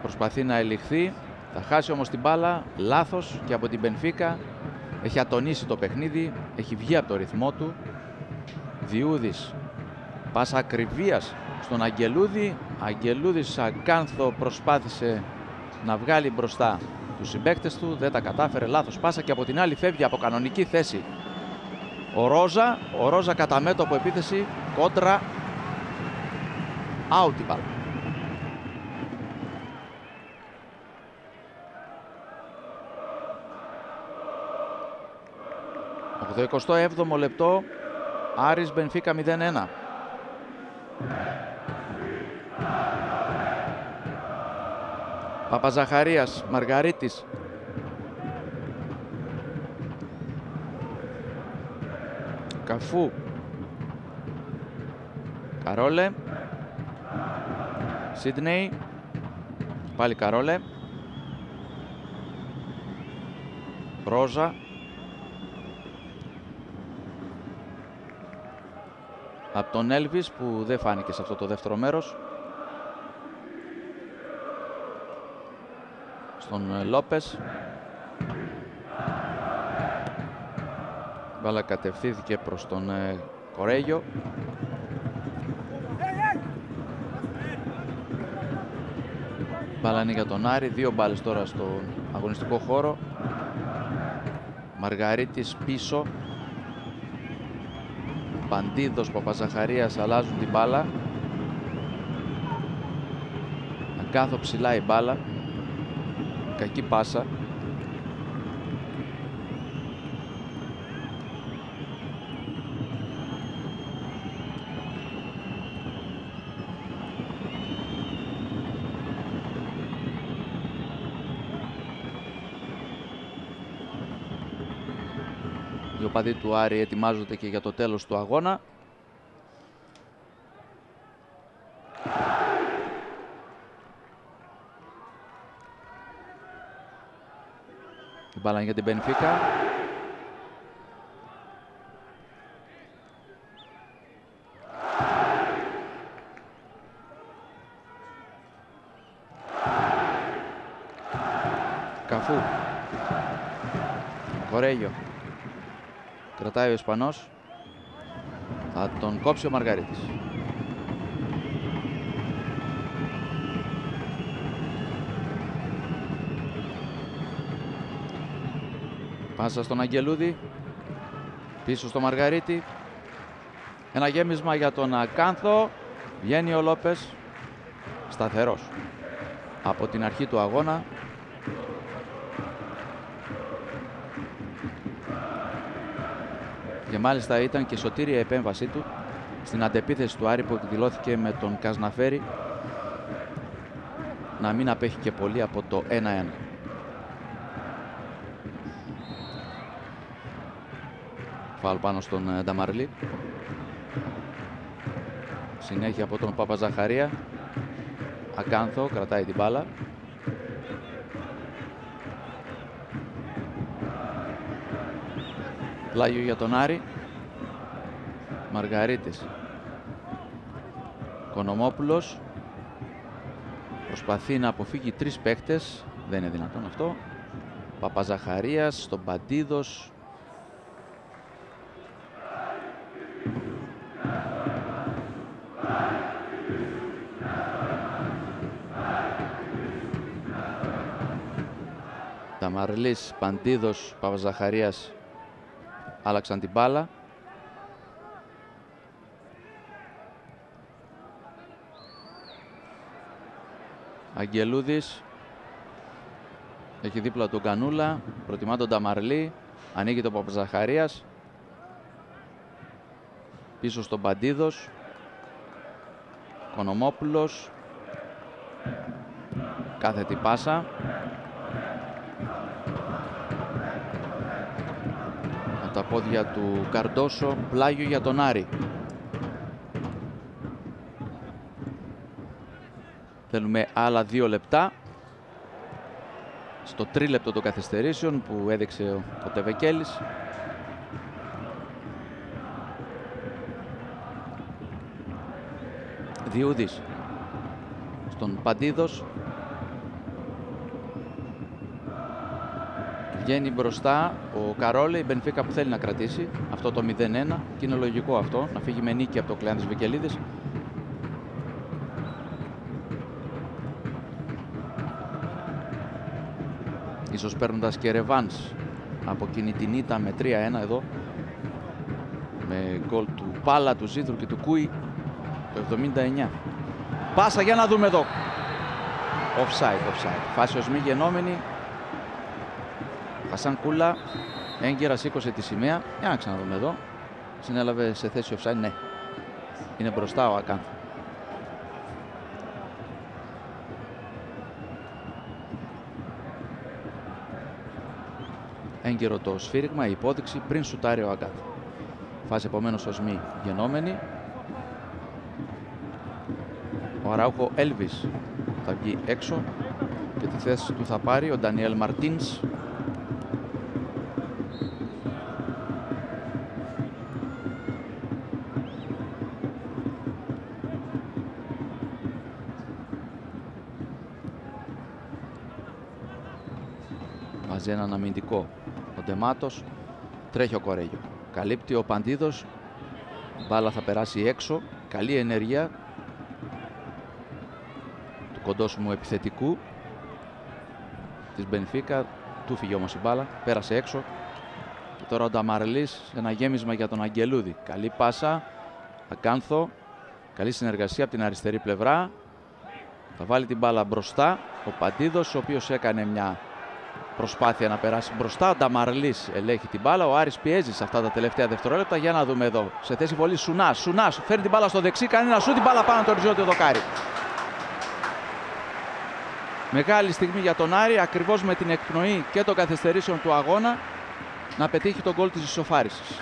προσπαθεί να ελιχθεί, θα χάσει όμως την μπάλα, λάθος και από την Μπενφίκα. Έχει ατονίσει το παιχνίδι, έχει βγει από το ρυθμό του. Διούδης, πάσα ακριβίας στον Αγγελούδη. Αγγελούδης Ακάνθο προσπάθησε να βγάλει μπροστά τους συμπαίκτες του, δεν τα κατάφερε, λάθος πάσα και από την άλλη φεύγει από κανονική θέση ο Ρόζα κατά μέτωπο επίθεση, κόντρα, out η μπάλα. Το 27ο λεπτό, Άρης Μπενφίκα 0-1. Παπαζαχαρίας, Μαργαρίτης. Καφού. Καρόλε. Σίδνεϊ. Πάλι Καρόλε. Ρόζα. Από τον Έλβις που δεν φάνηκε σε αυτό το δεύτερο μέρος. Στον Λόπες. Μπάλα κατευθύνθηκε προς τον Κορέγιο. Μπάλα είναι για τον Άρη. 2 μπάλες τώρα στον αγωνιστικό χώρο. Μαργαρίτης πίσω. Παντίδος, Παπαζαχαρίας αλλάζουν την μπάλα. Ακάθο ψηλά η μπάλα. Κακή πάσα. Οι οπαδοί του Άρη ετοιμάζονται και για το τέλος του αγώνα. Η μπάλα είναι για την Μπενφίκα. Καφού. Κορέγιο. Κρατάει ο Ισπανός. Θα τον κόψει ο Μαργαρίτης. Πάσα στον Αγγελούδη. Πίσω στο Μαργαρίτη. Ένα γέμισμα για τον Ακάνθο. Βγαίνει ο Λόπες. Σταθερός από την αρχή του αγώνα. Και μάλιστα ήταν και σωτήρια επέμβασή του στην αντεπίθεση του Άρη που εκδηλώθηκε με τον Κασναφέρη να μην απέχει και πολύ από το 1-1. Φάουλ πάνω στον Νταμαρλή. Συνέχεια από τον Παπαζαχαρία. Ακάνθο κρατάει την μπάλα. Πλάγιο για τον Άρη. Μαργαρίτης. Κονομόπουλος. Προσπαθεί να αποφύγει 3 παίκτες. Δεν είναι δυνατόν αυτό. Παπαζαχαρίας στον Παντίδος. Ταμαρλής, Παντίδος, Παπαζαχαρίας άλλαξαν την μπάλα. Αγγελούδης έχει δίπλα τον Κανούλα, προτιμά τον Ταμαρλή, ανοίγει τον Παπαζαχαρίας. Πίσω στον Παντίδος. Κονομόπουλος. Κάθετη πάσα. από τα πόδια του Καρντόσο, πλάγιο για τον Άρη. Θέλουμε άλλα 2 λεπτά στο τρίλεπτο των καθυστερήσεων που έδειξε ο Τεβεκέλης. Διούδης στον Παντίδος. Βγαίνει μπροστά ο Καρόλε, η Μπενφίκα που θέλει να κρατήσει αυτό το 0-1 και είναι λογικό αυτό, να φύγει με νίκη από το Κλεάνθης Βικελίδης. Ίσως παίρνοντας και ρεβάνς από εκείνη την ήττα με 3-1 εδώ, με γκολ του Πάλα, του Ζήτρου και του Κούι το 79. Πάσα για να δούμε εδώ. Offside. Φάση ως μη γενόμενη. Χασάν Κούλα, έγκαιρα σήκωσε τη σημαία. Για να ξαναδούμε εδώ. Συνέλαβε σε θέση offside, ναι. Είναι μπροστά ο Ακάνθο. Έγκαιρο το σφύριγμα, η υπόδειξη πριν σουτάρει ο Ακάνθο. Φάση επομένως ως μη γενόμενη. Ο Αράουχο Έλβης θα βγει έξω και τη θέση του θα πάρει ο Ντανιέλ Μαρτίνς. Βάζει έναν αμυντικό ο Ντεμάτος, τρέχει ο Κορέγιο, καλύπτει ο Παντίδος, μπάλα θα περάσει έξω, καλή ενέργεια του κοντόσουμου επιθετικού της Μπενφίκα, του φύγει όμως η μπάλα, πέρασε έξω και τώρα ο Νταμαρλής, ένα γέμισμα για τον Αγγελούδη, καλή πάσα, Ακάνθο, καλή συνεργασία από την αριστερή πλευρά, θα βάλει την μπάλα μπροστά ο Παντίδος, ο οποίος έκανε μια προσπάθεια να περάσει μπροστά. Ο Νταμαρλής ελέγχει την μπάλα. Ο Άρης πιέζει σε αυτά τα τελευταία δευτερόλεπτα. Για να δούμε εδώ. Σε θέση βολή Σουνάς. Φέρνει την μπάλα στο δεξί. Κάνει ένα σου την μπάλα πάνω το οριζόντιο δοκάρι. Μεγάλη στιγμή για τον Άρη. Ακριβώς με την εκπνοή και των καθυστερήσεων του αγώνα να πετύχει τον γκολ της ισοφάρισης.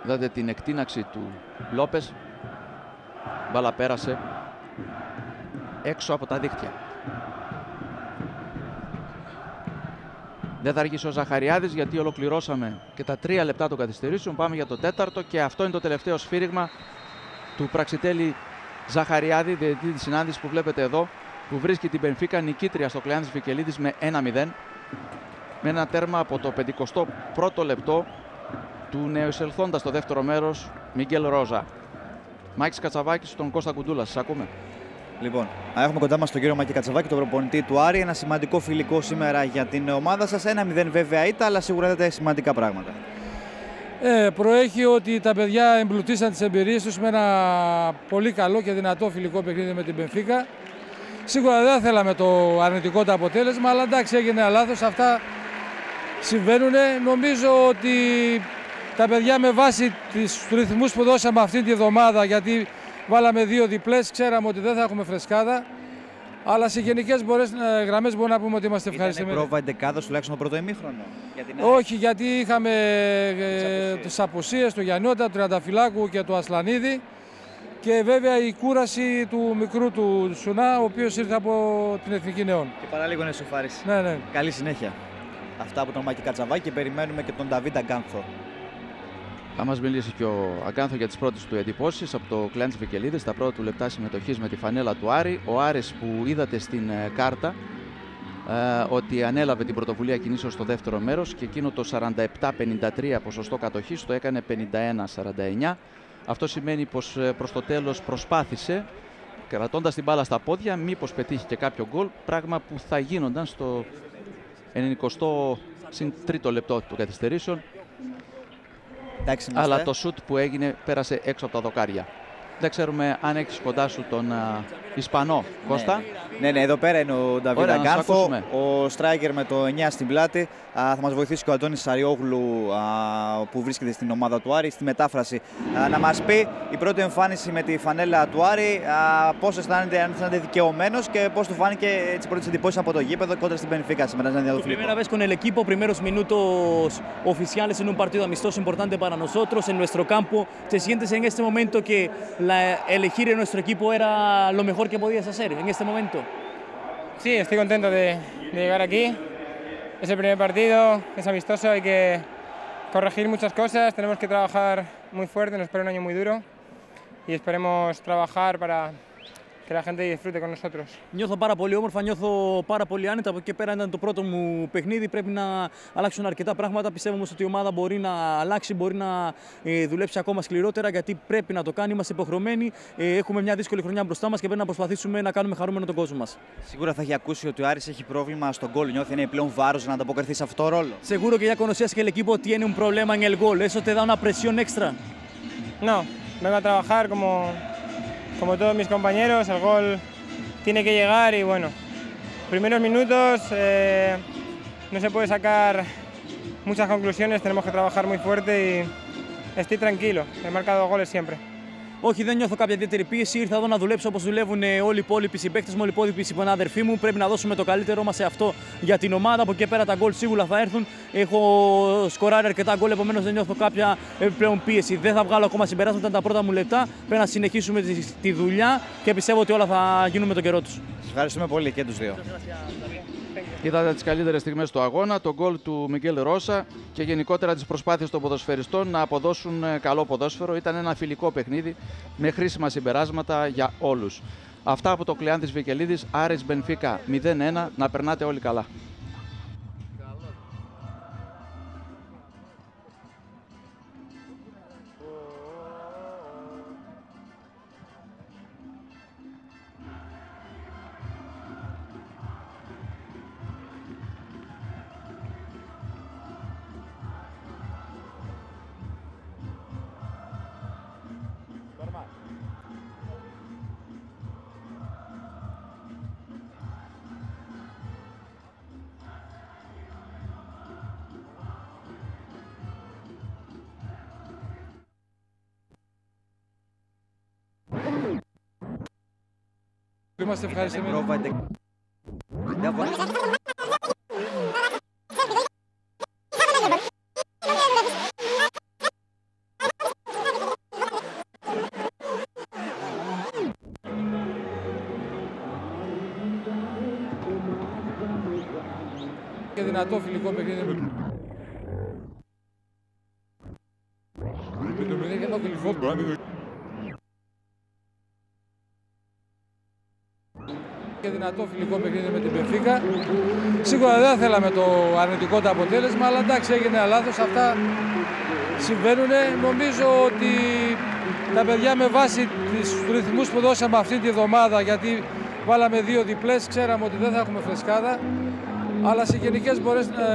Είδατε την εκτείναξη του Λόπες. Μπάλα πέρασε έξω από τα δίχτυα. Δεν θα αργήσει ο Ζαχαριάδης γιατί ολοκληρώσαμε και τα 3 λεπτά των καθυστερήσεων. Πάμε για το 4ο και αυτό είναι το τελευταίο σφύριγμα του Πραξιτέλη Ζαχαριάδη, διαιτητή της συνάντησης που βλέπετε εδώ, που βρίσκει την Μπενφίκα νικήτρια στο Κλεάνθης Βικελίδης με 1-0, με ένα τέρμα από το 51ο λεπτό του νεοεισελθόντα στο δεύτερο μέρος Μίγκελ Ρόζα. Μάκης Κατσαβάκης, τον Κώστα Κουντούλα, σας ακούμε. Λοιπόν, έχουμε κοντά μας τον κύριο Μάκη Κατσαβάκη, τον προπονητή του Άρη. Ένα σημαντικό φιλικό σήμερα για την ομάδα σας. 1-0 βέβαια ήττα, αλλά σίγουρα είδατε σημαντικά πράγματα. Προέχει ότι τα παιδιά εμπλουτίσαν τις εμπειρίες τους με ένα πολύ καλό και δυνατό φιλικό παιχνίδι με την Μπενφίκα. Σίγουρα δεν θέλαμε το αρνητικό το αποτέλεσμα, αλλά εντάξει, έγινε ένα λάθος. Αυτά συμβαίνουν. Νομίζω ότι τα παιδιά με βάση τους ρυθμούς που δώσαμε αυτή τη εβδομάδα, γιατί βάλαμε 2 διπλές, ξέραμε ότι δεν θα έχουμε φρεσκάδα. Αλλά σε γενικές γραμμές μπορούμε να πούμε ότι είμαστε ευχαριστημένοι. Ήταν πρόβα εντεκάδας τουλάχιστον το πρώτο ημίχρονο? Όχι, γιατί είχαμε τις απουσίες του Γιαννιώτα, του Τριανταφυλάκου και του Ασλανίδη. Και βέβαια η κούραση του μικρού του Σουνά, ο οποίος ήρθε από την Εθνική Νεών. Και παραλίγο είναι σοφάρης. Ναι. Καλή συνέχεια. Αυτά από τον Μάκη Κατσαβάκη και περιμένουμε και τον Νταβίντ Αγκάνθο. Θα μας μιλήσει και ο Αγκάνθο για τις πρώτες του εντυπώσεις από το Κλεάνθης Βικελίδης, τα πρώτα του λεπτά συμμετοχής με τη φανέλα του Άρη. Ο Άρης που είδατε στην κάρτα ότι ανέλαβε την πρωτοβουλία κινήσεως στο δεύτερο μέρος και εκείνο το 47-53 ποσοστό κατοχής το έκανε 51-49. Αυτό σημαίνει πως προς το τέλος προσπάθησε, κρατώντας την μπάλα στα πόδια, μήπως πετύχει και κάποιο γκολ, πράγμα που θα γίνονταν στο 93ο λεπτό του καθυστερήσεων. Αλλά το σουτ που έγινε πέρασε έξω από τα δοκάρια. Δεν ξέρουμε αν έχεις κοντά σου τον Ισπανό. Κώστα. Ναι, εδώ πέρα είναι ο Νταβίδ Αγκάνθο, ο striker με το 9 στην πλάτη. Θα μας βοηθήσει και ο Αντώνης Σαριόγλου που βρίσκεται στην ομάδα του Άρη στη μετάφραση. Να μας πει η πρώτη εμφάνιση με τη φανέλα του Άρη, πώς αισθάνεται, αν αισθάνεται δικαιωμένος και πώς του φάνηκε τις πρώτες εντυπώσεις από το γήπεδο κόντρα στην Benfica σήμερα. Primera vez con el equipo, primeros minutos oficiales en un partido amistoso importante para nosotros en nuestro campo. ¿Te sientes en este momento que elegir en nuestro equipo era lo mejor que podías hacer en este momento? Sí, estoy contento de llegar aquí. Es el primer partido, es amistoso, hay que corregir muchas cosas, tenemos que trabajar muy fuerte, nos espera un año muy duro y esperemos trabajar para que la gente disfrute con nosotros. Νιώθω πάρα πολύ όμορφα, νιώθω πάρα πολύ άνετα. Από εκεί πέρα ήταν το πρώτο μου παιχνίδι. Πρέπει να αλλάξουν αρκετά πράγματα. Πιστεύω όμως ότι η ομάδα μπορεί να αλλάξει, μπορεί να δουλέψει ακόμα σκληρότερα γιατί πρέπει να το κάνει. Είμαστε υποχρεωμένοι. Έχουμε μια δύσκολη χρονιά μπροστά μας και πρέπει να προσπαθήσουμε να κάνουμε χαρούμενο τον κόσμο μας. Σίγουρα θα έχει ακούσει ότι ο Άρης έχει πρόβλημα στον γκολ. Niothi είναι πλέον βάρος να ανταποκριθεί σε αυτό το ρόλο. Seguro que ya conocías que el equipo tiene un problema en el gol. ¿Eso te da una presión extra? No, vengo a trabajar como todos mis compañeros, el gol tiene que llegar y bueno, primeros minutos no se puede sacar muchas conclusiones, tenemos que trabajar muy fuerte y estoy tranquilo, he marcado goles siempre. Όχι, δεν νιώθω κάποια ιδιαίτερη πίεση. Ήρθα εδώ να δουλέψω όπως δουλεύουν όλοι οι υπόλοιποι συμπαίκτες μου, όλοι οι υπόλοιποι συναδελφοί μου. Πρέπει να δώσουμε το καλύτερό μας σε αυτό για την ομάδα. Από εκεί πέρα τα γκολ σίγουρα θα έρθουν. Έχω σκοράρει αρκετά γκολ, επομένως δεν νιώθω κάποια επιπλέον πίεση. Δεν θα βγάλω ακόμα συμπεράσματα τα πρώτα μου λεπτά. Πρέπει να συνεχίσουμε τη δουλειά και πιστεύω ότι όλα θα γίνουν με τον καιρό τους. Σας ευχαριστούμε πολύ και τους δύο. Είδατε τις καλύτερες στιγμές του αγώνα, τον γκολ του Μιγγέλ Ρώσα και γενικότερα τις προσπάθειες των ποδοσφαιριστών να αποδώσουν καλό ποδόσφαιρο. Ήταν ένα φιλικό παιχνίδι με χρήσιμα συμπεράσματα για όλους. Αυτά από το Κλεάνθης Βικελίδης, Άρης Μπενφίκα 0-1. Να περνάτε όλοι καλά. Είμαστε ευχαριστημένοι. Και δυνατό φιλικό παιχνίδι με το παιχνίδι εδώ κλειφό και δυνατό φιλικό παιχνίδι με την Benfica. Σίγουρα δεν θέλαμε το αρνητικό το αποτέλεσμα, αλλά εντάξει, έγινε ένα λάθος, αυτά συμβαίνουν. Νομίζω ότι τα παιδιά με βάση τους ρυθμούς που δώσαμε αυτή τη βδομάδα, γιατί βάλαμε 2 διπλές, ξέραμε ότι δεν θα έχουμε φρεσκάδα, αλλά σε γενικές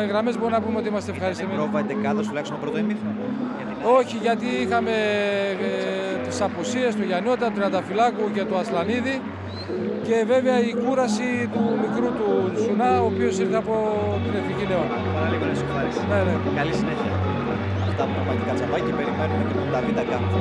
γραμμές μπορούμε να πούμε ότι είμαστε ευχαριστημένοι. Πρόβα εντεκάδος τουλάχιστον πρώτο ημίχρονο. Όχι, γιατί είχαμε τις απουσίες του Γιαννιώτα, του Τριανταφυλάκου και του Ασλανίδη και βέβαια η κούραση του μικρού του Σουνά, ο οποίος ήρθε από την Εθνική Νεώνα. Παραλίγο να σου ευχαριστώ. Ναι. Καλή συνέχεια. Αυτά από τον Μάκη Κατσαβάκη και περιμένουμε και τον Νταβίδ Αγκάνθο.